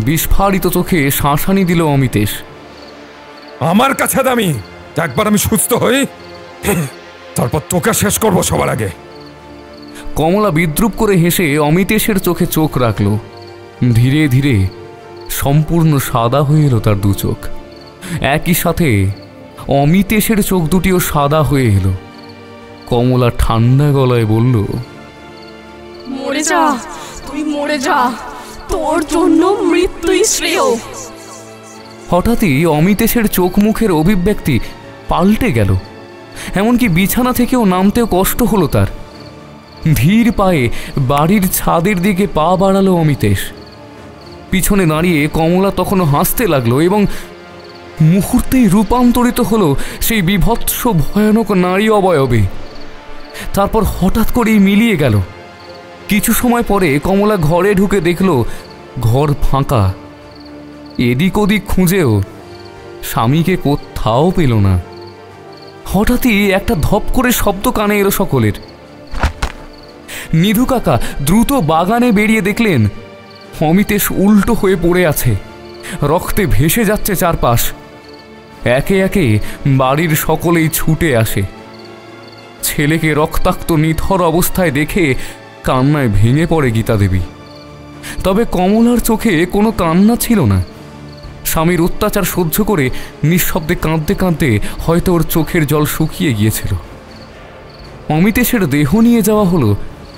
A: বিস্ফারিত চোখে শাঁসানি দিল অমিতেশ।
J: আমার কাছে দামি? একবার আমি সুস্থ হই, তারপর তোকে শেষ করবো সবার আগে।
A: কমলা বিদ্রুপ করে হেসে অমিতেশের চোখে চোখ রাখল। ধীরে ধীরে সম্পূর্ণ সাদা হয়ে এলো তার দু চোখ। একই সাথে অমিতেশের চোখ দুটিও সাদা হয়ে এলো। কমলা ঠান্ডা গলায় বলল,
C: মরে যা, তুই মরে যা, তোর জন্য মৃত্যুই শ্রেয়।
A: হঠাৎই অমিতেশের চোখ মুখের অভিব্যক্তি পাল্টে গেল। এমনকি বিছানা থেকেও নামতেও কষ্ট হলো তার। ধীর পায়ে বাড়ির ছাদের দিকে পা বাড়ালো অমিতেশ। পিছনে দাঁড়িয়ে কমলা তখনও হাসতে লাগলো এবং মুহূর্তেই রূপান্তরিত হলো সেই বিভৎস ভয়ানক নারী অবয়বে। তারপর হঠাৎ করেই মিলিয়ে গেল। কিছু সময় পরে কমলা ঘরে ঢুকে দেখল ঘর ফাঁকা। এদিক ওদিক খুঁজেও স্বামীকে কোথাও পেল না। হঠাৎই একটা ধপ করে শব্দ কানে এলো সকলের। নিধু কাকা দ্রুত বাগানে বেরিয়ে দেখলেন অমিতেশ উল্টো হয়ে পড়ে আছে, রক্তে ভেসে যাচ্ছে চারপাশ। একে একে বাড়ির সকলেই ছুটে আসে। ছেলেকে রক্তাক্ত নিথর অবস্থায় দেখে কান্নায় ভেঙে পড়ে গীতা দেবী। তবে কমলার চোখে কোনো কান্না ছিল না। স্বামীর অত্যাচার সহ্য করে নিঃশব্দে কাঁদতে কাঁদতে হয়তো ওর চোখের জল শুকিয়ে গিয়েছিল। অমিতেশের দেহ নিয়ে যাওয়া হলো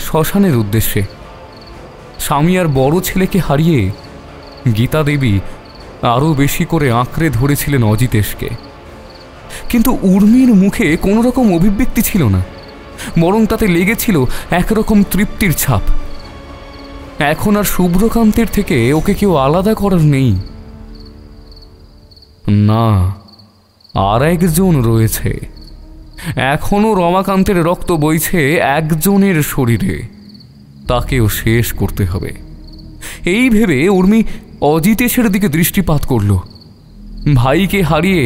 A: শ্মশানের উদ্দেশ্যে। স্বামী আর বড় ছেলেকে হারিয়ে গীতা দেবী আরও বেশি করে আঁকড়ে ধরেছিলেন অজিতেশকে। কিন্তু উর্মির মুখে কোনো রকম অভিব্যক্তি ছিল না, বরং তাতে লেগেছিল একরকম তৃপ্তির ছাপ। এখন আর শুভ্রকান্তের থেকে ওকে কেউ আলাদা করার নেই। না, আর একজন রয়েছে। এখনো রমাকান্তের রক্ত বইছে একজনের শরীরে, তাকেও শেষ করতে হবে। এই ভেবে উর্মি অজিতেশের দিকে দৃষ্টিপাত করল। ভাইকে হারিয়ে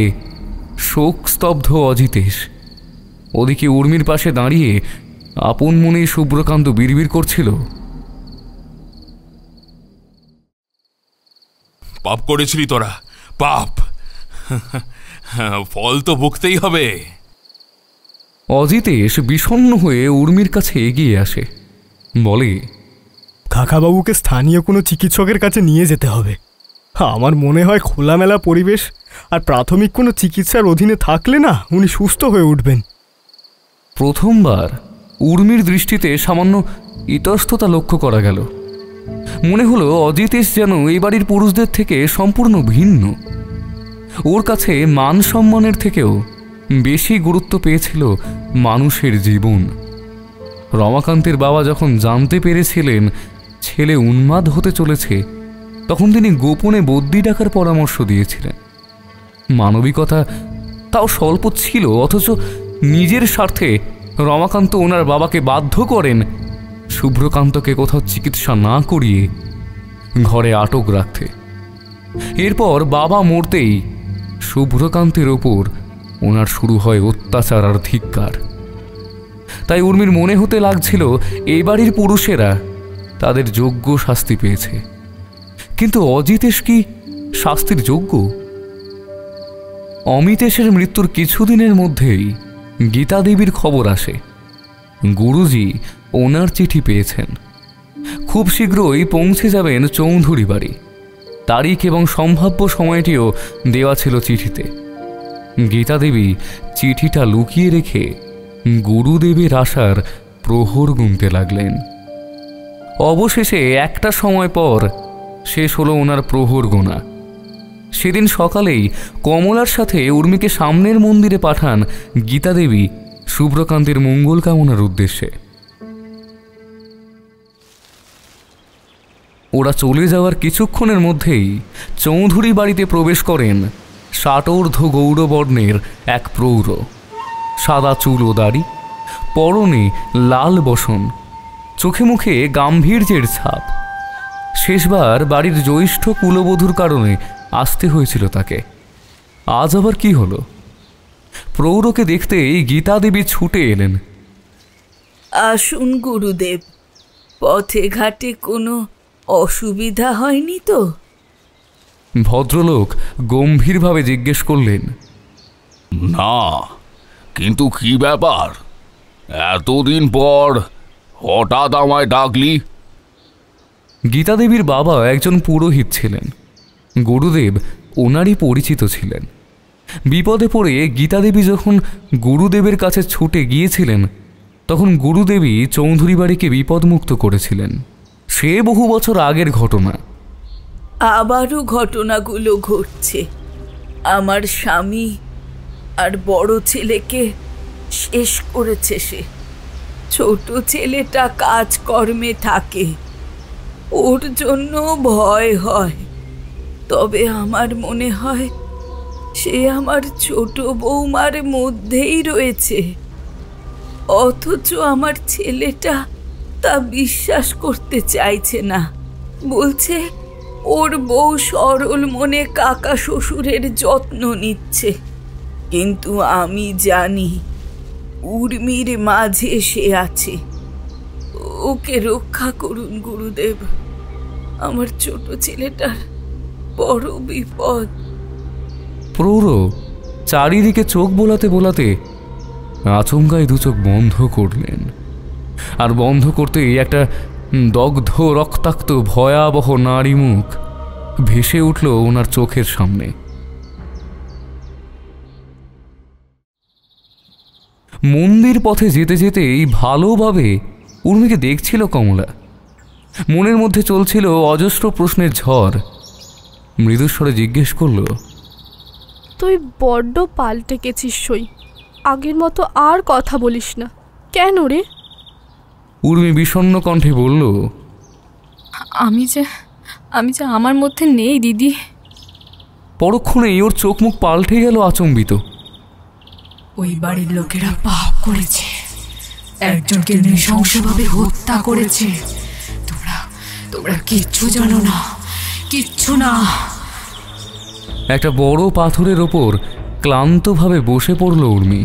A: শোকস্তব্ধ অজিতেশ। ওদিকে উর্মির পাশে দাঁড়িয়ে আপন মনে শুভ্রকান্ত বিড়বিড় করছিল,
E: পাপ করেছিলি তোরা, পাপ, ফল তো ভুগতেই হবে।
A: অজিতেশ বিষণ্ণ হয়ে উর্মির কাছে এগিয়ে আসে, বলে,
D: কাকাবাবুকে স্থানীয় কোনো চিকিৎসকের কাছে নিয়ে যেতে হবে। আমার মনে হয় খোলামেলা পরিবেশ আর প্রাথমিক কোনো চিকিৎসার অধীনে থাকলে না উনি সুস্থ হয়ে উঠবেন।
A: প্রথমবার উর্মির দৃষ্টিতে সামান্য ইতস্ততা লক্ষ্য করা গেল। মনে হলো অজিতেশ যেন এই বাড়ির পুরুষদের থেকে সম্পূর্ণ ভিন্ন। ওর কাছে মান সম্মানের থেকেও বেশি গুরুত্ব পেয়েছিল মানুষের জীবন। রমাকান্তের বাবা যখন জানতে পেরেছিলেন ছেলে উন্মাদ হতে চলেছে, তখন তিনি গোপনে বদ্যি ডাকার পরামর্শ দিয়েছিলেন। মানবিকতা তাও স্বল্প ছিল, অথচ নিজের স্বার্থে রমাকান্ত ওনার বাবাকে বাধ্য করেন শুভ্রকান্তকে কোথাও চিকিৎসা না করিয়ে ঘরে আটক রাখতে। এরপর বাবা মরতেই শুভ্রকান্তের ওপর ওনার শুরু হয় অত্যাচার আর ধিক্কার। তাই উর্মির মনে হতে লাগছিল এই বাড়ির পুরুষেরা তাদের যোগ্য শাস্তি পেয়েছে। কিন্তু অজিতেশ কি শাস্তির যোগ্য? অমিতেশের মৃত্যুর কিছুদিনের মধ্যেই গীতা দেবীর খবর আসে। গুরুজি ওনার চিঠি পেয়েছেন, খুব শীঘ্রই পৌঁছে যাবেন চৌধুরী বাড়ি। তারিখ এবং সম্ভাব্য সময়টিও দেওয়া ছিল চিঠিতে। গীতা দেবী চিঠিটা লুকিয়ে রেখে গুরুদেবের আসার প্রহর গুনতে লাগলেন। অবশেষে একটা সময় পর শেষ হলো ওনার প্রহর গোনা। সেদিন সকালেই কমলার সাথে উর্মিকে সামনের মন্দিরে পাঠান গীতা দেবী শুভ্রকান্তের মঙ্গল কামনার উদ্দেশ্যে। ওরা চলে যাওয়ার কিছুক্ষণের মধ্যেই চৌধুরী বাড়িতে প্রবেশ করেন ষাটোর্ধ্ব গৌরবর্ণের এক প্রৌঢ়, সাদা চুল ও দাড়ি, পরনে লাল বসন, চোখে মুখে গাম্ভীর্যের ছাপ। শেষবার বাড়ির জ্যৈষ্ঠ কুলবধূর কারণে আসতে হয়েছিল তাকে। আজ আবার কি হলো? প্রৌঢ়কে দেখতেই গীতা দেবী ছুটে এলেন।
B: আসুন গুরুদেব, পথে ঘাটে কোনো অসুবিধা হয়নি তো?
A: ভদ্রলোক গম্ভীরভাবে জিজ্ঞেস করলেন।
E: না, কিন্তু কি ব্যাপার, এতদিন পর হঠাৎ আমায় ডাকলি?
A: গীতা দেবীর বাবা একজন পুরোহিত ছিলেন। গুরুদেব ওনারই পরিচিত ছিলেন। বিপদে পড়ে গীতা দেবী যখন গুরুদেবের কাছে ছুটে গিয়েছিলেন, তখন গুরুদেবী চৌধুরী বাড়িকে বিপদমুক্ত করেছিলেন। সে বহু বছর আগের ঘটনা।
B: আবারও ঘটনাগুলো ঘটছে। আমার স্বামী আর বড় ছেলেকে শেষ করেছে সে। ছোট ছেলেটা কাজকর্মে থাকে, ওর জন্য ভয় হয়। তবে আমার মনে হয় সে আমার ছোট বৌমার মধ্যেই রয়েছে। অথচ আমার ছেলেটা তা বিশ্বাস করতে চাইছে না। বলছে ওর বউ সরল মনে কাকা শ্বশুরের যত্ন নিচ্ছে। কিন্তু আমি জানি উর্মির মাঝে সে আছে। ওকে রক্ষা করুন গুরুদেব, আমার ছোট ছেলেটার বড় বিপদ।
A: প্রৌঢ় চারিদিকে চোখ বোলাতে বোলাতে আচমকায় দু চোখ বন্ধ করলেন। আর বন্ধ করতেই একটা দগ্ধ রক্তাক্ত ভয়াবহ নারী মুখ ভেসে উঠল ওনার চোখের সামনে। মন্দির পথে যেতে যেতেই ভালোভাবে উর্মিকে দেখছিল কমলা। মনের মধ্যে চলছিল অজস্র প্রশ্নের ঝড়। মৃদুস্বরে জিজ্ঞেস করল,
C: তুই বড্ড পাল্টে গেছিস সই, আগের মতো আর কথা বলিস না কেন রে?
A: উর্মি বিষণ্ণ কণ্ঠে বলল,
F: আমি যে আমার মধ্যে নেই দিদি।
A: পরক্ষণেই ওর চোখ মুখ পাল্টে গেল আচম্বিত।
G: ওই বাড়ির লোকেরা পাপ করেছে, একজনকে নৃশংসভাবে হত্যা করেছে। তোমরা কিচ্ছু জানো না, কিচ্ছু না।
A: একটা বড় পাথরের ওপর ক্লান্তভাবে বসে পড়ল উর্মি।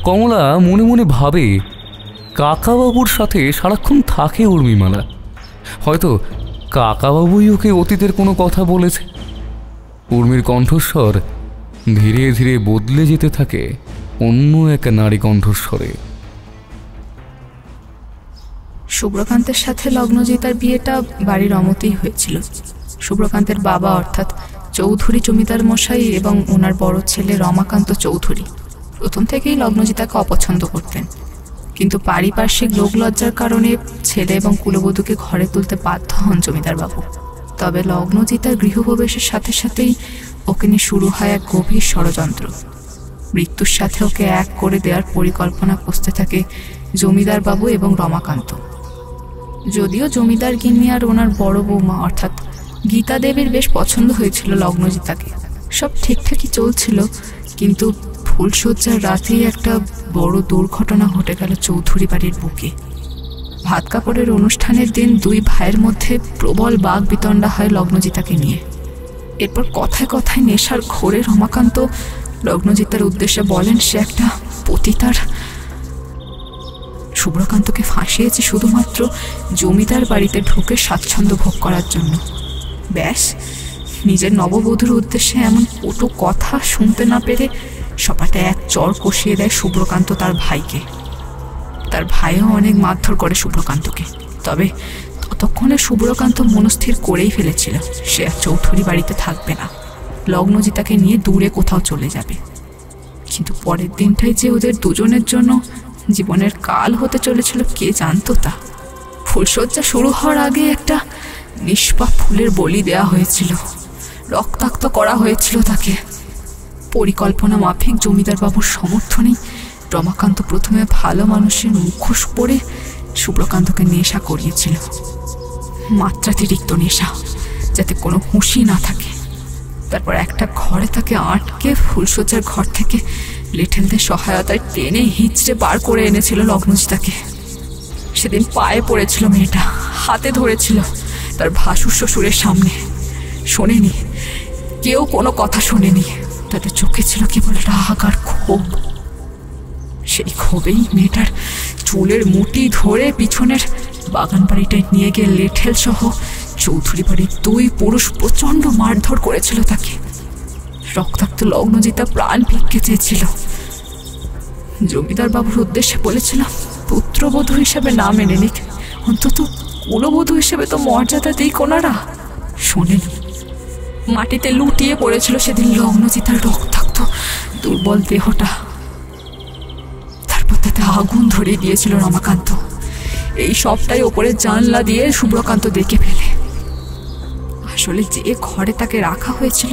A: কমলা মনে মনে ভাবে, কাকাবাবুর সাথে সারাক্ষণ থাকে উর্মিমালা। হয়তো কাকাবাবুই ওকে অতীতের কোনো কথা বলেছে। উর্মির কণ্ঠস্বর ধীরে ধীরে বদলে যেতে থাকে অন্য এক নারী কণ্ঠস্বরে।
F: শুভ্রকান্তের সাথে লগ্নজিতার বিয়েটা বাড়ির অমতেই হয়েছিল। শুভ্রকান্তের বাবা অর্থাৎ চৌধুরী জমিদার মশাই এবং ওনার বড় ছেলে রমাকান্ত চৌধুরী প্রথম থেকেই লগ্নজিতাকে অপছন্দ করতেন। কিন্তু পারিপার্শ্বিক লোকলজ্জার কারণে ছেলে এবং কুলবধূকে ঘরে তুলতে বাধ্য হন জমিদারবাবু। তবে লগ্নজিতার গৃহপ্রবেশের সাথে সাথেই ওকে নিয়ে শুরু হয় এক গভীর ষড়যন্ত্র। মৃত্যুর সাথে ওকে এক করে দেওয়ার পরিকল্পনা করতে থাকে জমিদার বাবু এবং রমাকান্ত। যদিও জমিদার গিন্নি আর ওনার বড় বৌমা অর্থাৎ গীতা দেবীর বেশ পছন্দ হয়েছিল লগ্নজিতাকে, সব ঠিকঠাকই চলছিল। কিন্তু ফুলশয্যার রাতেই একটা বড় দুর্ঘটনা ঘটে গেল চৌধুরী বাড়ির বুকে। ভাত কাপড়ের অনুষ্ঠানের দিন দুই ভাইয়ের মধ্যে প্রবল বাক বিতণ্ডা হয় লগ্নজিতাকে নিয়ে। এরপর কথায় কথায় নেশার ঘোরে রমাকান্ত লগ্নজিতার উদ্দেশ্যে বলেন সে একটা পতিতার। শুভ্রকান্তকে ফাঁসিয়েছে শুধুমাত্র জমিদার বাড়িতে ঢুকে স্বাচ্ছন্দ্য ভোগ করার জন্য। ব্যাস, নিজের নববধূর উদ্দেশ্যে এমন কটু কথা শুনতে না পেরে সপাটে এক চড় কষিয়ে দেয় শুভ্রকান্ত তার ভাইকে। তার ভাইও অনেক মারধর করে শুভ্রকান্তকে। তবে ততক্ষণে শুভ্রকান্ত মনস্থির করেই ফেলেছিল সে আর চৌধুরী বাড়িতে থাকবে না, লগ্নজিতাকে নিয়ে দূরে কোথাও চলে যাবে। কিন্তু পরের দিনটাই যে ওদের দুজনের জন্য জীবনের কাল হতে চলেছিল কে জানতো তা। ফুলশয্যা শুরু হওয়ার আগে একটা নিষ্পাপ ফুলের বলি দেয়া হয়েছিল।
G: রক্তাক্ত করা হয়েছিল তাকে। পরিকল্পনা মাফিক জমিদার বাবুর সমর্থনেই রমাকান্ত প্রথমে ভালো মানুষের মুখোশ পরে শুভ্রকান্তকে নেশা করিয়েছিল, মাত্রাতিরিক্ত নেশা, যাতে কোনো হুঁশই না থাকে। তারপর একটা ঘরে তাকে আটকে ফুলশয্যার ঘর থেকে লিটেলদের সহায়তায় টেনে হিঁচড়ে বার করে এনেছিল লগ্নজিতাকে। সেদিন পায়ে পড়েছিল মেয়েটা, হাতে ধরেছিল তার ভাসুর শ্বশুরের সামনে। শোনেনি, কেউ কোনো কথা শোনেনি, তাদের চোখে ছিল কেবল রাগ আর ক্ষোভ। সেই ক্ষোভেই মেয়েটার চুলের মুঠি ধরে পিছনের বাগান বাড়িটায় নিয়ে গিয়ে লেঠেল সহ চৌধুরী বাড়ির 2 পুরুষ প্রচণ্ড মারধর করেছিল তাকে। রক্তাক্ত লগ্নজিতা প্রাণ ভিক্ষে চেয়েছিল। জমিদার বাবুর উদ্দেশ্যে বলেছিলাম, পুত্রবধূ হিসেবে না মেনে নিক, অন্তত কুলবধূ হিসেবে তো মর্যাদা দিই কোনারা। শোনেনি, মাটিতে লুটিয়ে পড়েছিল সেদিন লগ্নজিতার রক্তাক্ত দুর্বল দেহটা। তারপর তাতে আগুন ধরিয়ে দিয়েছিল রমাকান্ত। এই সবটাই ওপরে জানলা দিয়ে শুভ্রকান্ত দেখে ফেলে। আসলে যে ঘরে তাকে রাখা হয়েছিল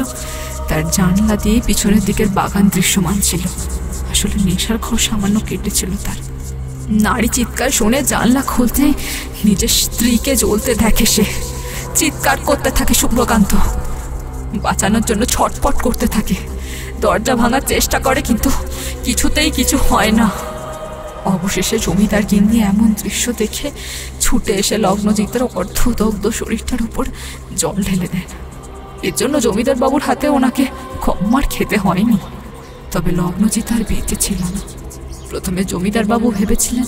G: তার জানলা দিয়ে পিছনের দিকের বাগান দৃশ্যমান ছিল। আসলে নেশার ঘর সামান্য কেটেছিল তার। নারী চিৎকার শুনে জানলা খুলতে নিজের স্ত্রীকে জ্বলতে দেখে সে। চিৎকার করতে থাকে শুভ্রকান্ত, বাঁচানোর জন্য ছটফট করতে থাকে, দরজা ভাঙার চেষ্টা করে, কিন্তু কিছুতেই কিছু হয় না। অবশেষে জমিদার গিন্নি এমন দৃশ্য দেখে ছুটে এসে লগ্নজিতার অর্ধদগ্ধ শরীরটার উপর জল ঢেলে দেন। এর জন্য জমিদার বাবুর হাতে ওনাকে কম্মার খেতে হয়নি। তবে লগ্নজিতার বেঁচে ছিল না। প্রথমে জমিদার বাবু ভেবেছিলেন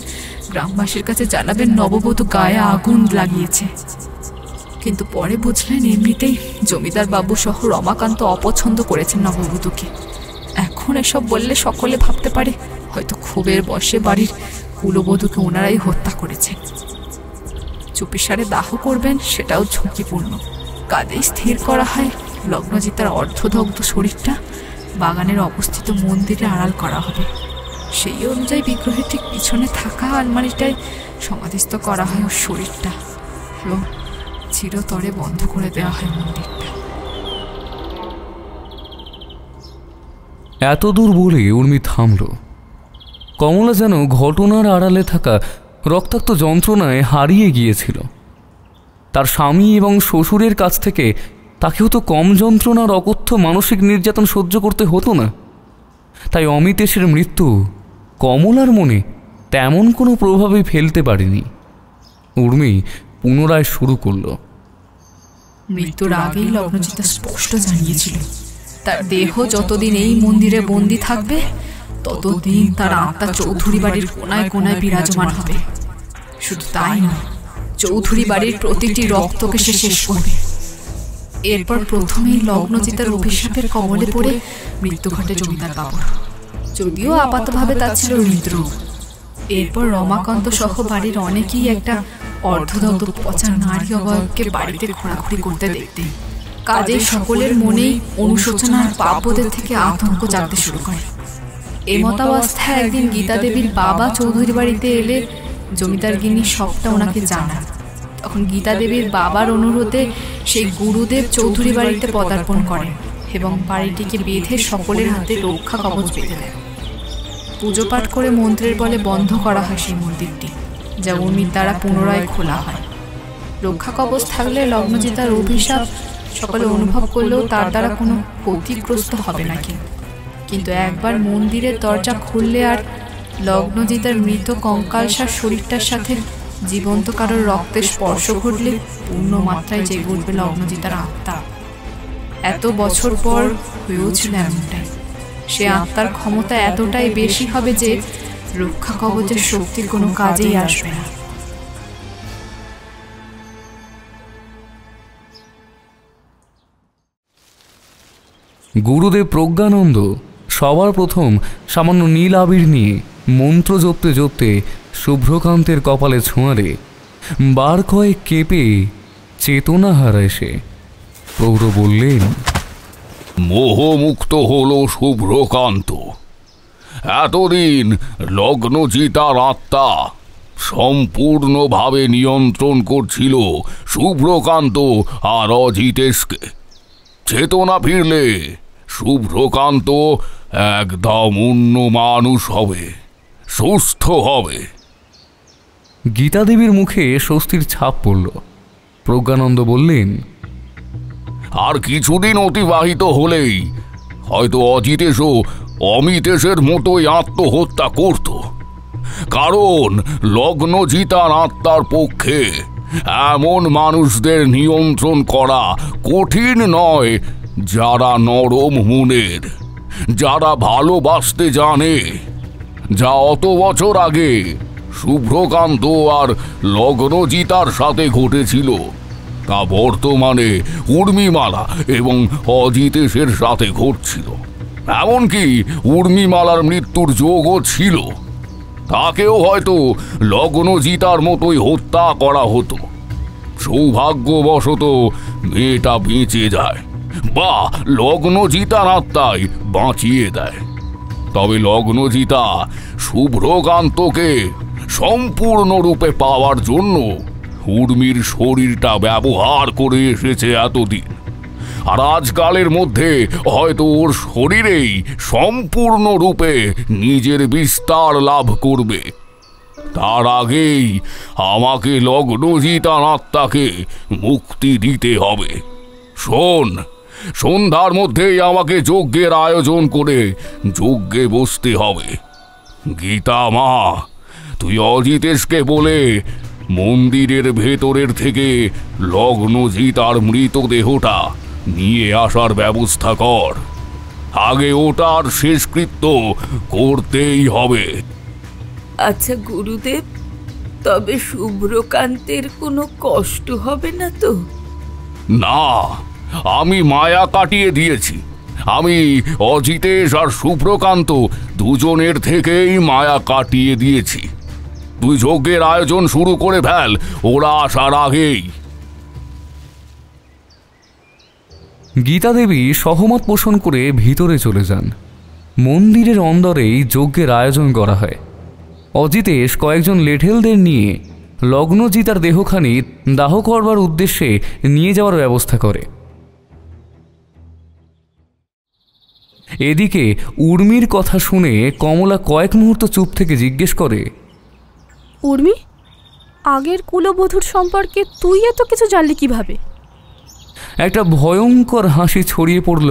G: গ্রামবাসীর কাছে জানাবেন নববধূ গায়ে আগুন লাগিয়েছে, কিন্তু পরে বুঝলেন এমনিতেই জমিদার বাবু সহ রমাকান্ত অপছন্দ করেছেন নববধূকে। এখন এসব বললে সকলে ভাবতে পারে হয়তো ক্ষোভের বশে বাড়ির কুলবধূকে ওনারাই হত্যা করেছেন। চুপিসারে দাহ করবেন সেটাও ঝুঁকিপূর্ণ। কাঁধেই স্থির করা হয় লগ্নজিতার অর্ধদগ্ধ শরীরটা বাগানের অবস্থিত মন্দিরে আড়াল করা হবে। সেই অনুযায়ী বিগ্রহের ঠিক পিছনে থাকা আলমারিটায় সমাধিস্থ করা হয় ওর শরীরটা এবং চিরতরে বন্ধ করে দেওয়া হয় মন্দিরটা।
A: এত দূর বলে উর্মি থামল। কমলা যেন ঘটনার আড়ালে থাকা রক্তাক্ত যন্ত্রণায় হারিয়ে গিয়েছিল। তার স্বামী এবং শ্বশুরের কাছ থেকে তাকেও তো কম যন্ত্রণার অকথ্য মানসিক নির্যাতন সহ্য করতে হতো না। তাই অমিতেশের মৃত্যু কমলার মনে তেমন কোনো প্রভাবই ফেলতে পারেনি। উর্মি পুনরায় শুরু করল।
G: মৃত্যুর আগেই লগ্নজিতা স্পষ্ট জানিয়েছিল তার দেহ যতদিন এই মন্দিরে বন্দী থাকবে ততদিন তার আত্মা চৌধুরী বাড়ির কোনায় কোনায় বিরাজমান হবে। শুধু তাই নয়, চৌধুরী বাড়ির প্রতিটি রক্তকে সে শেষ করবে। এরপর প্রথমেই লগ্নজিতার অভিশাপের কবলে পড়ে মৃত্যু ঘটে জমিদার বাবুর, যদিও আপাতভাবে তার ছিল হৃদরোগ। এরপর রমাকান্ত সহ বাড়ির অনেকেই একটা অর্ধদগ্ধ পচা নারী অবয়বকে বাড়িতে ঘোরাঘুরি করতে দেখতে, কাজেই সকলের মনেই অনুশোচনার পাপদের থেকে আতঙ্ক জাগতে শুরু করে। এই মতাবস্থায় একদিন গীতা দেবীর বাবা চৌধুরী বাড়িতে এলে জমিদার গিন্নি সবটা ওনাকে জানান। তখন গীতা দেবীর বাবার অনুরোধে সেই গুরুদেব চৌধুরী বাড়িতে পদার্পণ করেন এবং বাড়িটিকে বেঁধে সকলের হাতে রক্ষা কবচ বেঁধে দেন। পুজো পাঠ করে মন্ত্রের বলে বন্ধ করা হয় সেই মন্দিরটি, যা উর্মির দ্বারা পুনরায় খোলা হয়। রক্ষা কবচ থাকলে লগ্নজিতার অভিশাপ সকলে অনুভব করলেও তার দ্বারা কোনো ক্ষতিগ্রস্ত হবে না। কিন্তু একবার মন্দিরের দরজা খুললে আর লগ্নজিতার মৃত কঙ্কালসার শরীরটার সাথে জীবন্ত কারোর রক্তের স্পর্শ ঘটলে পূর্ণ মাত্রায় জেগে উঠবে লগ্নজিতার আত্মা। এত বছর পর হয়েও ছিল এমনটাই। সে আত্মার ক্ষমতা এতটাই বেশি হবে যে রক্ষা কবচের শক্তির কোনো কাজেই আসবে না।
A: গুরুদেব প্রজ্ঞানন্দ সবার প্রথম সামান্য নীল আবির নিয়ে মন্ত্র জপতে জপতে শুভ্রকান্তের কপালে ছোঁয়ারে বার কয়েক কেঁপে চেতনা হারায় সে। প্রৌঢ় বললেন,
E: মোহমুক্ত হলো শুভ্রকান্ত। এতদিন লগ্নজিতার আত্মা সম্পূর্ণভাবে নিয়ন্ত্রণ করছিল শুভ্রকান্ত আর অজিতেশকে। চেতনা ফিরলে শুভ্রকান্ত একদম অন্য মানুষ হবে, সুস্থ হবে।
A: গীতা দেবীর মুখে স্বস্তির ছাপ পড়ল। প্রজ্ঞানন্দ বললেন,
E: আর কিছুদিন অতিবাহিত হলেই হয়তো অজিতেশও অমিতেশের মতোই আত্মহত্যা করত, কারণ লগ্নজিতার আত্মার পক্ষে এমন মানুষদের নিয়ন্ত্রণ করা কঠিন নয় যারা নরম মনের, যারা ভালোবাসতে জানে। যা অত বছর আগে শুভ্রকান্ত আর লগ্নজিতার সাথে ঘটেছিল তা বর্তমানে উর্মিমালা এবং অজিতেশের সাথে ঘটছিল। এমনকি উর্মিমালার মৃত্যুর যোগও ছিল। তাকেও হয়তো লগ্নজিতার মতোই হত্যা করা হতো। সৌভাগ্যবশত মেয়েটা বেঁচে যায়, বা লগ্নজিতার আত্মায় বাঁচিয়ে দেয়। তবে লগ্নজিতা শুভ্রকান্তকে সম্পূর্ণরূপে পাওয়ার জন্য উর্মির শরীরটা ব্যবহার করে এসেছে এতদিন, আর আজকালের মধ্যে হয়তো ওর শরীরেই সম্পূর্ণরূপে নিজের বিস্তার লাভ করবে। তার আগেই আমাকে লগ্নজিতার আত্মাকে মুক্তি দিতে হবে। শোন, সন্ধ্যার মধ্যেই আমাকে যজ্ঞের আয়োজন করে যজ্ঞে বসতে হবে। গীতা মা, তুই অজিতেশকে বলে মন্দিরের ভেতরের থেকে লগ্নজিতার মৃতদেহটা নিয়ে আসার ব্যবস্থা কর। আগে ওটার শেষকৃত্য করতেই হবে।
B: আচ্ছা গুরুদেব, তবে শুভ্রকান্তের কোনো কষ্ট হবে না তো?
E: না, আমি মায়া কাটিয়ে দিয়েছি। আমি অজিতেশ আর শুভ্রকান্ত দুজনের থেকেই মায়া কাটিয়ে দিয়েছি। তুই যজ্ঞের আয়োজন শুরু করে ফেল ওরা আসার আগেই।
A: গীতা দেবী সহমত পোষণ করে ভিতরে চলে যান। মন্দিরের অন্দরেই যজ্ঞের আয়োজন করা হয়। অজিতেশ কয়েকজন লেঠেলদের নিয়ে লগ্নজিতার দেহখানি দাহ করবার উদ্দেশ্যে নিয়ে যাওয়ার ব্যবস্থা করে। এদিকে উর্মির কথা শুনে কমলা কয়েক মুহূর্ত চুপ থেকে জিজ্ঞেস করে,
C: উর্মি, আগের কুলবধূর সম্পর্কে তুই এত কিছু জানলি কিভাবে?
A: একটা ভয়ঙ্কর হাসি ছড়িয়ে পড়ল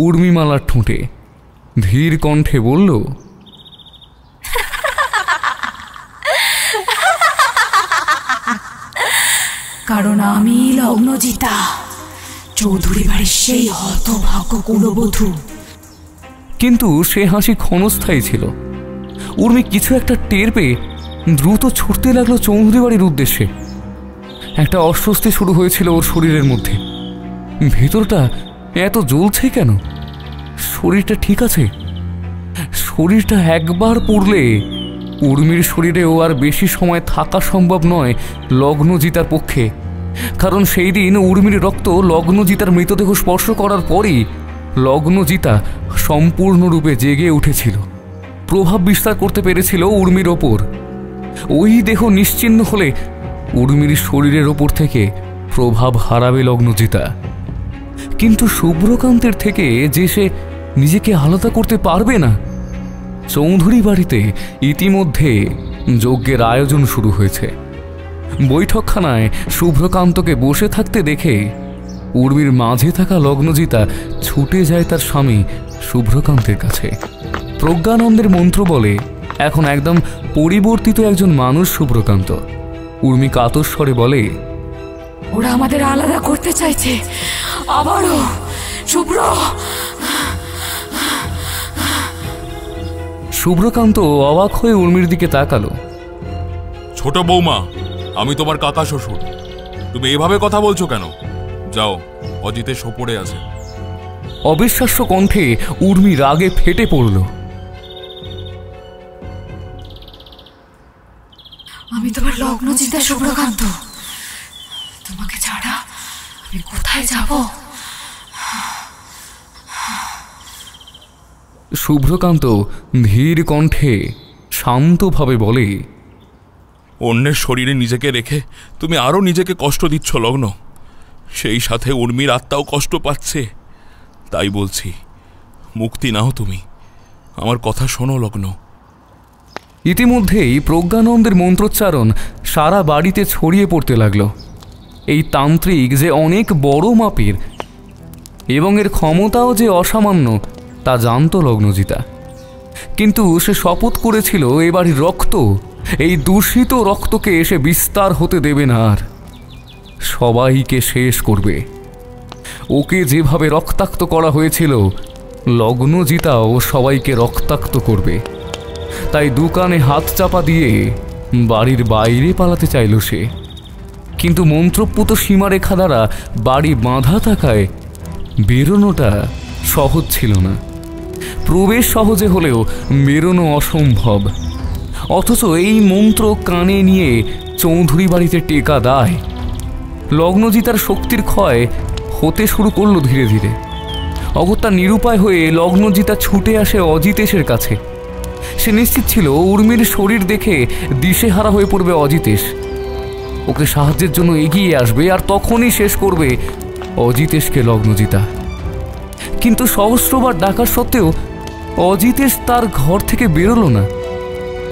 A: উর্মিমালার ঠোঁটে। ধীর কণ্ঠে বলল,
G: কারণ আমি লগ্নজিতা, চৌধুরী বাড়ির সেই হতভাগ্য কুলবধূ।
A: কিন্তু সে হাসি ক্ষণস্থায়ী ছিল। উর্মি কিছু একটা টের পেয়ে দ্রুত ছুটতে লাগলো চৌধুরী বাড়ির উদ্দেশ্যে। একটা অস্বস্তি শুরু হয়েছিল ওর শরীরের মধ্যে। ভেতরটা এত জ্বলছে কেন? শরীরটা ঠিক আছে? শরীরটা একবার পড়লে উর্মির শরীরে ও আর বেশি সময় থাকা সম্ভব নয় লগ্নজিতার পক্ষে। কারণ সেই দিন উর্মির রক্ত লগ্নজিতার মৃতদেহ স্পর্শ করার পরই লগ্নজিতা সম্পূর্ণরূপে জেগে উঠেছিল, প্রভাব বিস্তার করতে পেরেছিল উর্মির ওপর। ওই দেহ নিশ্চিহ্ন হলে উর্মির শরীরের ওপর থেকে প্রভাব হারাবে লগ্নজিতা। কিন্তু শুভ্রকান্তের থেকে যে সে নিজেকে আলাদা করতে পারবে না। চৌধুরী বাড়িতে ইতিমধ্যে যজ্ঞের আয়োজন শুরু হয়েছে। বৈঠকখানায় শুভ্রকান্তকে বসে থাকতে দেখে উর্মির মাঝে থাকা লগ্নজিতা ছুটে যায় তার স্বামী শুভ্রকান্তের কাছে। প্রজ্ঞানন্দের মন্ত্র বলে এখন একদম পরিবর্তিত একজন মানুষ শুভ্রকান্ত। উর্মি কাতর স্বরে বলে,
G: ওরা আমাদের আলাদা করতে চাইছে আবারও। শুভ্র।
A: শুভ্রকান্ত অবাক হয়ে উর্মির দিকে তাকালো।
E: ছোট বৌমা, আমি তোমার কাকা শ্বশুর। তুমি এভাবে কথা বলছো কেন? যাও, অজিতের ওপরে আছে।
A: অবিশ্বাস্য কণ্ঠে উর্মি রাগে ফেটে পড়ল।
G: আমি তোমার লগ্নজিতা শুভ্রকান্ত, তোমাকে ছাড়া আমি কোথায় যাব?
A: শুভ্রকান্ত ধীর কণ্ঠে শান্তভাবে বলে,
E: অন্যের শরীরে নিজেকে রেখে তুমি আরো নিজেকে কষ্ট দিচ্ছ লগ্ন। সেই সাথে উর্মির আত্মাও কষ্ট পাচ্ছে। তাই বলছি, মুক্তি নাও তুমি, আমার কথা শোনো লগ্ন।
A: ইতিমধ্যেই প্রজ্ঞানন্দের মন্ত্রোচ্চারণ সারা বাড়িতে ছড়িয়ে পড়তে লাগলো। এই তান্ত্রিক যে অনেক বড় মাপের এবং এর ক্ষমতাও যে অসামান্য তা জানত লগ্নজিতা, কিন্তু সে শপথ করেছিল এ বাড়ির রক্ত, এই দূষিত রক্তকে এসে বিস্তার হতে দেবে না, আর সবাইকে শেষ করবে। ওকে যেভাবে রক্তাক্ত করা হয়েছিল লগ্নজিতাও সবাইকে রক্তাক্ত করবে। তাই দোকানে হাত চাপা দিয়ে বাড়ির বাইরে পালাতে চাইল সে, কিন্তু মন্ত্রপুত সীমারেখা দ্বারা বাড়ি বাঁধা থাকায় বেরোনোটা সহজ ছিল না। প্রবেশ সহজে হলেও বেরোনো অসম্ভব। অথচ এই মন্ত্র কানে নিয়ে চৌধুরী বাড়িতে টেকা দায়। লগ্নজিতার শক্তির ক্ষয় হতে শুরু করলো ধীরে ধীরে। অগত্যা নিরুপায় হয়ে লগ্নজিতা ছুটে আসে অজিতেশের কাছে। সে নিশ্চিত ছিল উর্মির শরীর দেখে দিশেহারা হয়ে পড়বে অজিতেশ, ওকে সাহায্যের জন্য এগিয়ে আসবে আর তখনই শেষ করবে অজিতেশকে লগ্নজিতা। কিন্তু সহস্রবার ডাকার সত্ত্বেও অজিতেশ তার ঘর থেকে বেরোলো না।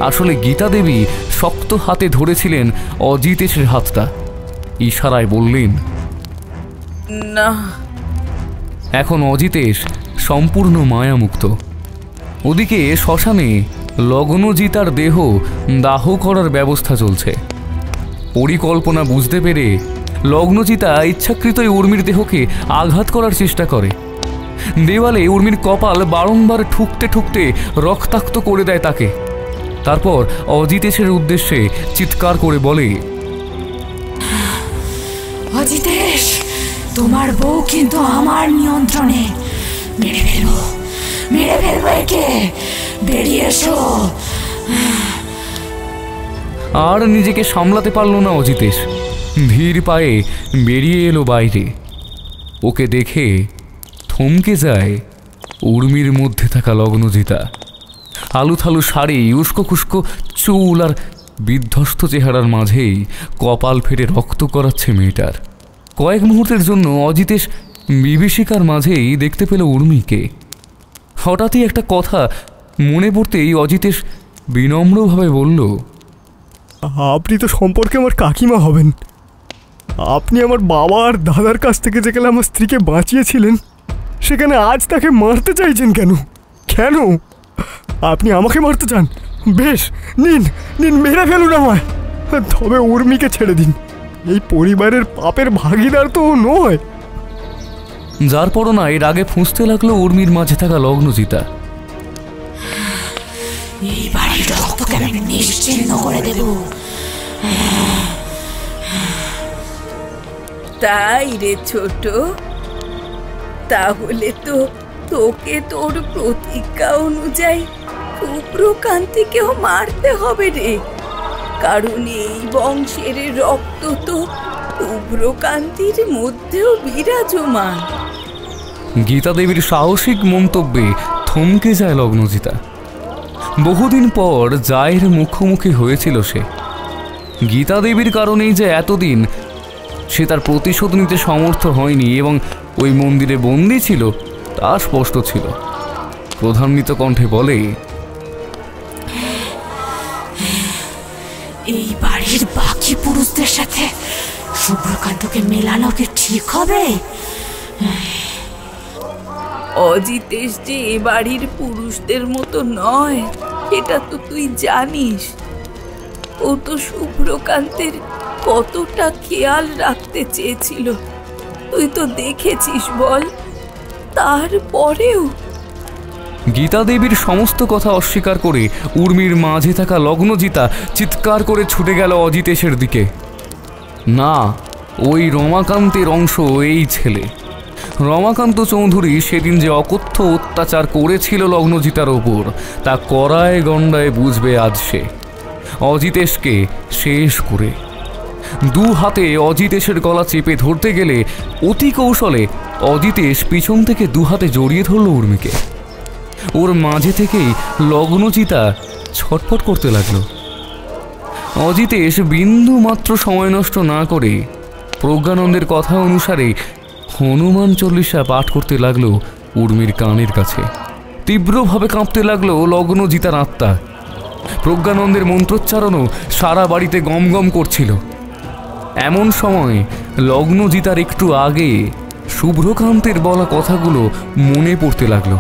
A: আসলে গীতা দেবী শক্ত হাতে ধরেছিলেন অজিতেশের হাতটা, ইশারায় বললেন,
B: না।
A: এখন অজিতেশ সম্পূর্ণ মায়ামুক্ত। ওদিকে শ্মশানে লগ্নজিতার দেহ দাহ করার ব্যবস্থা চলছে। পরিকল্পনা বুঝতে পেরে লগ্নজিতা ইচ্ছাকৃতই উর্মির দেহকে আঘাত করার চেষ্টা করে। দেওয়ালে উর্মির কপাল বারংবার ঠুকতে ঠুকতে রক্তাক্ত করে দেয় তাকে। তারপর অজিতেশের উদ্দেশ্যে চিৎকার করে বলে,
G: অজিতেশ, তোমার বউ কিন্তু আমার নিয়ন্ত্রণে। মেরে ফেলবো, মেরে ফেলবো একে, বেরিয়ে এসো।
A: আর নিজেকে সামলাতে পারল না অজিতেশ, ধীর পায়ে বেরিয়ে এলো বাইরে। ওকে দেখে থমকে যায় উর্মির মধ্যে থাকা লগ্নজিতা। আলুথালু শাড়ি, উস্কো খুস্কো চুল আর বিধ্বস্ত চেহারার মাঝেই কপাল ফেটে রক্ত করাচ্ছে মেয়েটার। কয়েক মুহূর্তের জন্য অজিতেশ বিভীষিকার মাঝেই দেখতে পেল উর্মিকে। হঠাৎই একটা কথা মনে পড়তেই অজিতেশ বিনম্রভাবে বলল,
D: আপনি তো সম্পর্কে আমার কাকিমা হবেন। আপনি আমার বাবা আর দাদার কাছ থেকে যেখানে আমার স্ত্রীকে বাঁচিয়েছিলেন, সেখানে আজ তাকে মারতে চাইছেন কেন? কেন আপনি আমাকে মারতে চান? বেশ, নিন নিন, মেরে ফেলুন আমায়, তবে উর্মিকে ছেড়ে দিন। এই পরিবারের পাপের ভাগিদার তো নয়।
A: যার পরও না এর আগে ফুঁসতে লাগলো উর্মির মাঝে থাকা লগ্নজিতা।
G: এই বাড়ির রক্তকে আমি নিশ্চিহ্ন করে দেব।
B: তাই রে ছোট, তাহলে তো তোকে তোর প্রতিজ্ঞা অনুযায়ী শুভ্রকান্তিকেও মারতে হবে রে, কারণ এই বংশের রক্ত তো শুভ্রকান্তির মধ্যেও বিরাজমান।
A: গীতা দেবীর সাহসিক মন্তব্যে থমকে যায় লগ্নজিতা। বহুদিন পর জায়ের মুখোমুখি হয়েছিল সে। গীতা দেবীর কারণেই যে এতদিন সে তার প্রতিশোধ নিতে সমর্থ হয়নি এবং ওই মন্দিরে বন্দী ছিল তা স্পষ্ট ছিল। প্রধান্বিত কণ্ঠে বলে,
G: এই বাড়ির বাকি পুরুষদের সাথে শুভ্রকান্তকে মেলানো কি ঠিক হবে?
B: অজিতেশ যে এ বাড়ির পুরুষদের মতো নয়, এটা তো তুই জানিস। ও তো শুভ্রকান্তের কতটা খেয়াল রাখতে চেয়েছিল, তুই তো দেখেছিস বল। তারপরেও
A: গীতা দেবীর সমস্ত কথা অস্বীকার করে উর্মির মাঝে থাকা লগ্নজিতা চিৎকার করে ছুটে গেল অজিতেশের দিকে। না, ওই রমাকান্তের অংশ এই ছেলে। রমাকান্ত চৌধুরী সেদিন যে অকথ্য অত্যাচার করেছিল লগ্নজিতার ওপর, তা কড়ায় গণ্ডায় বুঝবে আজ সে। অজিতেশকে শেষ করে দু হাতে অজিতেশের গলা চেপে ধরতে গেলে অতি কৌশলে অজিতেশ পিছন থেকে দু হাতে জড়িয়ে ধরল উর্মিকে। ওর মাঝে থেকেই লগ্নজিতা ছটফট করতে লাগলো। অজিতেশ বিন্দু মাত্র সময় নষ্ট না করে প্রজ্ঞানন্দের কথা অনুসারে হনুমান চল্লিশা পাঠ করতে লাগলো উর্মির কানের কাছে। তীব্রভাবে কাঁপতে লাগলো লগ্নজিতার আত্মা। প্রজ্ঞানন্দের মন্ত্রোচ্চারণও সারা বাড়িতে গম গম করছিল। এমন সময় লগ্নজিতার একটু আগে শুভ্রকান্তের বলা কথাগুলো মনে পড়তে লাগলো।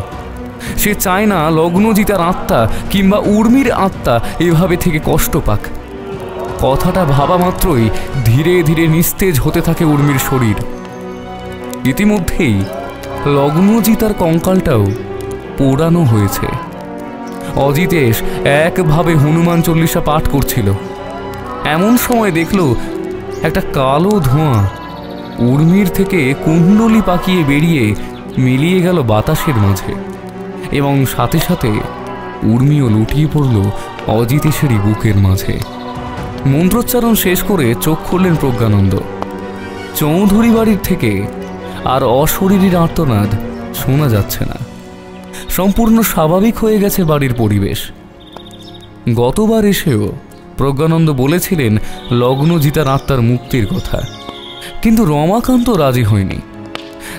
A: সে চায় না লগ্নজিতার আত্মা কিংবা উর্মির আত্মা এভাবে থেকে কষ্ট পাক। কথাটা ভাবা মাত্রই ধীরে ধীরে নিস্তেজ হতে থাকে উর্মির শরীর। ইতিমধ্যেই লগ্নজিতার কঙ্কালটাও পোড়ানো হয়েছে। অজিতেশ একভাবে হনুমান চল্লিশা পাঠ করছিল। এমন সময় দেখল একটা কালো ধোঁয়া উর্মির থেকে কুণ্ডলি পাকিয়ে বেরিয়ে মিলিয়ে গেল বাতাসের মাঝে, এবং সাথে সাথে উর্মিও লুটিয়ে পড়ল অজিতেশেরই বুকের মাঝে। মন্ত্রোচ্চারণ শেষ করে চোখ খুললেন প্রজ্ঞানন্দ। চৌধুরী বাড়ির থেকে আর অশরীরীর আর্তনাদ শোনা যাচ্ছে না। সম্পূর্ণ স্বাভাবিক হয়ে গেছে বাড়ির পরিবেশ। গতবার এসেও প্রজ্ঞানন্দ বলেছিলেন লগ্নজিতার আত্মার মুক্তির কথা, কিন্তু রমাকান্ত রাজি হয়নি।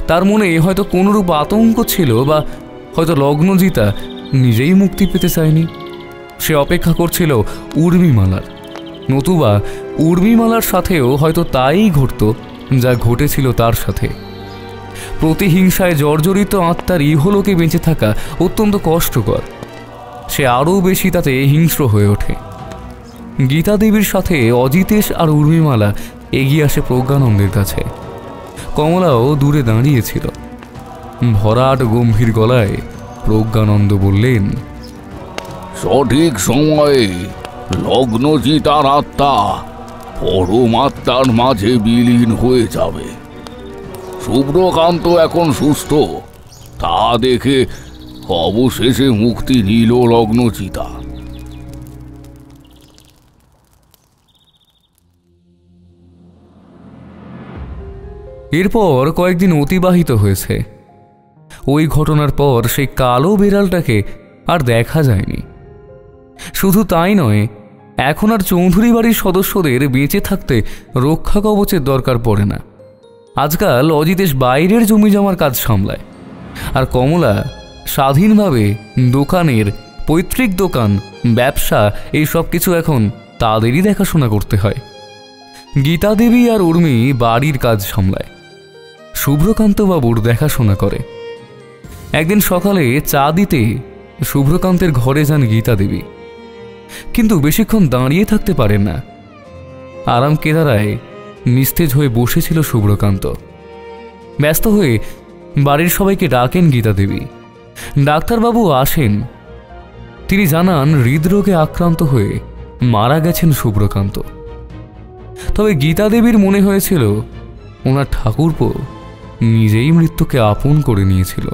A: তার মনে হয়তো কোনরূপ আতঙ্ক ছিল, বা হয়তো লগ্নজিতা নিজেই মুক্তি পেতে চায়নি। সে অপেক্ষা করছিল উর্মিমালার, নতুবা উর্মিমালার সাথেও হয়তো তাই ঘটত যা ঘটেছিল তার সাথে। প্রতিহিংসায় জর্জরিত আত্মার ইহলোকে বেঁচে থাকা অত্যন্ত কষ্টকর। সে আরও বেশি তাতে হিংস্র হয়ে ওঠে। গীতা দেবীর সাথে অজিতেশ আর উর্মিমালা এগিয়ে আসে প্রজ্ঞানন্দের কাছে। কমলাও দূরে দাঁড়িয়েছিল। ভরাট গম্ভীর গলায় প্রজ্ঞানন্দ বললেন,
M: সঠিক সময়ে লগ্নজিতার আত্মা পরমাত্মার মাঝে বিলীন হয়ে যাবে। শুভ্রকান্ত এখন সুস্থ, তা দেখে অবশেষে মুক্তি নিল লগ্নজিতা।
A: এরপর কয়েকদিন অতিবাহিত হয়েছে। ওই ঘটনার পর সেই কালো বিড়ালটাকে আর দেখা যায়নি। শুধু তাই নয়, এখন আর চৌধুরী বাড়ির সদস্যদের বেঁচে থাকতে রক্ষা কবচের দরকার পড়ে না। আজকাল অজিতেশ বাইরের জমি জমার কাজ সামলায়, আর কমলা স্বাধীনভাবে দোকানের, পৈতৃক দোকান, ব্যবসা এই সব কিছু এখন তাদেরই দেখাশোনা করতে হয়। গীতা দেবী আর উর্মি বাড়ির কাজ সামলায়, শুভ্রকান্তবাবুর দেখাশোনা করে। একদিন সকালে চা দিতে শুভ্রকান্তের ঘরে যান গীতা দেবী, কিন্তু বেশিক্ষণ দাঁড়িয়ে থাকতে পারেন না। আরাম কেদারায় নিস্তেজ হয়ে বসেছিল শুভ্রকান্ত। ব্যস্ত হয়ে বাড়ির সবাইকে ডাকেন গীতা দেবী। ডাক্তারবাবু আসেন। তিনি জানান হৃদরোগে আক্রান্ত হয়ে মারা গেছেন শুভ্রকান্ত। তবে গীতা দেবীর মনে হয়েছিল ওনার ঠাকুরপো নিজেই মৃত্যুকে আপন করে নিয়েছিল।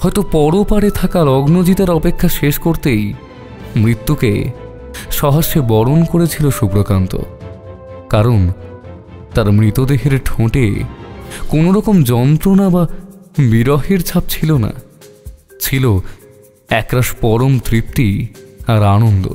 A: হয়তো পরপারে থাকা লগ্নজিতার অপেক্ষা শেষ করতেই মৃত্যুকে সহাস্যে বরণ করেছিল শুভ্রকান্ত। কারণ তার মৃতদেহের ঠোঁটে কোনো রকম যন্ত্রণা বা বিরহের ছাপ ছিল না, ছিল একরাশ পরম তৃপ্তি আর আনন্দ।